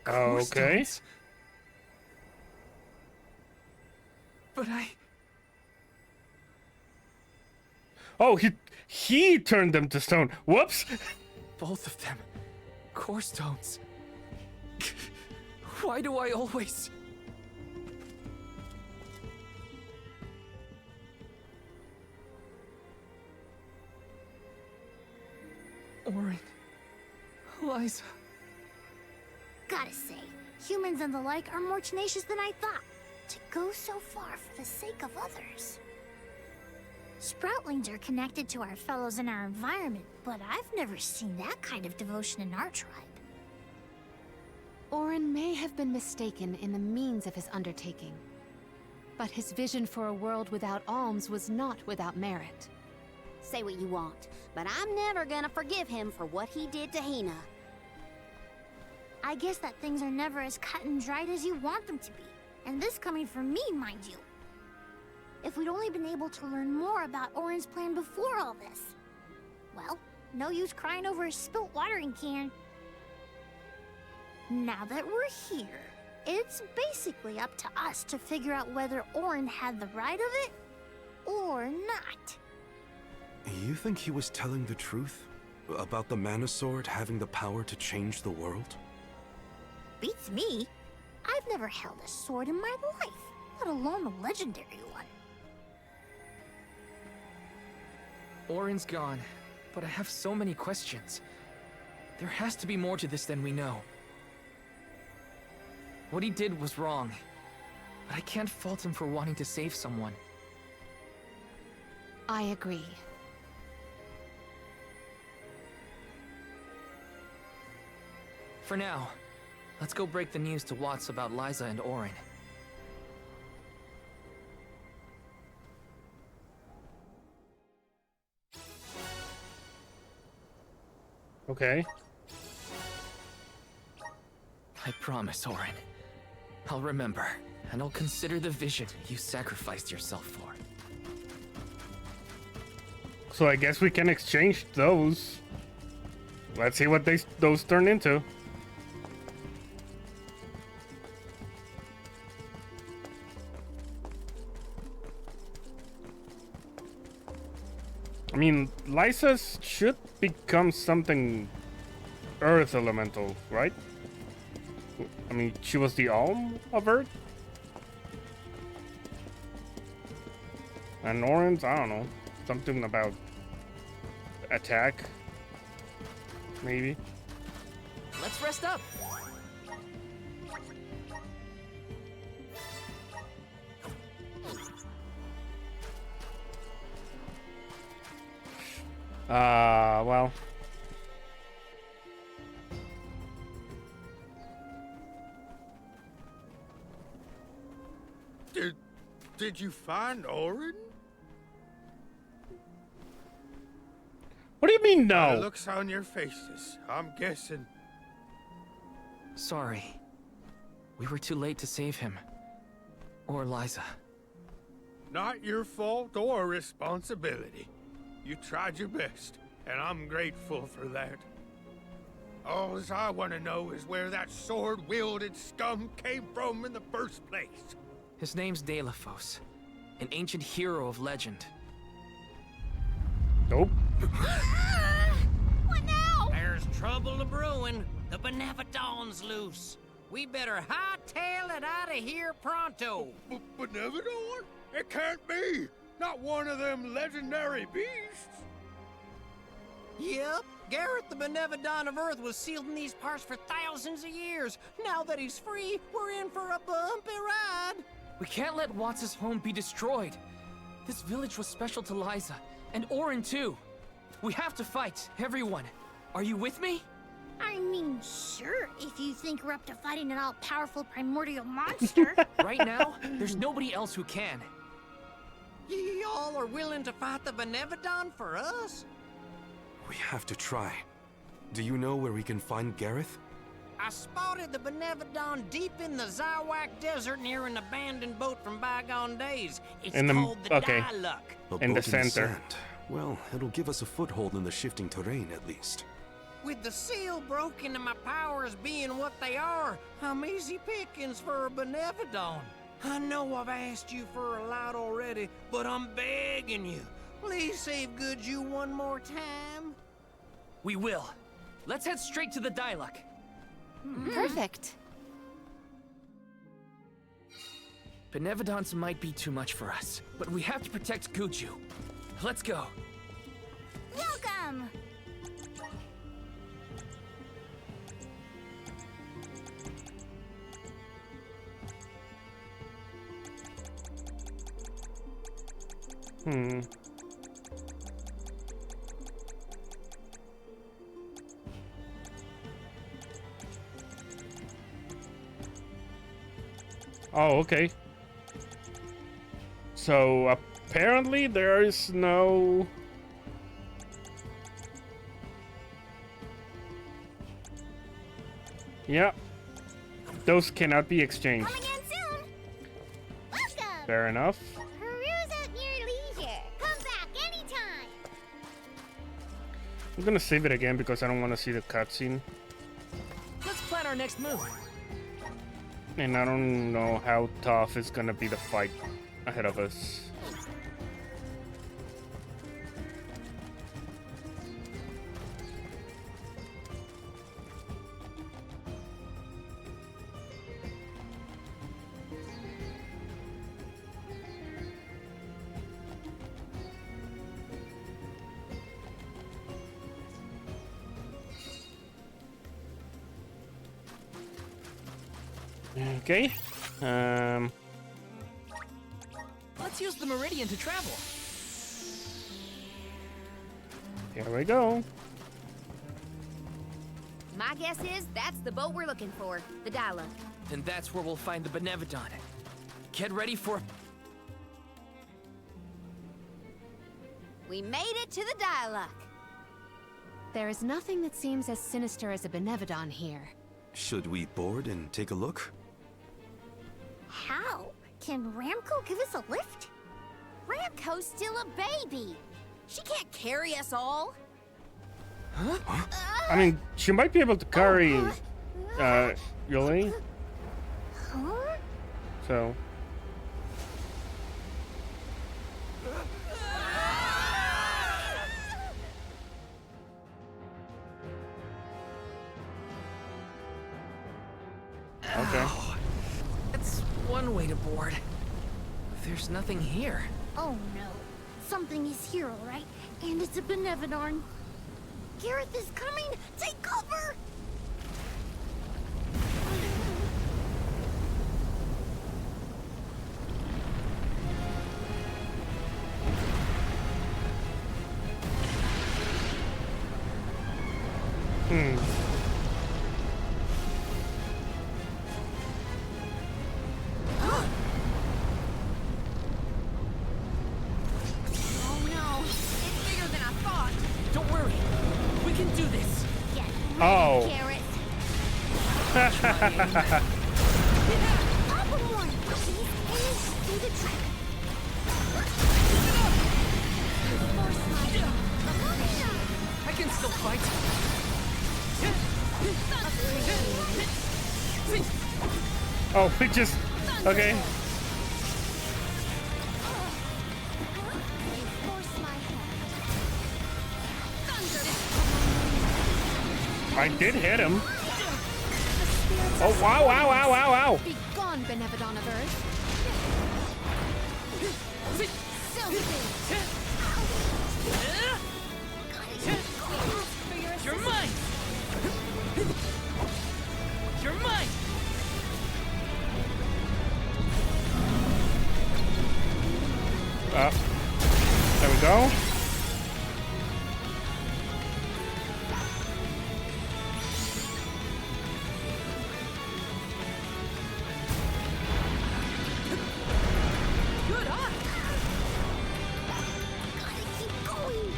Okay. Stones. But Oh, he turned them to stone. Whoops. both of them. Core stones. Why do I always... Orin. Liza. Gotta say, humans and the like are more tenacious than I thought. To go so far for the sake of others. Sproutlings are connected to our fellows in our environment, but I've never seen that kind of devotion in our tribe. Orin may have been mistaken in the means of his undertaking. But his vision for a world without alms was not without merit. Say what you want, but I'm never gonna forgive him for what he did to Hina. I guess that things are never as cut and dried as you want them to be. And this coming from me, mind you. If we'd only been able to learn more about Orin's plan before all this. Well, no use crying over a spilt watering can. Now that we're here, it's basically up to us to figure out whether Orin had the right of it or not. You think he was telling the truth? About the mana sword having the power to change the world? Beats me. I've never held a sword in my life, let alone a legendary one. Orin's gone, but I have so many questions. There has to be more to this than we know. What he did was wrong, but I can't fault him for wanting to save someone. I agree. For now, let's go break the news to Watts about Liza and Orin. Okay. I promise, Orin. I'll remember, and I'll consider the vision you sacrificed yourself for. So I guess we can exchange those. Let's see what those turn into. I mean, Liza should become something Earth elemental, right? I mean, she was the Alm of Earth? And Orange, I don't know. Something about attack, maybe. Let's rest up. Well. Did you find Orin? What do you mean, By no? the looks on your faces, I'm guessing. Sorry. We were too late to save him. Or Liza. Not your fault or responsibility. You tried your best, and I'm grateful for that. All I want to know is where that sword-wielded scum came from in the first place. His name's Delafos, an ancient hero of legend. Nope. What now? There's trouble a-brewing. The Benevodon's loose. We better hightail it out of here pronto. Benevodon? It can't be. Not one of them legendary beasts. Yep. Gareth the Benevodon of Earth was sealed in these parts for thousands of years. Now that he's free, we're in for a bumpy ride. We can't let Watts' home be destroyed. This village was special to Liza, and Orin too. We have to fight, everyone. Are you with me? I mean, sure, if you think we're up to fighting an all-powerful primordial monster. Right now, there's nobody else who can. Y'all are willing to fight the Benevodon for us? We have to try. Do you know where we can find Gareth? I spotted the Benevodon deep in the Zawak Desert near an abandoned boat from bygone days. It's called the Diluc. In the center. Sand. Well, it'll give us a foothold in the shifting terrain at least. With the seal broken and my powers being what they are, I'm easy pickings for a Benevodon. I know I've asked you for a lot already, but I'm begging you. Please save Goodju one more time. We will. Let's head straight to the Diluc. Perfect. Benevodons might be too much for us, but we have to protect Goodju. Let's go. Welcome! Oh, okay. So apparently there is no... Yeah. Those cannot be exchanged. Coming in soon! Welcome! Fair enough. Peruse at your leisure. Come back anytime! I'm gonna save it again because I don't want to see the cutscene. Let's plan our next move. And I don't know how tough is gonna be the fight ahead of us. Okay. Let's use the Meridian to travel. Here we go. My guess is that's the boat we're looking for, the Diluc. And that's where we'll find the Benevodon. Get ready for... We made it to the Diluc. There is nothing that seems as sinister as a Benevodon here. Should we board and take a look? How? Can Ramco give us a lift? Ramco's still a baby. She can't carry us all. I mean, she might be able to carry Yoli. Huh? So. Okay. That's one way to board. There's nothing here. Oh no. Something is here, all right? And it's a Benevodon. Gareth is coming! Take cover! Oh no, it's bigger than I thought. Don't worry. We can do this. Get ready, Oh. Gareth. Up one! Please, do the trick. I can still fight. Oh, we just... Okay. I did hit him. Oh, wow, wow, wow, wow, wow. Be gone, Benevodon of Earth. You're mine. You're mine. There we go. Good eye. Gotta keep going.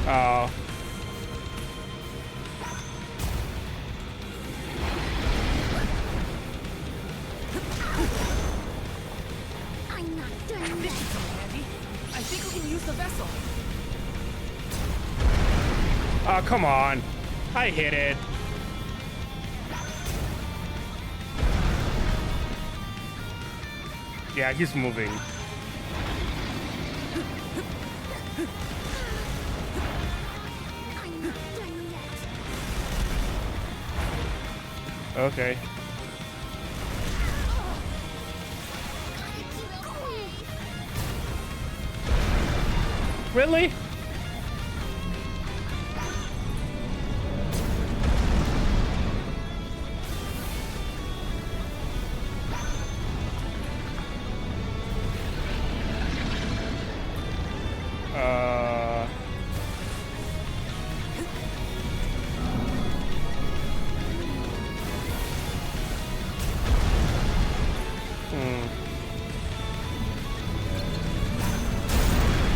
Oh. I'm not done This yet. is handy. I think we can use the vessel. Oh, come on. I hit it. Yeah, he's moving. I'm not done yet. Okay. Gotta keep going. Really?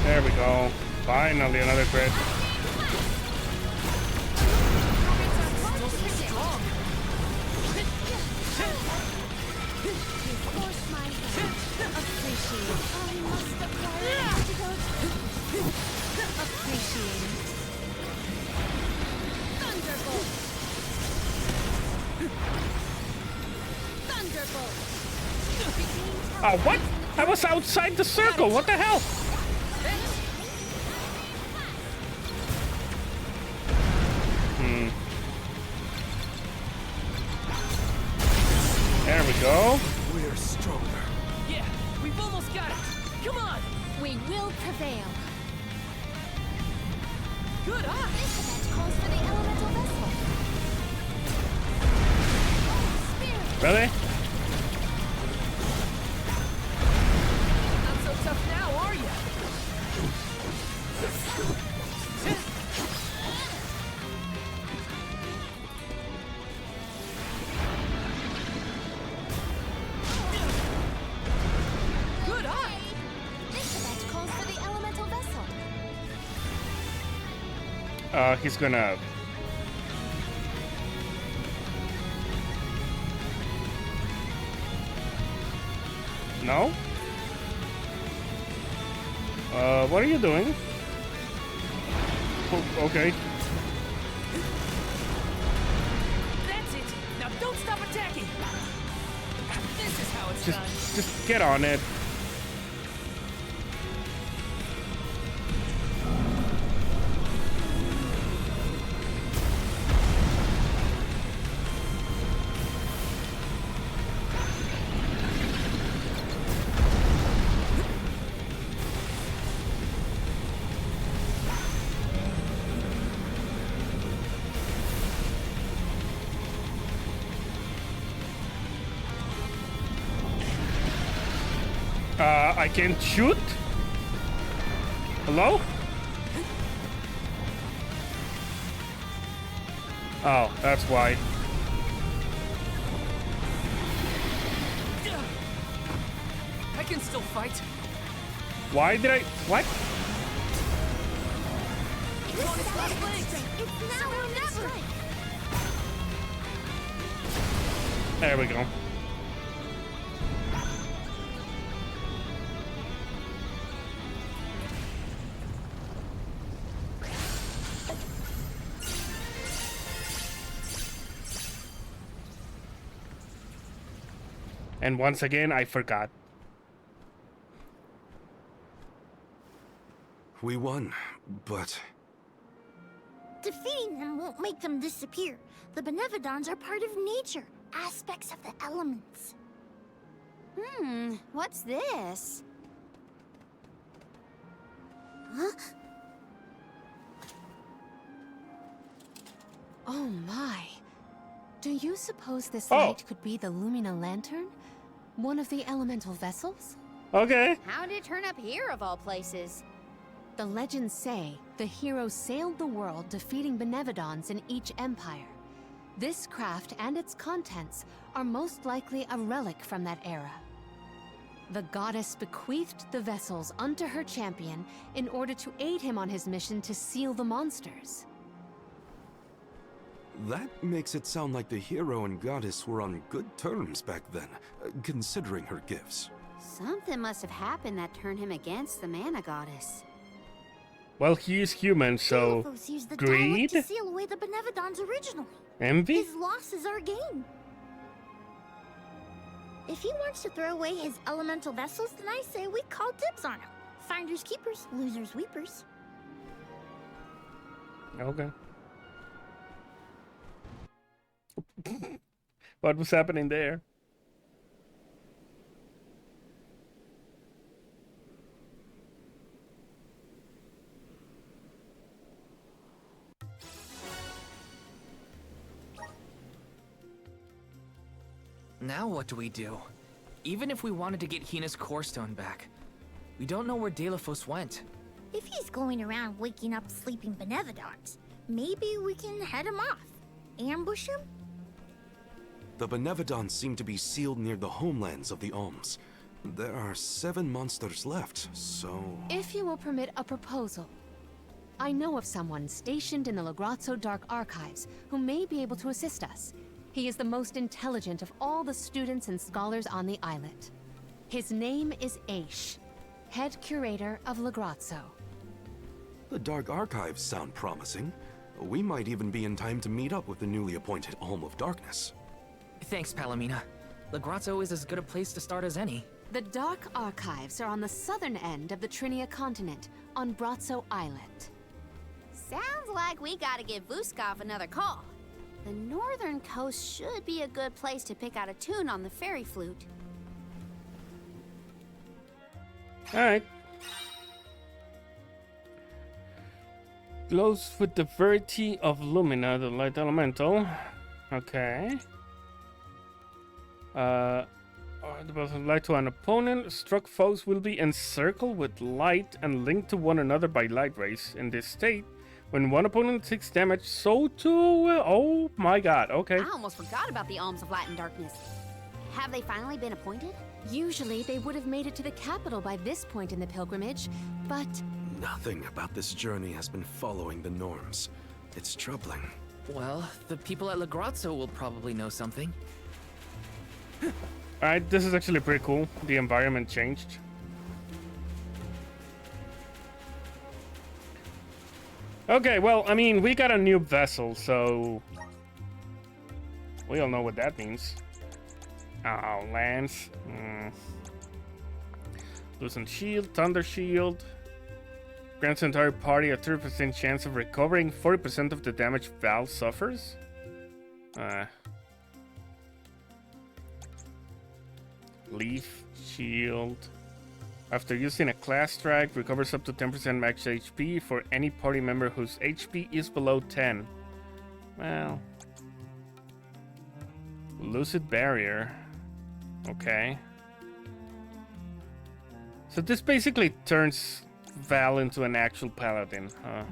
There we go. Finally, another crit. Still so strong. Force my hand. Appreciate. I must acquire antidote. Appreciate. Thunderbolt. Thunderbolt. Oh, what? I was outside the circle. What the hell? There we go. We're stronger. Yeah, we've almost got it. Come on. We will prevail. Good eye. This event calls for the elemental vessel. Really? Not so tough now, are you? Good eye. This event calls for the elemental vessel. He's gonna... No? What are you doing? Oh, okay. That's it. Now don't stop attacking. This is how it's done. Just get on it. I can't shoot? Hello? Oh, that's why. I can still fight. Why did I... What? It's now or never. There we go. And once again, I forgot. We won, but... Defeating them won't make them disappear. The Benevodons are part of nature, aspects of the elements. What's this? Huh? Oh my. Do you suppose this Oh. light could be the Lumina Lantern? One of the elemental vessels? Okay. How did it turn up here, of all places? The legends say the hero sailed the world defeating Benevodons in each empire. This craft and its contents are most likely a relic from that era. The goddess bequeathed the vessels unto her champion in order to aid him on his mission to seal the monsters. That makes it sound like the hero and goddess were on good terms back then, considering her gifts. Something must have happened that turned him against the mana goddess. Well, he is human, so... Delphos used the Greed? dialect to seal away the Benevodons originally. Envy? His loss is our gain. If he wants to throw away his elemental vessels, then I say we call dibs on him. Finders keepers, losers weepers. Okay. What was happening there? Now what do we do? Even if we wanted to get Hina's core stone back, we don't know where Delphos went. If he's going around waking up sleeping Benevodons, maybe we can head him off. Ambush him? The Benevodons seem to be sealed near the homelands of the Alms. There are 7 monsters left, so... If you will permit a proposal. I know of someone stationed in the Lagrazzo Dark Archives who may be able to assist us. He is the most intelligent of all the students and scholars on the islet. His name is Aish, head curator of Lagrazzo. The Dark Archives sound promising. We might even be in time to meet up with the newly appointed Alm of Darkness. Thanks, Palomina. Lagrazzo is as good a place to start as any. The Dark Archives are on the southern end of the Trinia continent, on Brazzo Islet. Sounds like we gotta give Vuskov another call. The northern coast should be a good place to pick out a tune on the fairy flute. Alright. Glows with the verity of Lumina, the light elemental. Okay. The person light to an opponent. Struck foes will be encircled with light and linked to one another by light rays. In this state, when one opponent takes damage, so too will... Oh my god, okay. I almost forgot about the Alms of Light and Darkness. Have they finally been appointed? Usually they would have made it to the capital by this point in the pilgrimage, but... Nothing about this journey has been following the norms. It's troubling. Well, the people at Lagrazzo will probably know something. Alright, this is actually pretty cool. The environment changed. Okay, well, I mean, we got a new vessel, so... we all know what that means. Oh, Lance. Loosen Shield, Thunder Shield. Grants the entire party a 30% chance of recovering 40% of the damage Val suffers. Leaf Shield. After using a class strike, recovers up to 10% max HP for any party member whose HP is below 10. Well... Lucid Barrier. Okay. So this basically turns Val into an actual paladin, huh?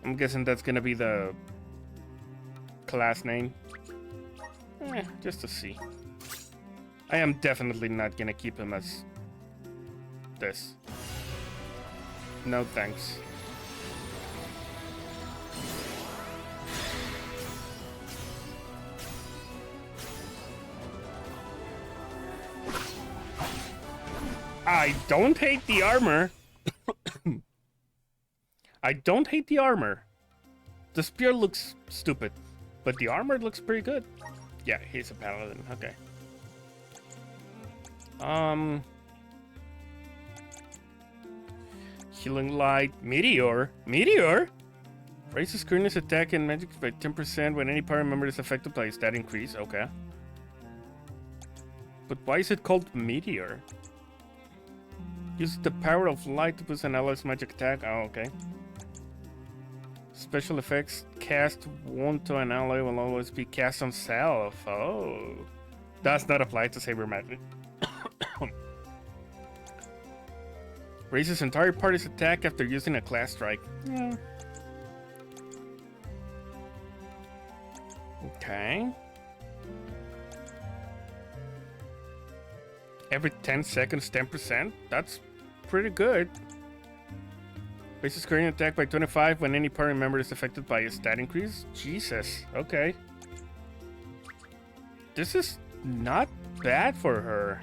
I'm guessing that's gonna be the class name. Just to see. I am definitely not gonna keep him as this. No thanks. I don't hate the armor. I don't hate the armor. The spear looks stupid, but the armor looks pretty good. Yeah, he's a paladin. Okay. Healing light, meteor, raises currentness attack and magic by 10% when any party member is affected by a stat increase. Okay. But why is it called meteor? Use the power of light to boost an ally's magic attack. Oh, okay. Special effects, cast one to an ally will always be cast on self. Oh. Does not apply to saber magic. Raises entire party's attack after using a class strike. Yeah. Okay. Every 10 seconds, 10%? That's pretty good. Raises current attack by 25 when any party member is affected by a stat increase? Jesus, okay. This is not bad for her.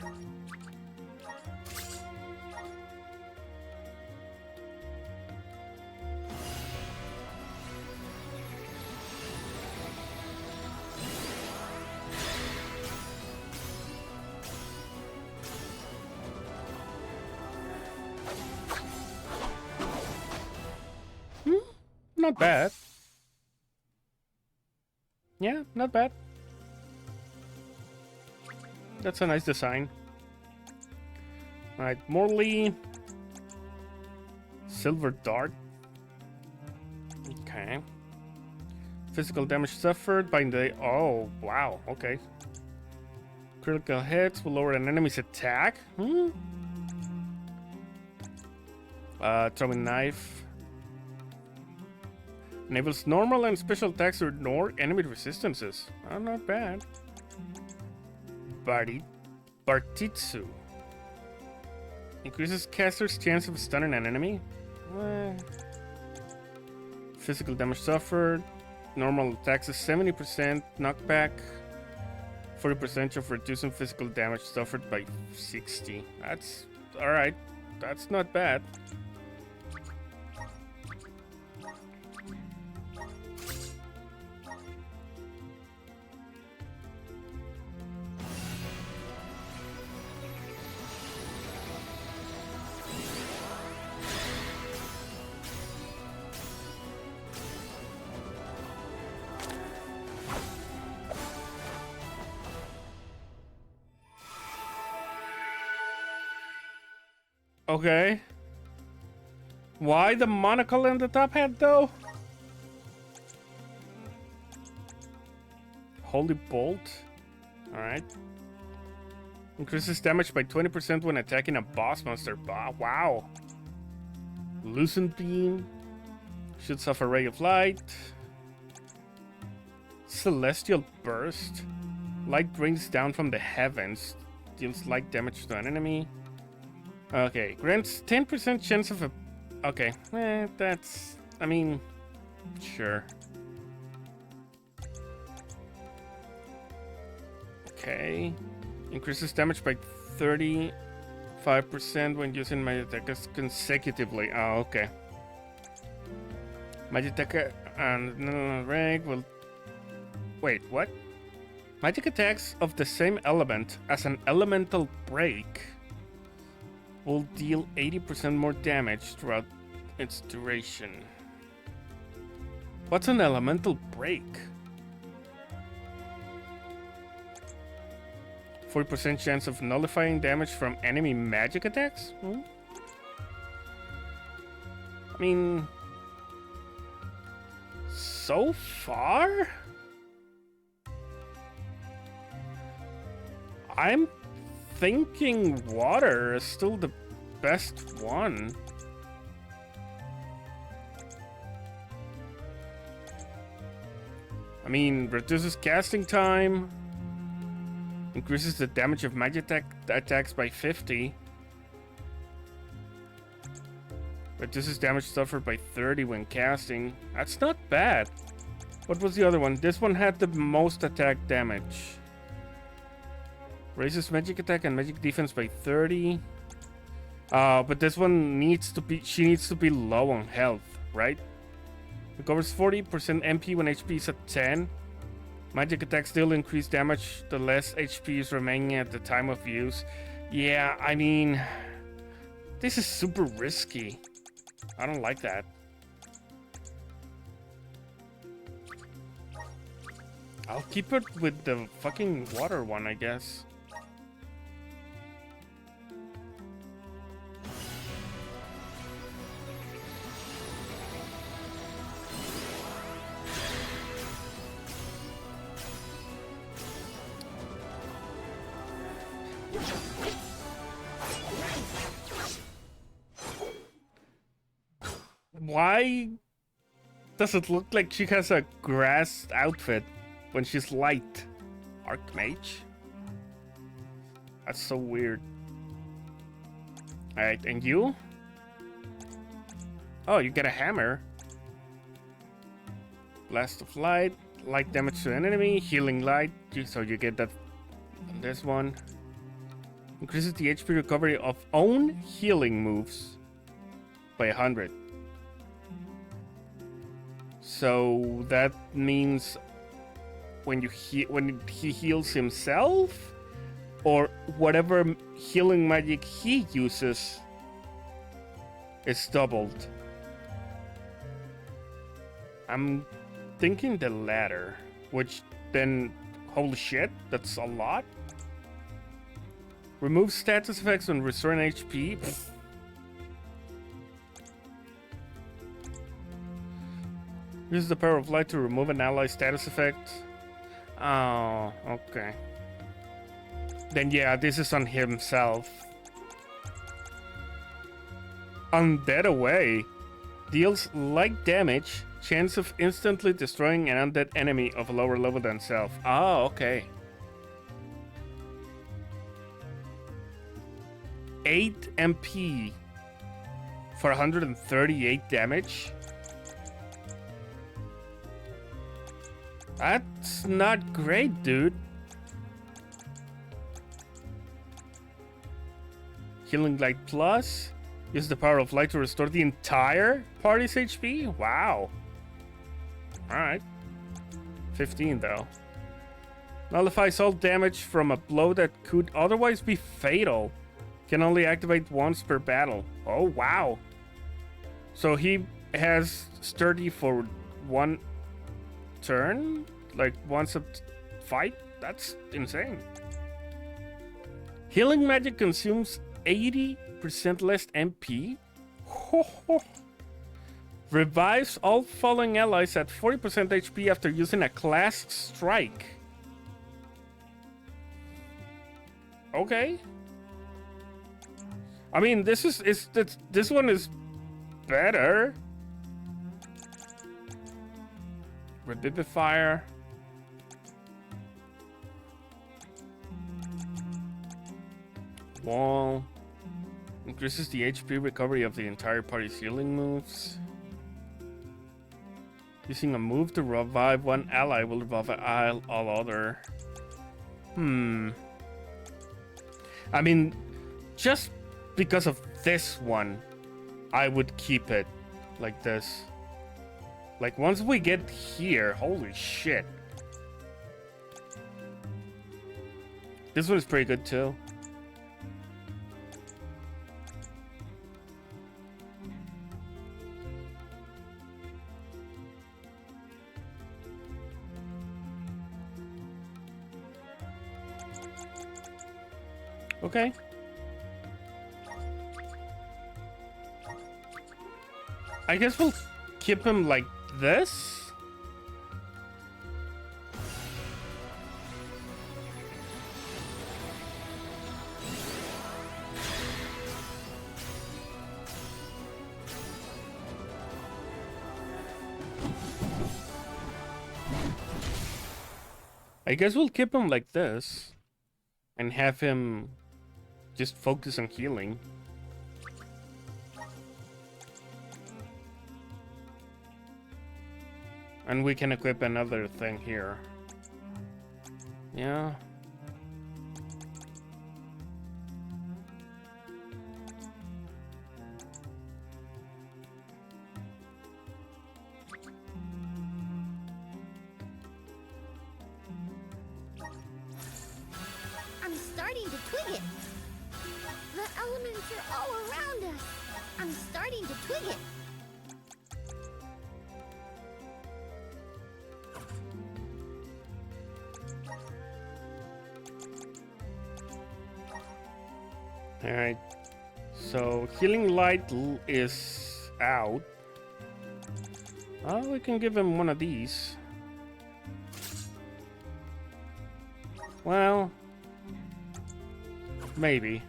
Not bad. Yeah, not bad. That's a nice design. Alright, Morley. Silver Dart. Okay. Physical damage suffered by the... Oh, wow, okay. Critical hits will lower an enemy's attack. Throwing knife. Enables normal and special attacks to ignore enemy resistances. Oh, not bad. Bartitsu. Increases caster's chance of stunning an enemy. Physical damage suffered. Normal attacks is 70% knockback. 40% of reducing physical damage suffered by 60. That's alright. That's not bad. Okay. Why the monocle and the top hat though? Holy Bolt. Alright. Increases damage by 20% when attacking a boss monster. Wow. Lucent Beam. Shoots off a ray of light. Celestial Burst. Light rains down from the heavens. Deals light damage to an enemy. Okay, grants 10% chance of a... Okay, that's... I mean... Sure. Okay. Increases damage by 35% when using magic attacks consecutively. Oh, okay. Magic attack and rank will... Wait, what? Magic attacks of the same element as an elemental break will deal 80% more damage throughout its duration. What's an elemental break? 40% chance of nullifying damage from enemy magic attacks? I mean... So far? I'm thinking water is still the best one. I mean, reduces casting time, increases the damage of magic attacks by 50, reduces damage suffered by 30 when casting. That's not bad. What was the other one? This one had the most attack damage. Raises magic attack and magic defense by 30. But this one needs to be, she needs to be low on health, right? Recovers 40% MP when HP is at 10. Magic attacks still increase damage the less HP is remaining at the time of use. Yeah, I mean, this is super risky. I don't like that. I'll keep it with the fucking water one, I guess. Why does it look like she has a grass outfit when she's light? Archmage? That's so weird. Alright, and you? Oh, you get a hammer. Blast of light, light damage to an enemy, healing light, so you get that on this one. Increases the HP recovery of own healing moves by 100. So that means when he heals himself, or whatever healing magic he uses is doubled. I'm thinking the latter, which then, holy shit, that's a lot. Remove status effects when restoring HP. Pfft. Use the power of light to remove an ally status effect. Oh, okay. Then yeah, this is on himself. Undead Away deals light damage, chance of instantly destroying an undead enemy of a lower level than self. Oh, okay. 8 MP for 138 damage. That's not great, dude. Healing Light Plus. Use the power of light to restore the entire party's HP? Wow. Alright. 15 though. Nullifies all damage from a blow that could otherwise be fatal. Can only activate once per battle. Oh, wow. So he has sturdy for one turn? Like once a fight? That's insane. Healing magic consumes 80% less MP. Revives all falling allies at 40% HP after using a class strike. Okay. I mean, this one is better. Revivifier. Wall. Increases the HP recovery of the entire party's healing moves. Using a move to revive one ally will revive all other. I mean, just because of this one, I would keep it like this. Like, once we get here, holy shit. This one is pretty good too. Okay. I guess we'll keep him like this. I guess we'll keep him like this and have him just focus on healing. And we can equip another thing here. Yeah. I'm starting to twig it. The elements are all around us. I'm starting to twig it. Alright. So, healing light is out. Oh, we can give him one of these. Well, maybe.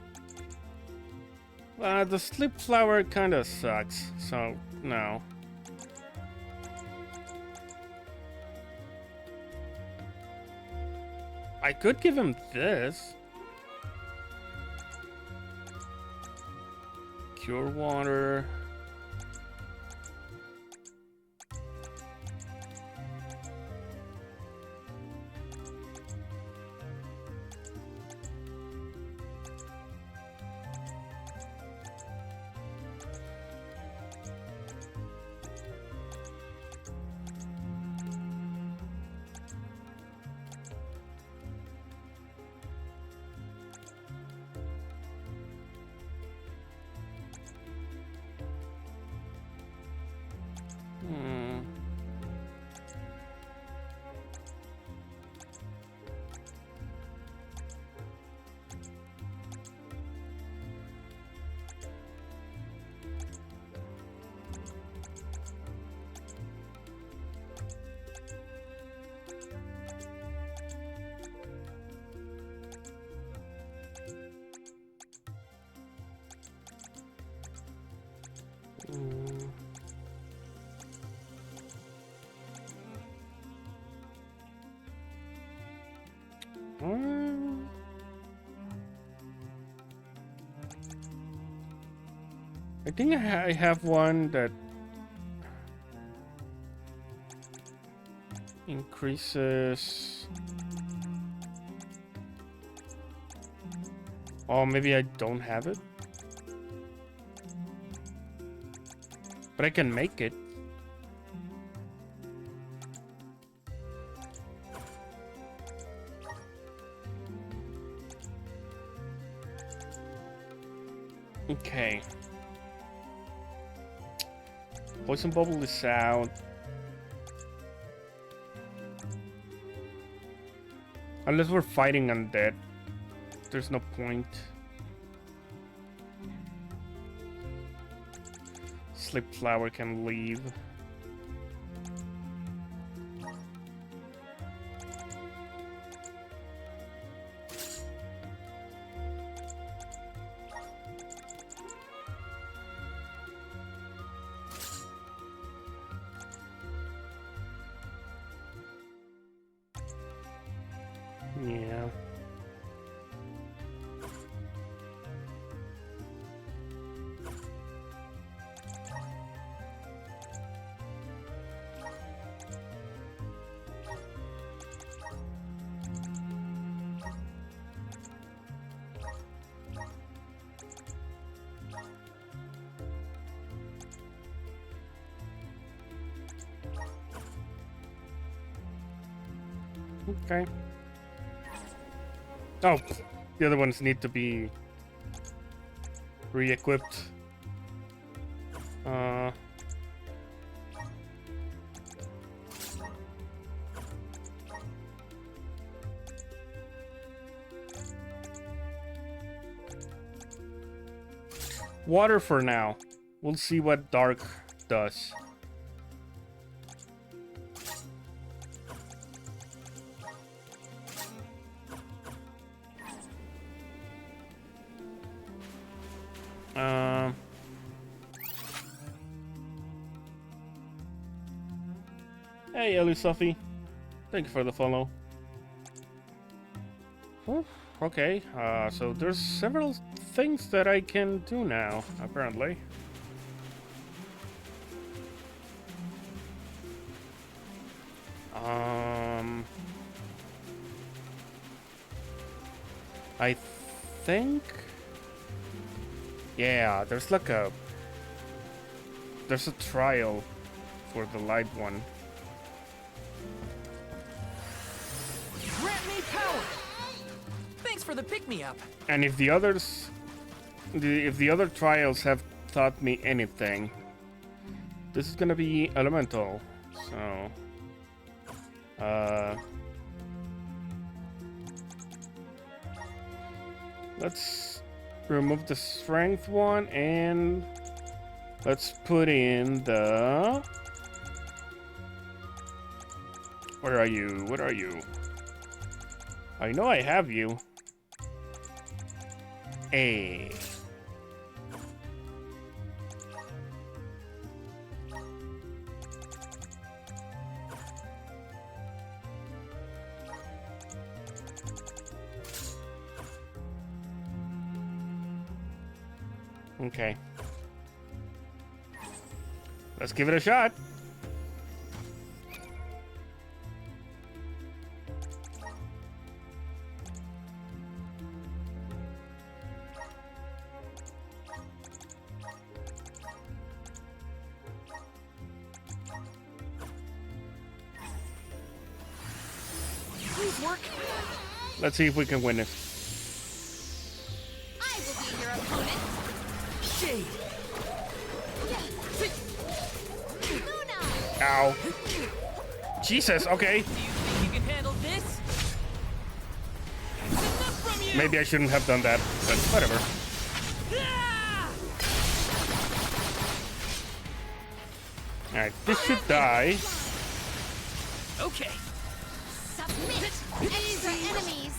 The sleep flower kinda sucks, so no. I could give him this. Cure water. I think I have one that increases. Oh, maybe I don't have it. But I can make it. Okay. Poison bubble is out. Unless we're fighting undead, there's no point. Sleep flower can leave. Yeah. Okay. Oh, the other ones need to be re-equipped. Water for now. We'll see what dark does. Hey, Ellie Sophie. Thank you for the follow. Oof, okay, so there's several things that I can do now, apparently. I think... Yeah, there's like a... There's a trial for the light one. Grant me power! Thanks for the pick-me-up. And if the others... If the other trials have taught me anything, this is gonna be elemental, so... Let's remove the strength one and let's put in the... Where are you? Where are you? I know I have you. A. Okay. Let's give it a shot. Please work. Let's see if we can win it. I will be your opponent. Shade. Ow. Jesus, okay. Do you think you can handle this? That's enough from you. Maybe I shouldn't have done that, but whatever. Alright, this should die. Okay. Submit. Enemies are enemies.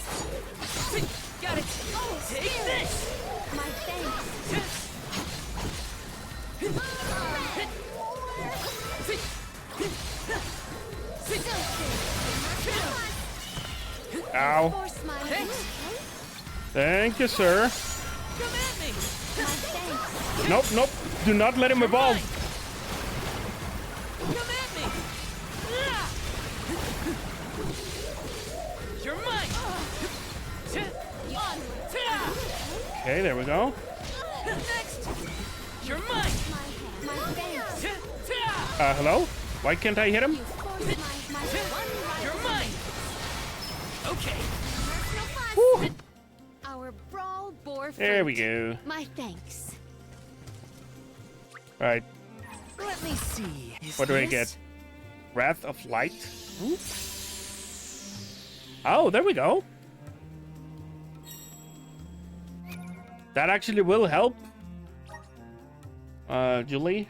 Got it. Oh, Take spirit. this. My thanks. Ow. Force my hand. Thank you, sir. Come at me. My thanks. Nope, nope. Do not let him evolve. Come at me. You're mine. Okay, there we go. Next. You're mine. My thanks. Hello? Why can't I hit him? You're mine. Okay. Woo. Our brawl bore fruit. There we go. My thanks. Alright, Let me see. Is what do I this- get? Wrath of Light? Ooh. Oh, there we go. That actually will help. Julie?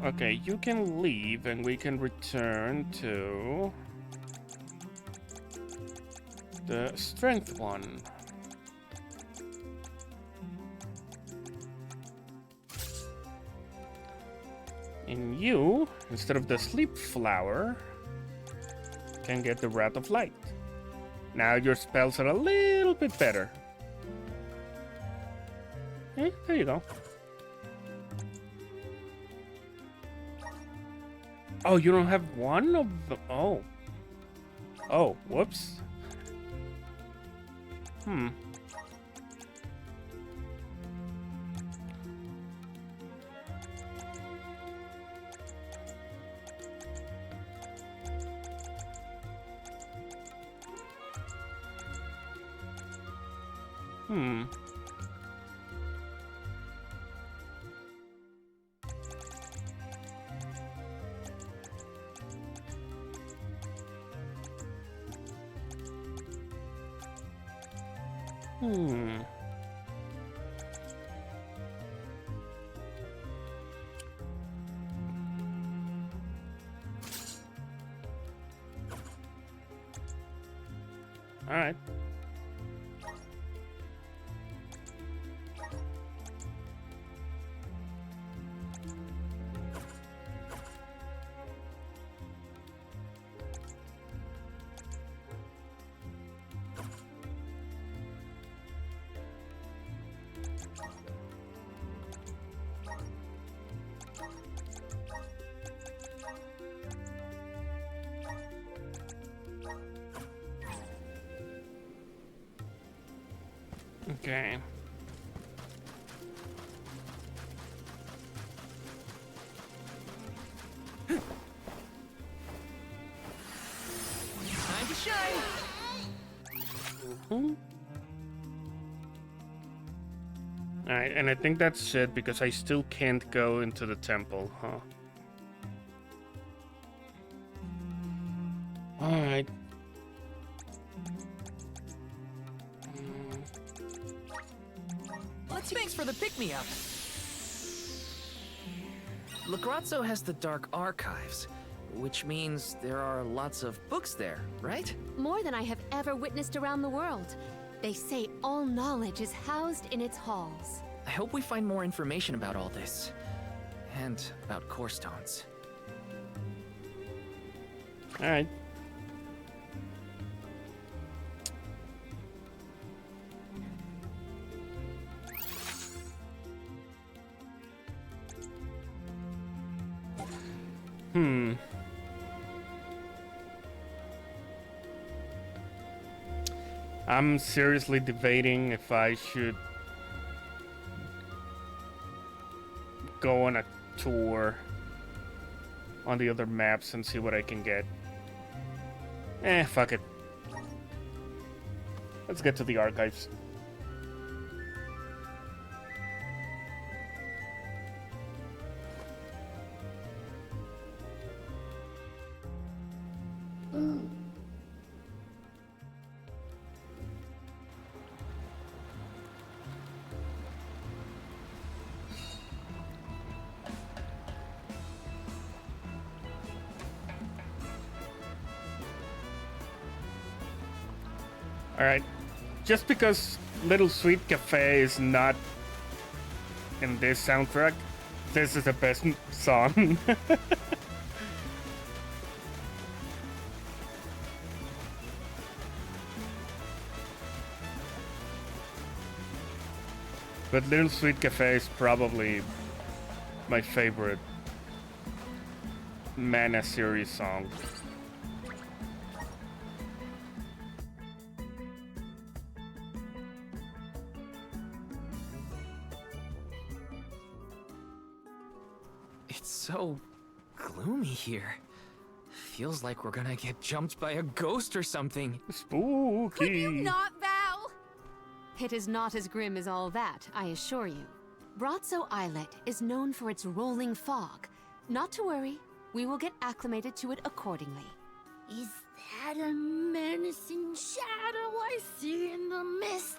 Okay, you can leave and we can return to the strength one. And you, instead of the sleep flower, can get the Wrath of Light. Now your spells are a little bit better. There you go. Oh, you don't have one of the... Oh. Oh, whoops. Hmm. Hmm. Hmm. All right. Okay. Time to shine. Alright, and I think that's it because I still can't go into the temple, huh? Alright. Thanks for the pick-me-up. Lagrazzo has the Dark Archives, which means there are lots of books there, right? More than I have ever witnessed around the world. They say all knowledge is housed in its halls. I hope we find more information about all this. And about core stones. Alright. I'm seriously debating if I should go on a tour on the other maps and see what I can get. Fuck it. Let's get to the archives. Alright, just because Little Sweet Cafe is not in this soundtrack, this is the best song. But Little Sweet Cafe is probably my favorite Mana series song. It's so gloomy here. Feels like we're gonna get jumped by a ghost or something. Spooky. Could you not, Val? It is not as grim as all that, I assure you. Brazzo Islet is known for its rolling fog. Not to worry, we will get acclimated to it accordingly. Is that a menacing shadow I see in the mists?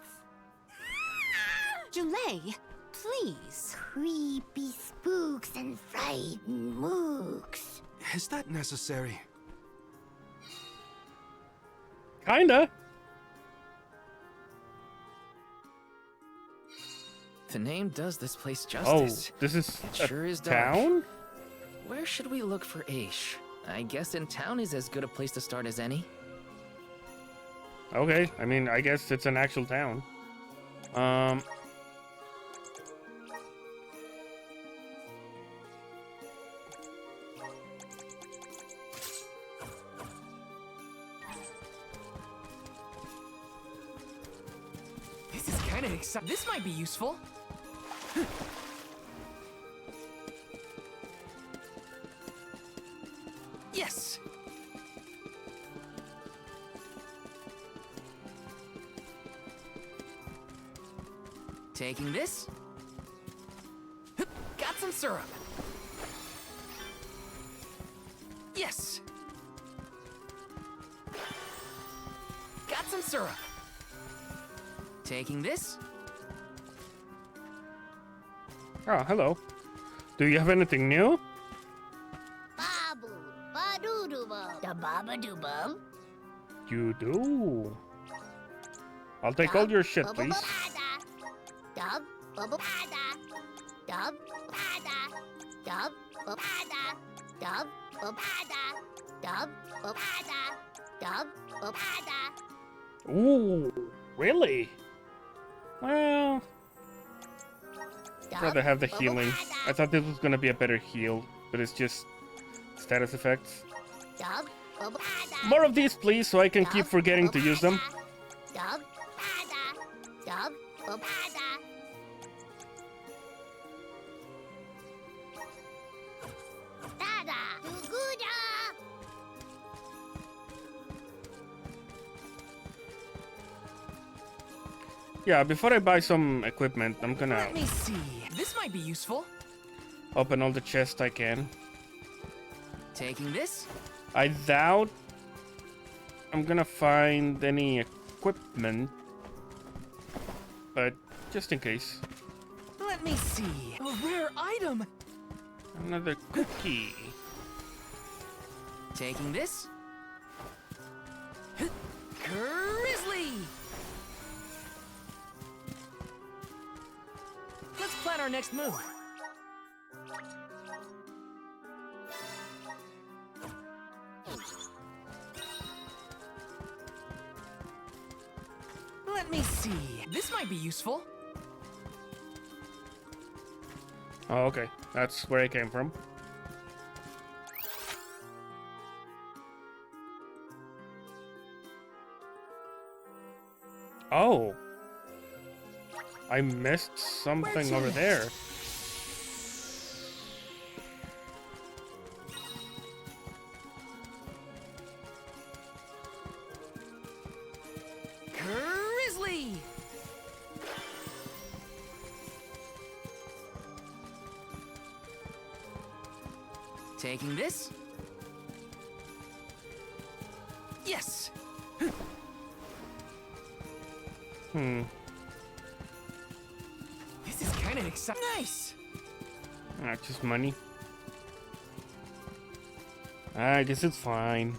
Julay, please. Creepy spooks and frightened mooks. Is that necessary? Kinda. The name does this place justice. Oh, this is It a sure is dark. town? Where should we look for Aish? I guess in town is as good a place to start as any. Okay, I mean, I guess it's an actual town. This is kind of exciting. This might be useful. Yes! Taking this. Got some syrup. Yes! Got some syrup. Taking this. Oh, hello. Do you have anything new? Babu, ba-doo-doo-bum, da ba-ba-doo-bum. You do. I'll take all your shit, please. Dub, ba-ba-da, dub, ba-da, dub, ba-ba-da, dub, ba-ba-da, dub, ba-ba-da, dub, ba-ba-da. Ooh, really? Well, I'd rather have the healing. I thought this was gonna be a better heal, but it's just status effects. Dub, ba-ba-da, More of these, please, so I can keep forgetting to use them. dub, ba-da, dub, Oops. Dada. Tuguda. Yeah, before I buy some equipment, I'm gonna Let me see. This might be useful. open all the chests I can. Taking this? I doubt I'm gonna find any equipment, but just in case. Let me see. A rare item. Another cookie. Taking this? Grizzly! Let's plan our next move. Let me see. This might be useful. Oh, okay. That's where I came from. Oh. I missed something over there. Grizzly! Taking this? Yes! This is kind of exciting. Nice! Just money. I guess it's fine.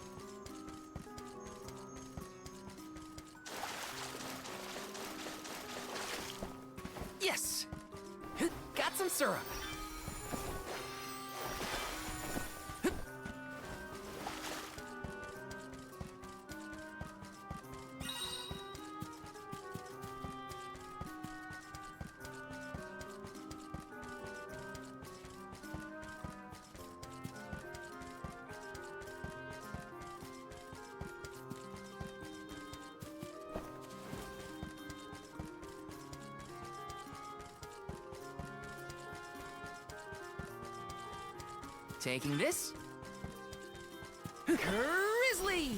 Yes! Got some syrup. Taking this? Grizzly!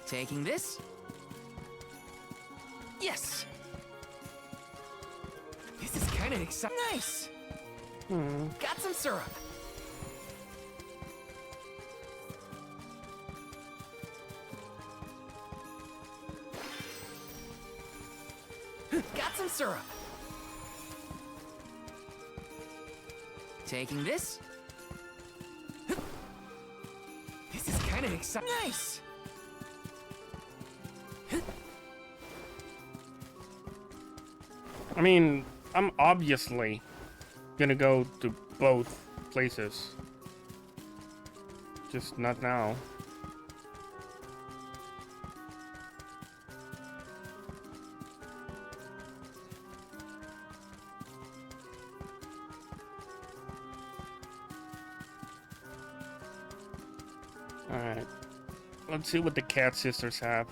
Taking this? Yes! This is kind of exciting. Nice! Got some syrup. Got some syrup. Taking this? This is kind of exciting. Nice! I mean, I'm obviously gonna go to both places. Just not now. Alright. Let's see what the Cat Sisters have.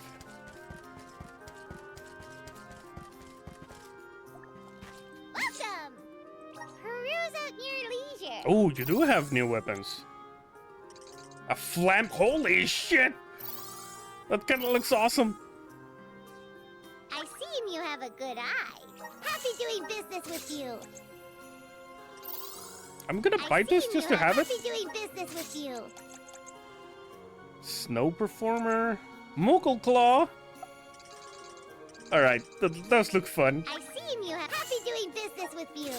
Welcome! Peruse at your leisure. Oh, you do have new weapons. A flam. Holy shit! That kind of looks awesome. I see you have a good eye. Happy doing business with you. I'm gonna buy this just to have it. Happy doing business with you. Snow Performer. Moogle Claw. Alright, that does look fun. I see you have happy doing business with you.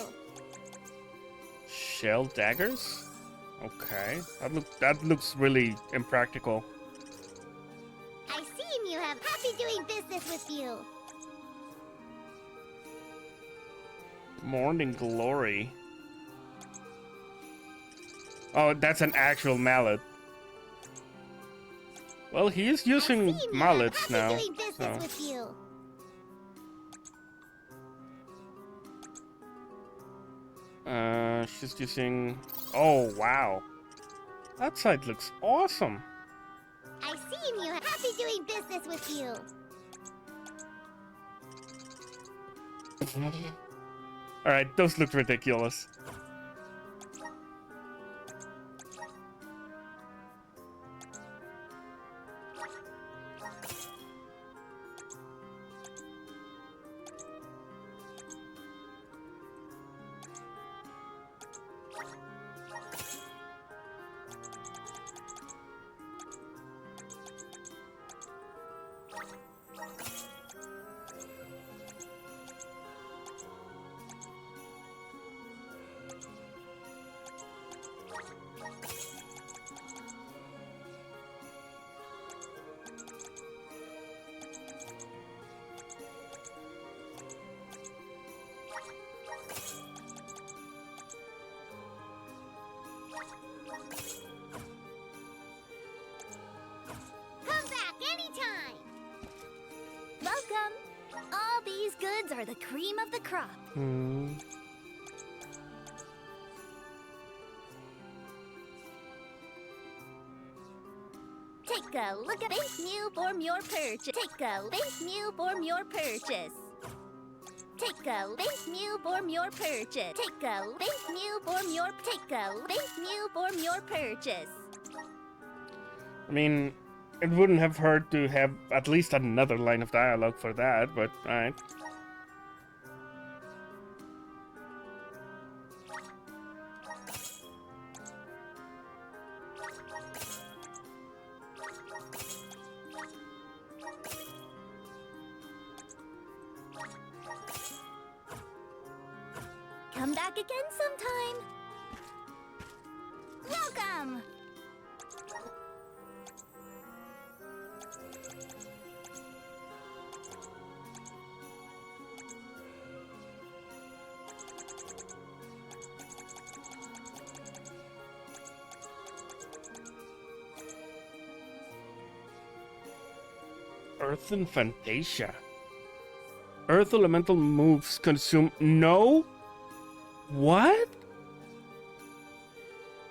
Shell Daggers? Okay. That looks really impractical. I see you have happy doing business with you. Morning Glory. Oh, that's an actual mallet. Well, he is using mallets now. Doing business with you. She's using... Oh, wow. That side looks awesome. welcome you. Happy doing business with you. Alright, those look ridiculous. Come back anytime. Welcome. All these goods are the cream of the crop. Take a look at this new form your purchase. Take a this new form your purchase. Take a this new form your purchase. Take a this new form your purchase. I mean, it wouldn't have hurt to have at least another line of dialogue for that, but alright. Come back again sometime. Welcome. Earth and Fantasia. Earth elemental moves consume no? What?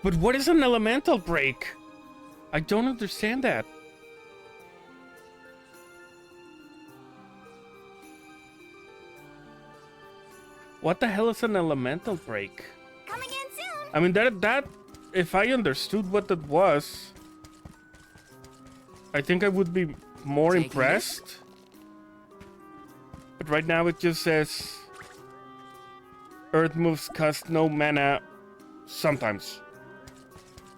But what is an elemental break? I don't understand that. What the hell is an elemental break? Coming in soon. I mean, that if I understood what that was, I think I would be more impressed. But right now it just says Earth moves cost no mana sometimes.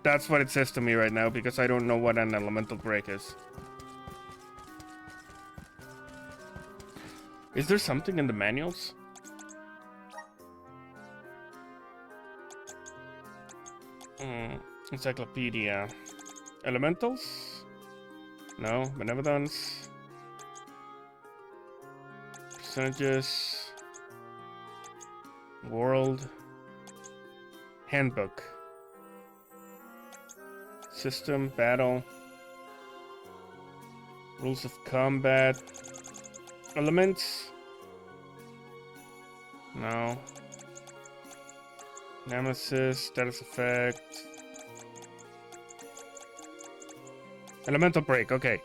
That's what it says to me right now because I don't know what an elemental break is. Is there something in the manuals? Encyclopedia. Elementals? No. Benevolence. Percentages. World. Handbook. System. Battle. Rules of combat. Elements. No. Nemesis. Status effect. Elemental break, okay.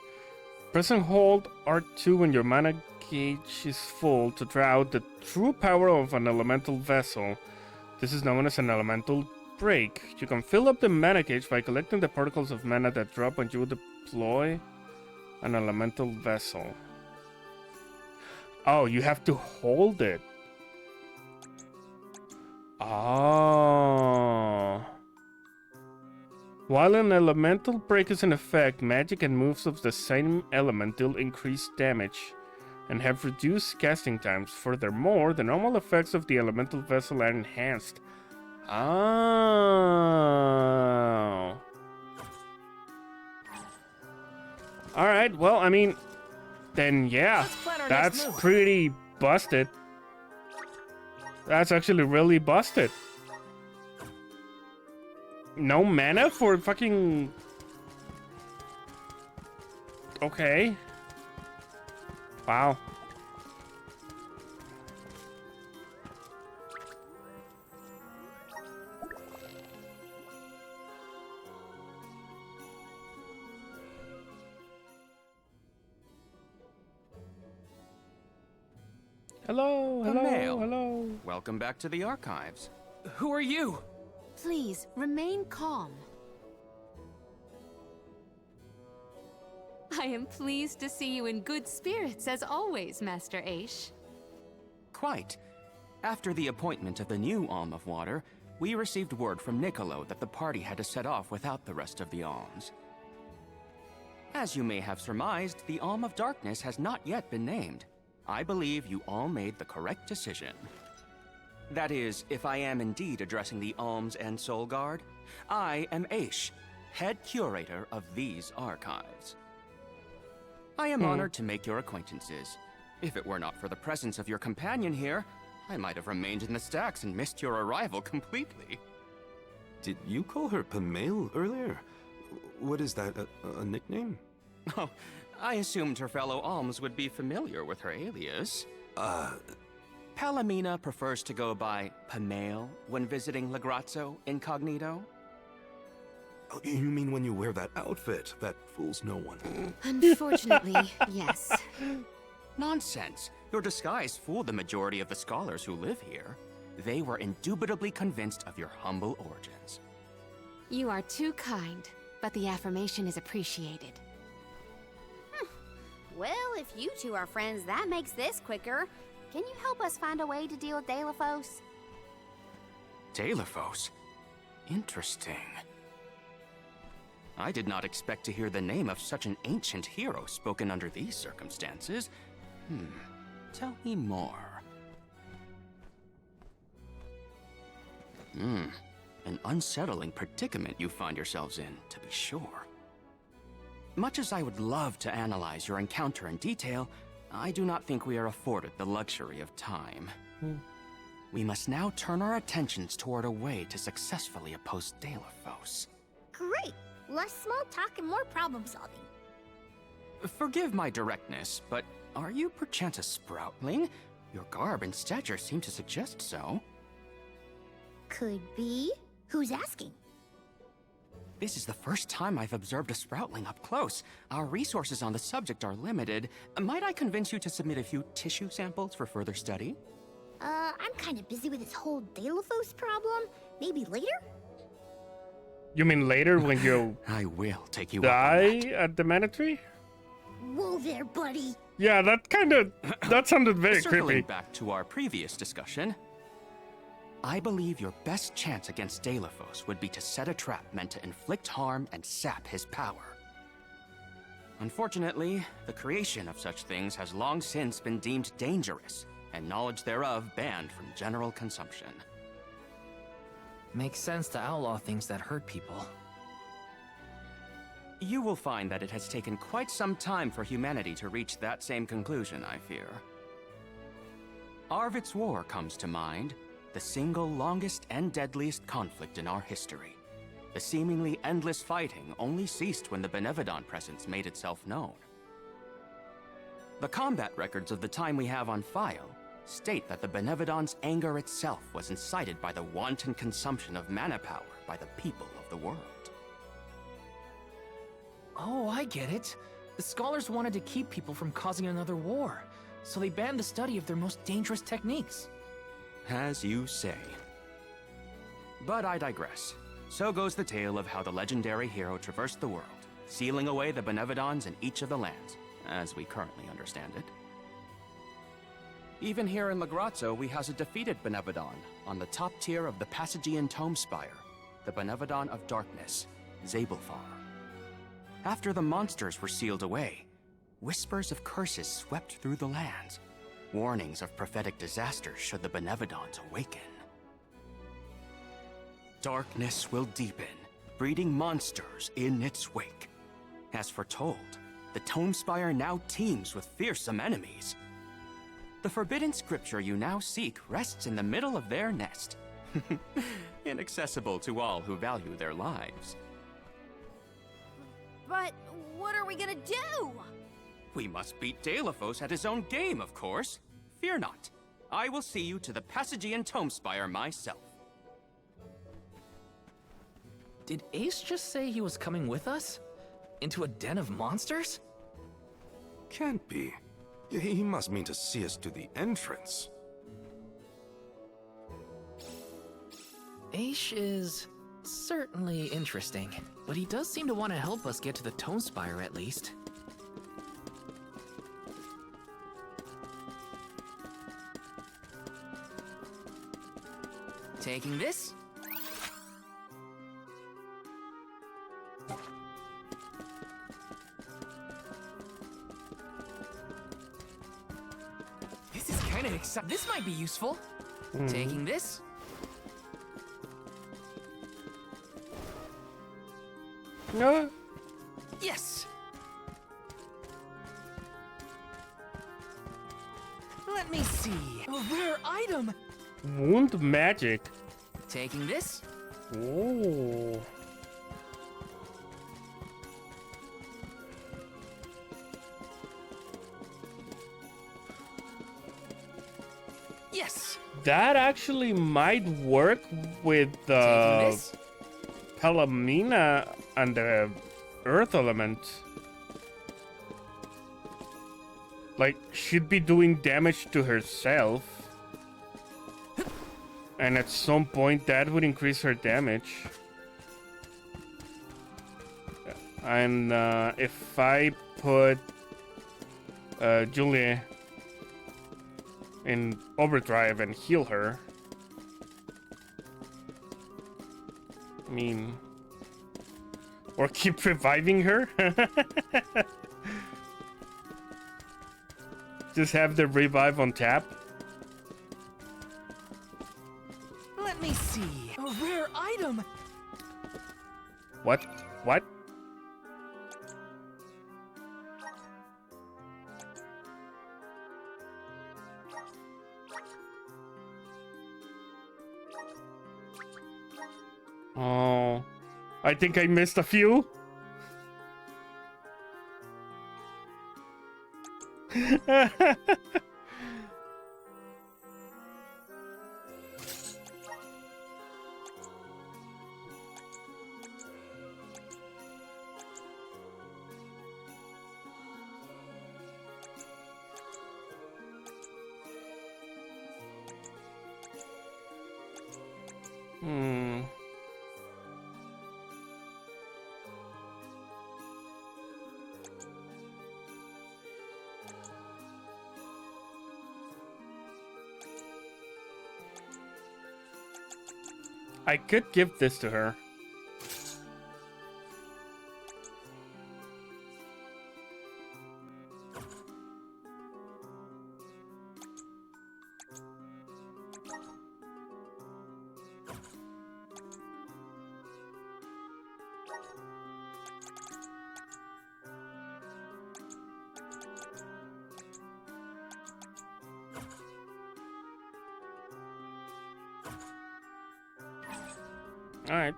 Press and hold R2 when your mana gauge is full to draw out the true power of an elemental vessel. This is known as an elemental break. You can fill up the mana gauge by collecting the particles of mana that drop when you deploy an elemental vessel. Oh, you have to hold it. Oh. While an elemental break is in effect, magic and moves of the same element deal increased damage and have reduced casting times. Furthermore, the normal effects of the elemental vessel are enhanced. Oh. Alright, well, I mean, then yeah, that's pretty busted. That's actually really busted. No mana for fucking... Okay. Wow. Hello, A hello, male. hello. Welcome back to the archives. Who are you? Please, remain calm. I am pleased to see you in good spirits, as always, Master Aish. Quite. After the appointment of the new Alm of Water, we received word from Niccolo that the party had to set off without the rest of the alms. As you may have surmised, the Alm of Darkness has not yet been named. I believe you all made the correct decision. That is, if I am indeed addressing the Alms and Soul Guard, I am Aish, head curator of these archives. I am honored to make your acquaintances. If it were not for the presence of your companion here, I might have remained in the stacks and missed your arrival completely. Did you call her Pamela earlier? What is that, a nickname? Oh, I assumed her fellow alms would be familiar with her alias. Palomina prefers to go by Pamale when visiting Legrazzo incognito. Oh, you mean when you wear that outfit that fools no one? Unfortunately, yes. Nonsense. Your disguise fooled the majority of the scholars who live here. They were indubitably convinced of your humble origins. You are too kind, but the affirmation is appreciated. Well, if you two are friends, that makes this quicker. Can you help us find a way to deal with Delafos? Delafos? Interesting. I did not expect to hear the name of such an ancient hero spoken under these circumstances. Tell me more. An unsettling predicament you find yourselves in, to be sure. Much as I would love to analyze your encounter in detail, I do not think we are afforded the luxury of time. We must now turn our attentions toward a way to successfully oppose Delafos. Great! Less small talk and more problem solving. Forgive my directness, but are you perchance a sproutling? Your garb and stature seem to suggest so. Could be. Who's asking? This is the first time I've observed a sproutling up close. Our resources on the subject are limited. Might I convince you to submit a few tissue samples for further study? I'm kind of busy with this whole Delafos problem. Maybe later? You mean later when you I will take you die up on at the mana tree? Whoa there, buddy. Yeah, that sounded very Circling creepy. back to our previous discussion, I believe your best chance against Delafos would be to set a trap meant to inflict harm and sap his power. Unfortunately, the creation of such things has long since been deemed dangerous, and knowledge thereof banned from general consumption. Makes sense to outlaw things that hurt people. You will find that it has taken quite some time for humanity to reach that same conclusion, I fear. Arvid's War comes to mind, the single longest and deadliest conflict in our history. The seemingly endless fighting only ceased when the Benevodon presence made itself known. The combat records of the time we have on file state that the Benevodon's anger itself was incited by the wanton consumption of mana power by the people of the world. Oh, I get it. The scholars wanted to keep people from causing another war, so they banned the study of their most dangerous techniques. As you say. But I digress. So goes the tale of how the legendary hero traversed the world, sealing away the Benevodons in each of the lands, as we currently understand it. Even here in Legrazzo, we house a defeated Benevodon on the top tier of the Passagian Tome Spire, the Benevodon of Darkness, Zabelfar. After the monsters were sealed away, whispers of curses swept through the lands, warnings of prophetic disaster should the Benevodons awaken. Darkness will deepen, breeding monsters in its wake. As foretold, the Tome Spire now teems with fearsome enemies. The forbidden scripture you now seek rests in the middle of their nest, inaccessible to all who value their lives. But what are we gonna do? We must beat Delafos at his own game, of course. Fear not. I will see you to the Passagian Tome Spire myself. Did Ace just say he was coming with us? Into a den of monsters? Can't be. He must mean to see us to the entrance. Aish is certainly interesting, but he does seem to want to help us get to the Tone Spire at least. Taking this? This is kind of exciting. This might be useful. Taking this? No. Yes. Let me see. A rare item. Wound magic. Taking this? Oh. Yes. That actually might work with Taking this? Palomina and the earth element. Like, she'd be doing damage to herself. And at some point that would increase her damage. And if I put Julie in overdrive and heal her, I mean, or keep reviving her. Just have the revive on tap. Let me see. A rare item. What? What? Oh, I think I missed a few. I could give this to her. All right.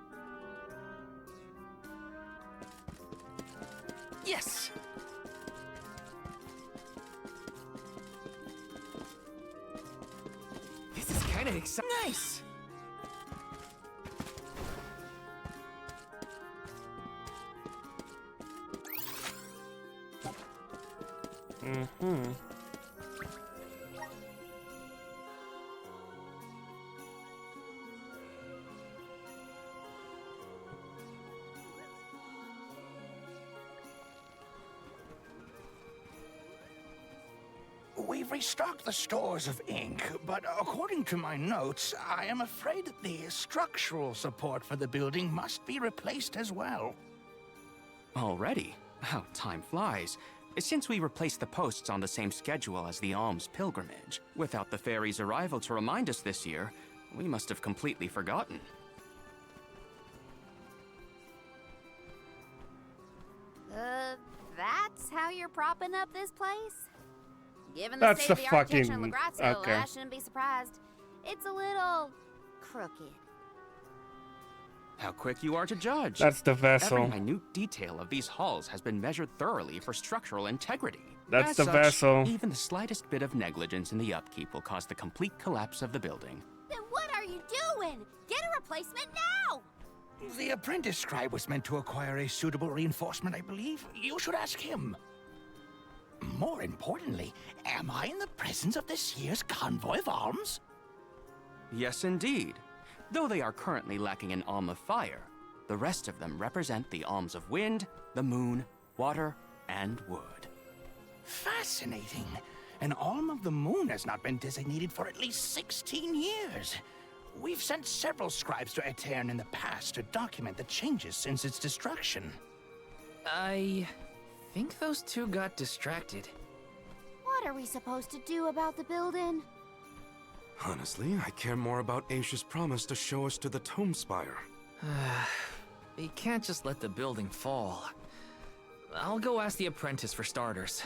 Yes. This is kind of exciting. Nice. Mm-hmm. We've restocked the stores of ink, but according to my notes, I am afraid that the structural support for the building must be replaced as well. Already? How time flies. Since we replaced the posts on the same schedule as the Alms pilgrimage, without the fairy's arrival to remind us this year, we must have completely forgotten. That's how you're propping up this place? Given the That's state of the the architecture in fucking- Lagrazio, okay. I shouldn't be surprised. It's a little crooked. How quick you are to judge. That's the vessel. Every minute detail of these halls has been measured thoroughly for structural integrity. That's As the such, vessel. Even the slightest bit of negligence in the upkeep will cause the complete collapse of the building. Then what are you doing? Get a replacement now! The apprentice scribe was meant to acquire a suitable reinforcement, I believe. You should ask him. more importantly, am I in the presence of this year's convoy of alms? Yes, indeed. Though they are currently lacking an alm of fire, the rest of them represent the alms of wind, the moon, water, and wood. Fascinating. An alm of the moon has not been designated for at least 16 years. We've sent several scribes to Aetern in the past to document the changes since its destruction. I think those two got distracted. What are we supposed to do about the building? Honestly, I care more about Aisha's promise to show us to the Tome Spire. You can't just let the building fall. I'll go ask the apprentice for starters.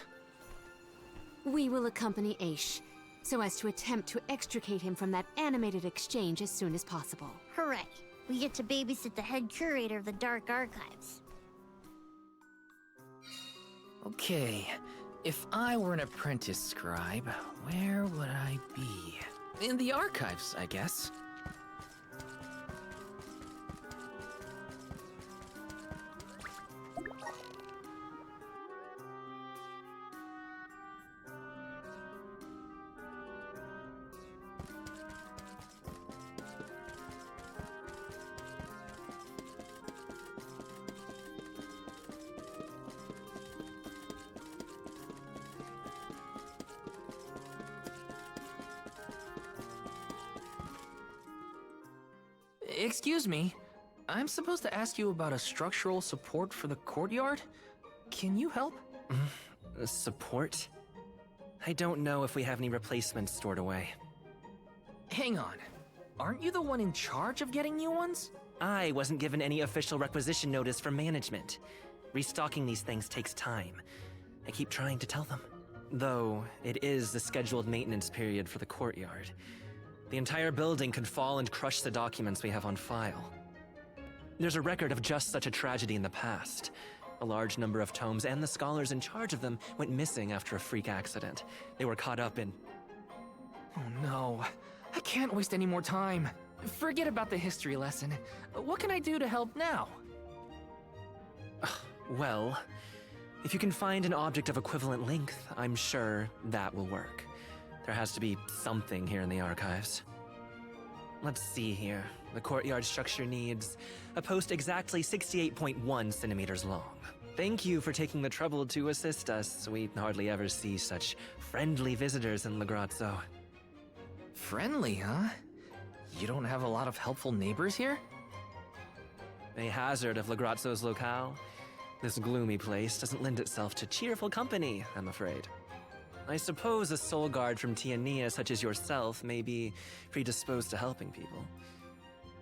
We will accompany Aish, so as to attempt to extricate him from that animated exchange as soon as possible. Hooray! We get to babysit the head curator of the Dark Archives. Okay, if I were an apprentice scribe, where would I be? In the archives, I guess. Excuse me, I'm supposed to ask you about a structural support for the courtyard? Can you help? Support? I don't know if we have any replacements stored away. Hang on, aren't you the one in charge of getting new ones? I wasn't given any official requisition notice from management. Restocking these things takes time. I keep trying to tell them. Though, it is the scheduled maintenance period for the courtyard. The entire building could fall and crush the documents we have on file. There's a record of just such a tragedy in the past. A large number of tomes and the scholars in charge of them went missing after a freak accident. They were caught up in... Oh no, I can't waste any more time. Forget about the history lesson. What can I do to help now? Well, if you can find an object of equivalent length, I'm sure that will work. There has to be something here in the archives. Let's see here. The courtyard structure needs a post exactly 68.1 centimeters long. Thank you for taking the trouble to assist us. We hardly ever see such friendly visitors in Legrazzo. Friendly, huh? You don't have a lot of helpful neighbors here? A hazard of Legrazzo's locale. This gloomy place doesn't lend itself to cheerful company, I'm afraid. I suppose a soul guard from Tiania such as yourself may be predisposed to helping people.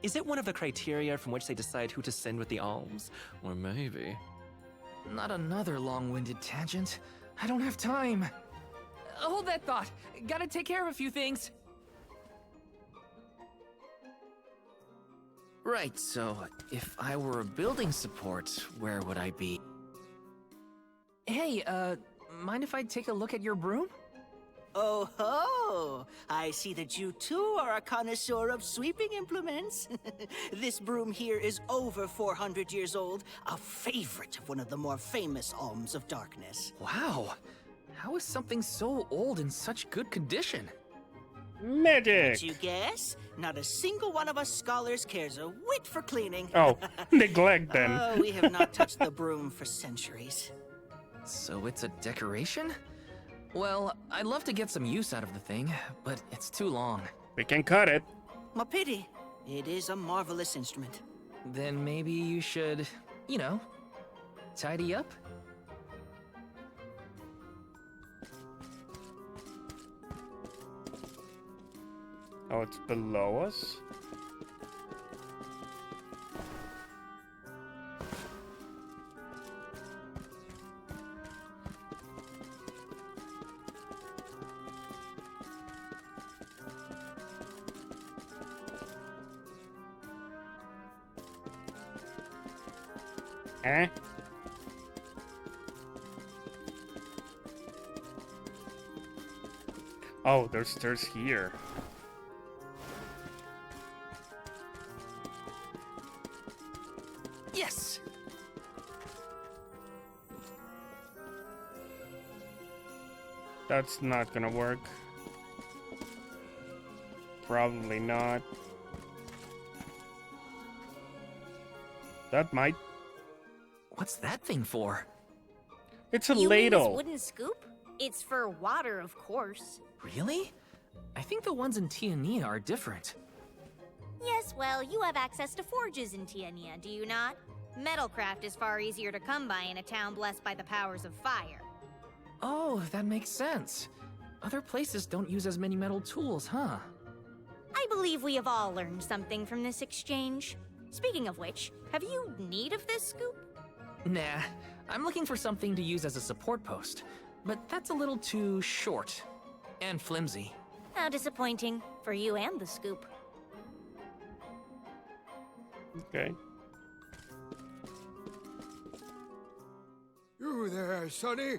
Is it one of the criteria from which they decide who to send with the alms? Or maybe... Not another long-winded tangent. I don't have time. Hold that thought. Gotta take care of a few things. Right, so if I were a building support, where would I be? Hey, mind if I take a look at your broom? Oh ho! I see that you too are a connoisseur of sweeping implements. This broom here is over 400 years old, a favorite of one of the more famous alms of darkness. Wow! How is something so old in such good condition? Magic! Did you guess? Not a single one of us scholars cares a whit for cleaning. Oh, neglect then. Oh, we have not touched the broom for centuries. So it's a decoration? Well, I'd love to get some use out of the thing, but it's too long. We can cut it. A pity. It is a marvelous instrument. Then maybe you should, you know, tidy up? Oh, it's below us? Eh? Oh, there's stairs here. Yes! That's not gonna work. Probably not. That might. What's that thing for? It's a You mean ladle. this wooden scoop? It's for water, of course. Really? I think the ones in Tiania are different. Yes, well, you have access to forges in Tiania, do you not? Metalcraft is far easier to come by in a town blessed by the powers of fire. Oh, that makes sense. Other places don't use as many metal tools, huh? I believe we have all learned something from this exchange. Speaking of which, have you need of this scoop? Nah, I'm looking for something to use as a support post, but that's a little too short and flimsy. How disappointing for you and the scoop. Okay. You there, Sonny.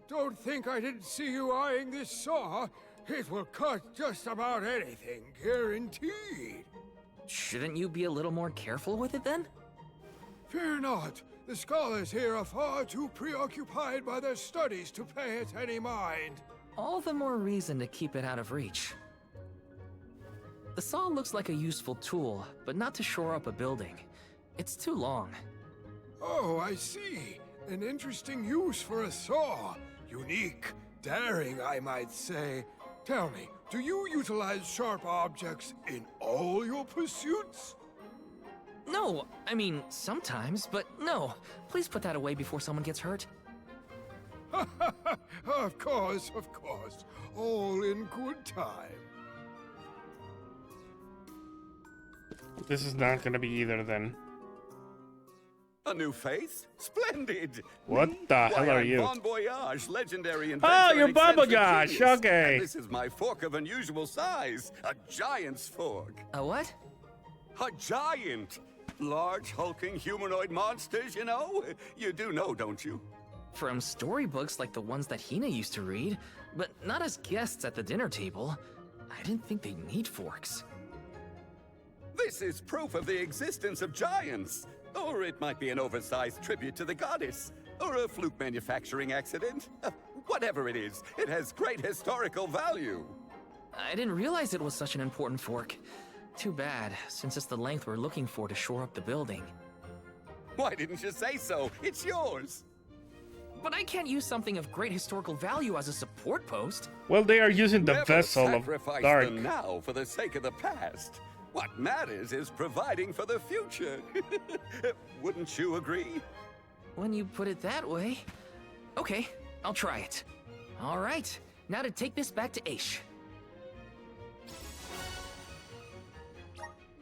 Don't think I didn't see you eyeing this saw. It will cut just about anything, guaranteed. Shouldn't you be a little more careful with it then? Fear not. The scholars here are far too preoccupied by their studies to pay it any mind. All the more reason to keep it out of reach. The saw looks like a useful tool, but not to shore up a building. It's too long. Oh, I see. An interesting use for a saw. Unique, daring, I might say. Tell me, do you utilize sharp objects in all your pursuits? No, I mean, sometimes, but no. Please put that away before someone gets hurt. Of course, of course. All in good time. This is not gonna be either then. A new face? Splendid! What the hell are you? Bon Voyage, legendary inventor. Oh, you're and Bon eccentric Voyage, genius. okay. And this is my fork of unusual size. A giant's fork. A what? A giant! Large, hulking humanoid monsters, you know? You do know, don't you? From storybooks like the ones that Hina used to read, but not as guests at the dinner table. I didn't think they'd need forks. This is proof of the existence of giants. Or it might be an oversized tribute to the goddess. Or a fluke manufacturing accident. Whatever it is, it has great historical value. I didn't realize it was such an important fork. Too bad, since it's the length we're looking for to shore up the building. Why didn't you say so? It's yours. But I can't use something of great historical value as a support post. Well, they are using the Never Vessel of sacrifice Dark. them now for the sake of the past. What matters is providing for the future. Wouldn't you agree? When you put it that way. Okay, I'll try it. All right, now to take this back to Aish.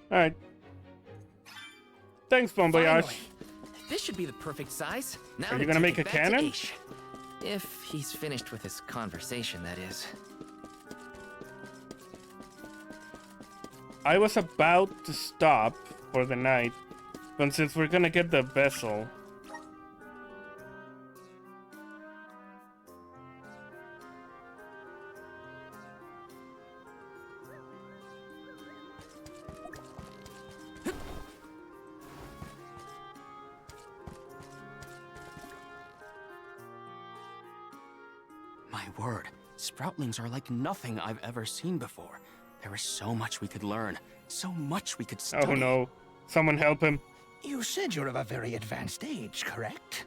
Alright. Thanks, Bon Voyage. Finally. This should be the perfect size. Now Are you to gonna take make it a back to cannon? Aish. If he's finished with his conversation, that is. I was about to stop for the night, but since we're gonna get the vessel. My word, Sproutlings are like nothing I've ever seen before. There is so much we could learn, so much we could study. Oh no. Someone help him. You said you're of a very advanced age, correct?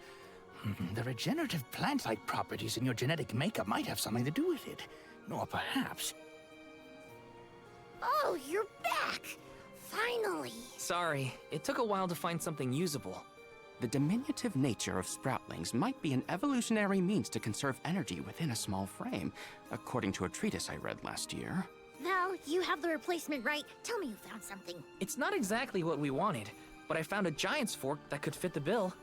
The regenerative plant-like properties in your genetic makeup might have something to do with it. Or perhaps... Oh, you're back! Finally! Sorry, it took a while to find something usable. The diminutive nature of Sproutlings might be an evolutionary means to conserve energy within a small frame, according to a treatise I read last year. Val, you have the replacement, right? Tell me you found something. It's not exactly what we wanted, but I found a giant's fork that could fit the bill.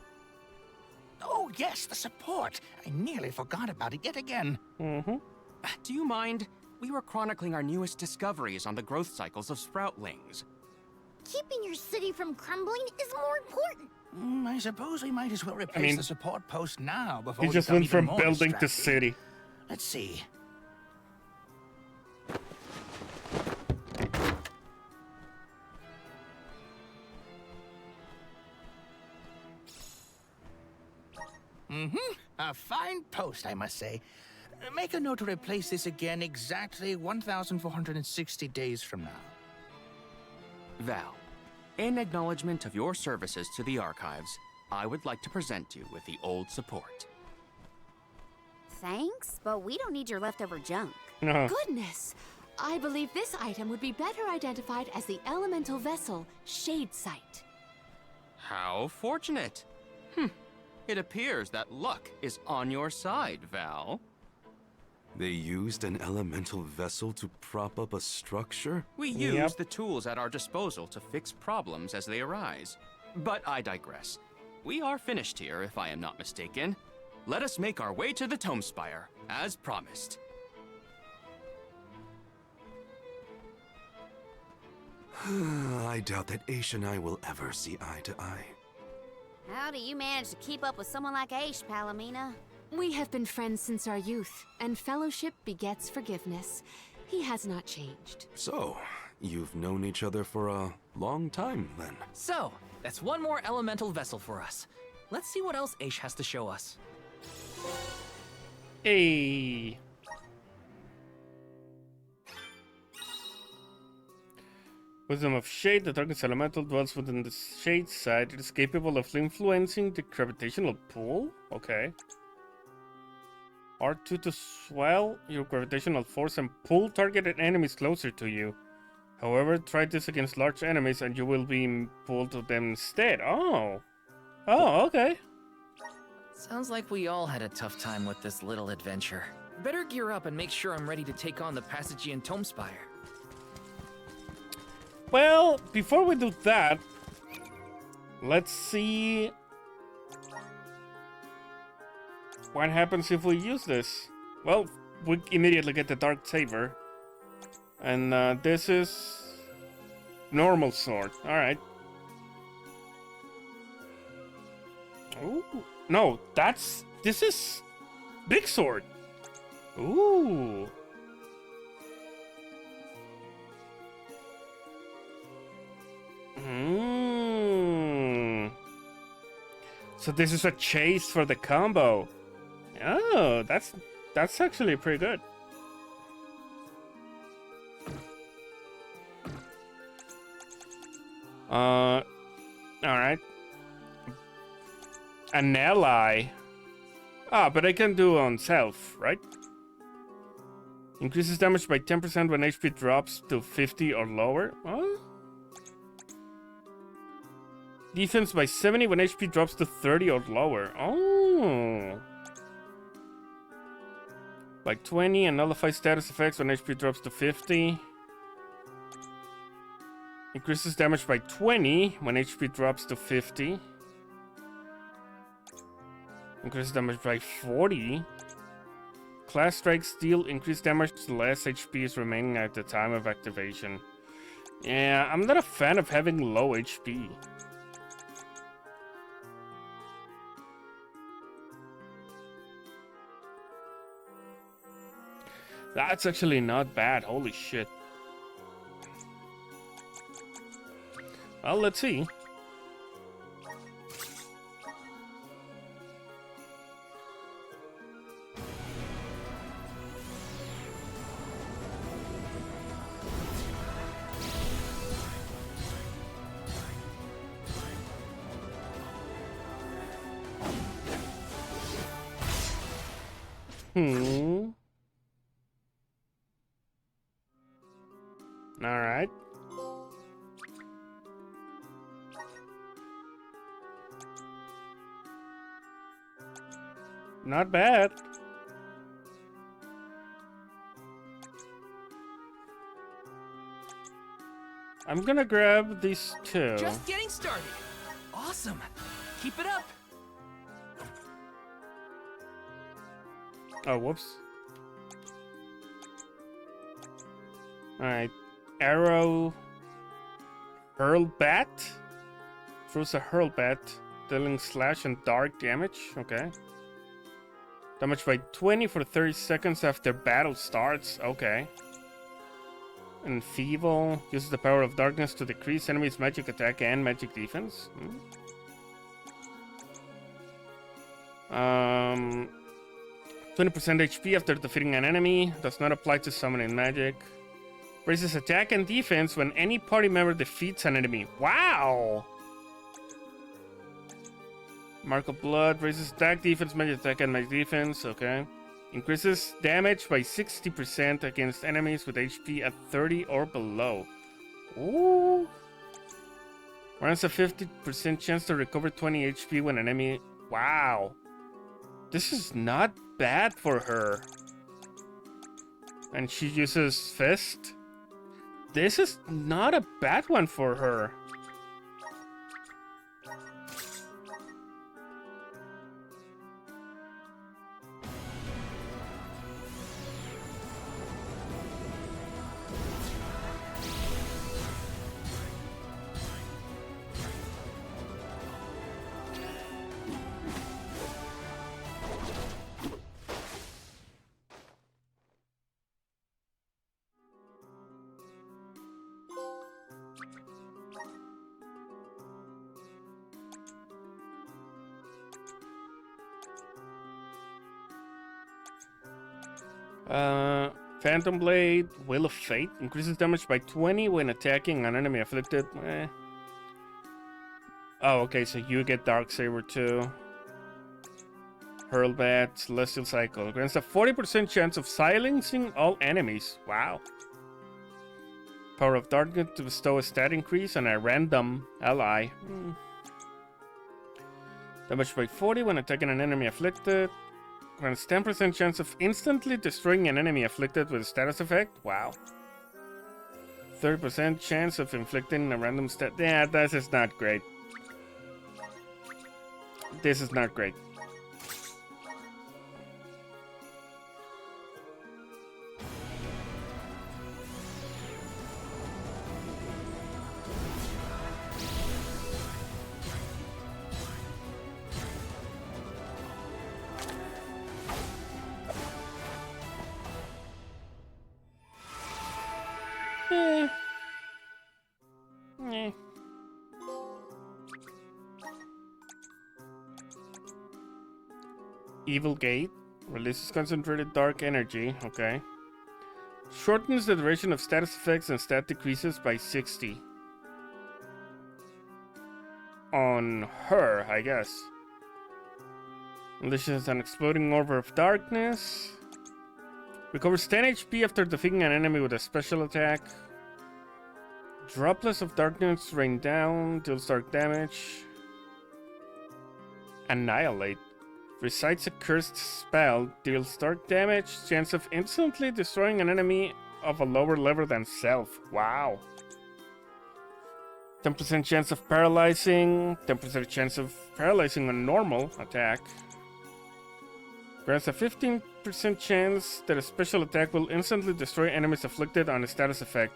Oh, yes, the support. I nearly forgot about it yet again. Do you mind? We were chronicling our newest discoveries on the growth cycles of Sproutlings. Keeping your city from crumbling is more important. I suppose we might as well replace the support post now before He we just become went even from more building to distracted. city. Let's see. A fine post, I must say. Make a note to replace this again exactly 1,460 days from now. Val, in acknowledgement of your services to the archives, I would like to present you with the old support. Thanks, but we don't need your leftover junk. No. Goodness! I believe this item would be better identified as the elemental vessel, Shade Sight. How fortunate. It appears that luck is on your side, Val. They used an elemental vessel to prop up a structure? We use the tools at our disposal to fix problems as they arise. But I digress. We are finished here, if I am not mistaken. Let us make our way to the Tome Spire, as promised. I doubt that Aish and I will ever see eye to eye. How do you manage to keep up with someone like Aish, Palomina? We have been friends since our youth, and fellowship begets forgiveness. He has not changed. So, you've known each other for a long time, then? So, that's one more elemental vessel for us. Let's see what else Aish has to show us. Hey. Wisdom of Shade. The target's elemental dwells within the shade side. It is capable of influencing the gravitational pull. Okay. R2 to swell your gravitational force and pull targeted enemies closer to you. However, try this against large enemies and you will be pulled to them instead. Oh. Oh, okay. Sounds like we all had a tough time with this little adventure. Better gear up and make sure I'm ready to take on the Passagian Tome Spire. Well, before we do that, let's see what happens if we use this. Well, we immediately get the Dark Saber. And this is normal sword. Alright. Ooh. No, this is big sword. Ooh. So this is a chase for the combo. Oh, that's actually pretty good. All right. An ally. Ah, but I can do on self, right? Increases damage by 10% when HP drops to 50 or lower. Huh? Defense by 70 when HP drops to 30 or lower. Oh. By 20 and nullify status effects when HP drops to 50. Increases damage by 20 when HP drops to 50. Increases damage by 40. Class strikes deal increased damage to less HP is remaining at the time of activation. Yeah, I'm not a fan of having low HP. That's actually not bad, holy shit. Well, let's see. All right. Not bad. I'm gonna grab these two. Just getting started. Awesome. Keep it up. Oh, whoops. Alright. Arrow. Hurl Bat. Throws a Hurl Bat, dealing slash and dark damage. Okay. Damage by 20 for 30 seconds after battle starts. Okay. Enfeeble. Uses the power of darkness to decrease enemies' magic attack and magic defense. 20% HP after defeating an enemy. Does not apply to summoning magic. Raises attack and defense when any party member defeats an enemy. Wow! Mark of Blood. Raises attack, defense, magic attack, and magic defense. Okay. Increases damage by 60% against enemies with HP at 30 or below. Ooh. Runs a 50% chance to recover 20 HP when an enemy... Wow. This is not bad for her. And she uses Fist. This is not a bad one for her. Phantom Blade, Will of Fate. Increases damage by 20 when attacking an enemy afflicted. Oh, okay, so you get Darksaber too. Hurlbat, Celestial Cycle. Grants a 40% chance of silencing all enemies. Wow. Power of Darkness to bestow a stat increase on a random ally. Damage by 40 when attacking an enemy afflicted. Grants 10% chance of instantly destroying an enemy afflicted with a status effect. Wow. 30% chance of inflicting a random stat. Yeah, this is not great. This is not great. Evil Gate. Releases concentrated dark energy. Okay. Shortens the duration of status effects and stat decreases by 60. On her, I guess. Unleashes an exploding orb of darkness. Recovers 10 HP after defeating an enemy with a special attack. Droplets of darkness rain down, deals dark damage. Annihilate. Recites a cursed spell, deals dark damage, chance of instantly destroying an enemy of a lower level than self. Wow. 10% chance of paralyzing, 10% chance of paralyzing a normal attack. Grants a 15% chance that a special attack will instantly destroy enemies afflicted on a status effect.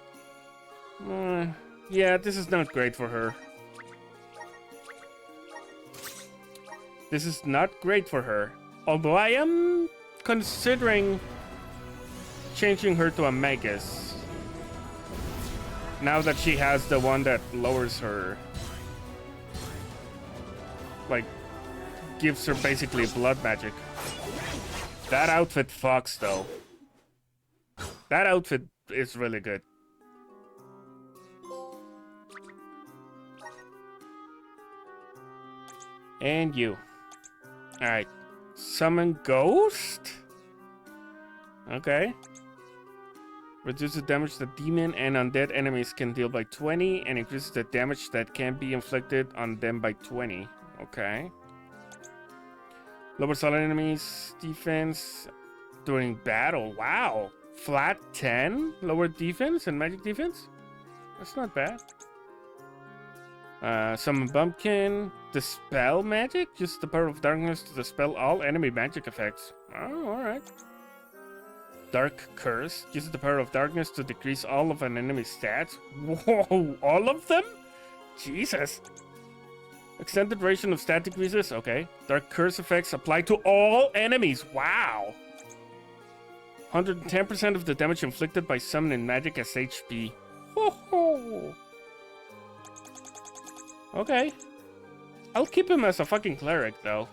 Yeah, this is not great for her. This is not great for her. Although I am considering changing her to a Magus. Now that she has the one that lowers her. Like, gives her basically blood magic. That outfit fucks though. That outfit is really good. And you. Alright. Summon Ghost? Okay. Reduces the damage that demon and undead enemies can deal by 20 and increases the damage that can be inflicted on them by 20. Okay. Lowers all enemies' defense during battle. Wow. Flat 10? Lower defense and magic defense? That's not bad. Summon Bumpkin. Dispel magic? Use the power of darkness to dispel all enemy magic effects. Oh, alright. Dark Curse. Use the power of darkness to decrease all of an enemy's stats. Whoa, all of them? Jesus. Extended duration of stat decreases. Okay. Dark Curse effects apply to all enemies. Wow. 110% of the damage inflicted by summoning magic as HP. Ho-ho. Okay. I'll keep him as a fucking cleric, though.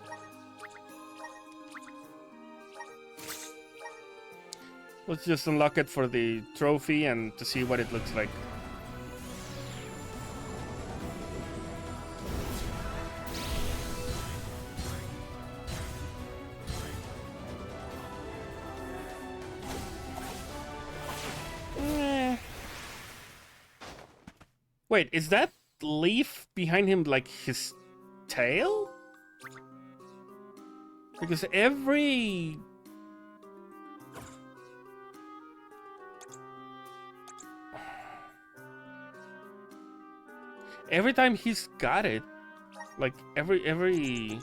Let's just unlock it for the trophy and to see what it looks like. Wait, is that leaf behind him like his tail? Because every time he's got it, like every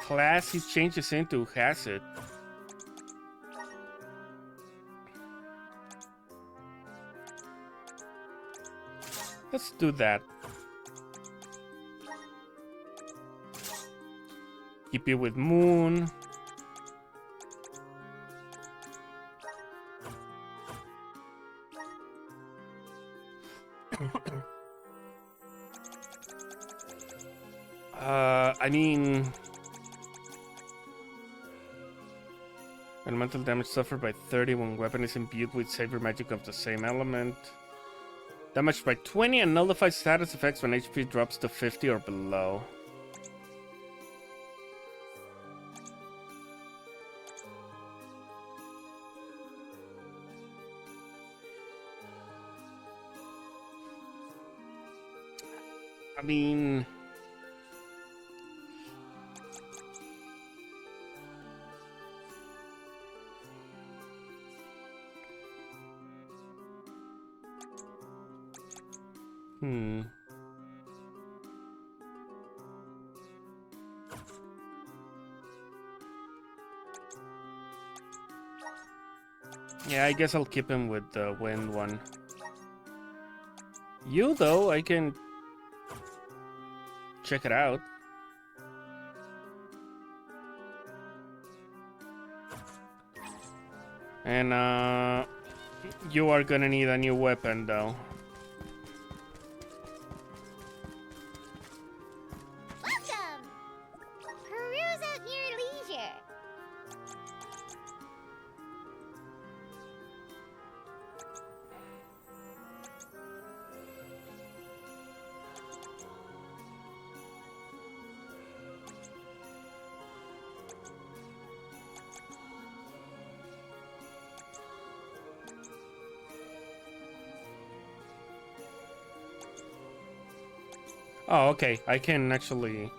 class he changes into has it. Let's do that. Keep it with Moon. I mean, elemental damage suffered by 30 when weapon is imbued with saber magic of the same element. Damaged by 20 and nullifies status effects when HP drops to 50 or below. I mean, yeah, I guess I'll keep him with the wind one. You, though, I can check it out. And, you are gonna need a new weapon, though. Welcome! Peruse at your leisure. Oh, okay. I can actually...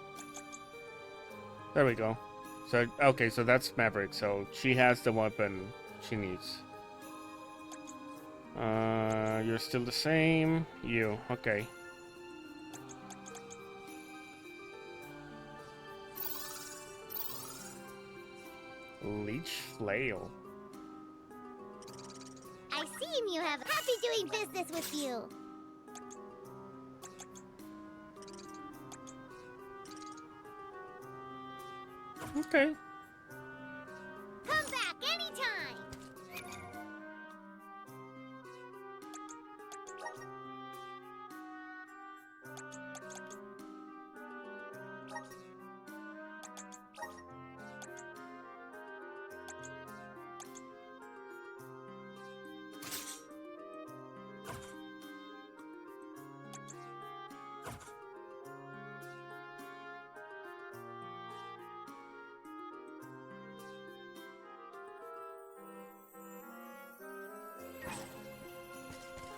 There we go. So, okay, so that's Maverick. So she has the weapon she needs. You're still the same. You, okay. Leech Flail. I see you have happy doing business with you. Okay. Come back anytime.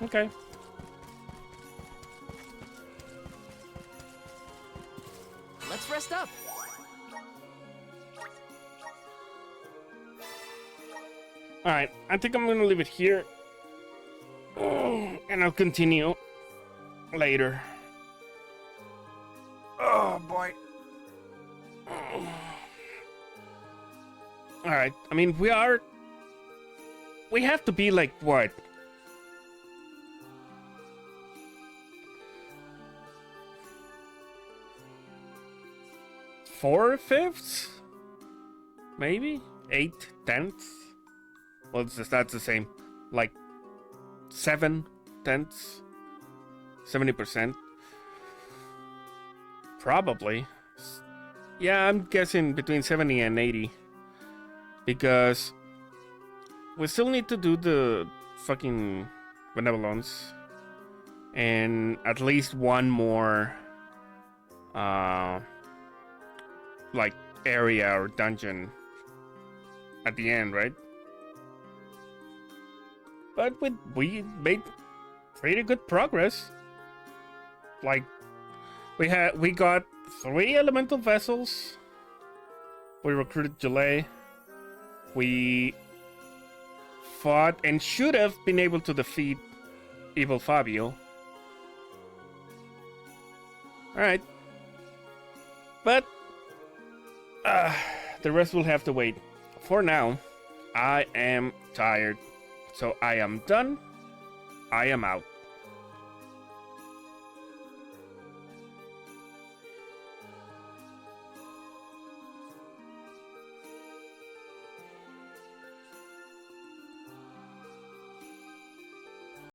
Okay. Let's rest up. Alright, I think I'm gonna leave it here. And I'll continue later. Oh boy. Alright, I mean, we have to be like, what? 4/5? Maybe? 8/10? Well, that's the same. Like 7/10? 70%? Probably. Yeah, I'm guessing between 70 and 80. Because we still need to do the fucking benevolence and at least one more like area or dungeon at the end, right? But we made pretty good progress. Like we got 3 elemental vessels. We recruited Gelée. We fought and should have been able to defeat evil Fabio. Alright. But the rest will have to wait. For now, I am tired. So I am done. I am out.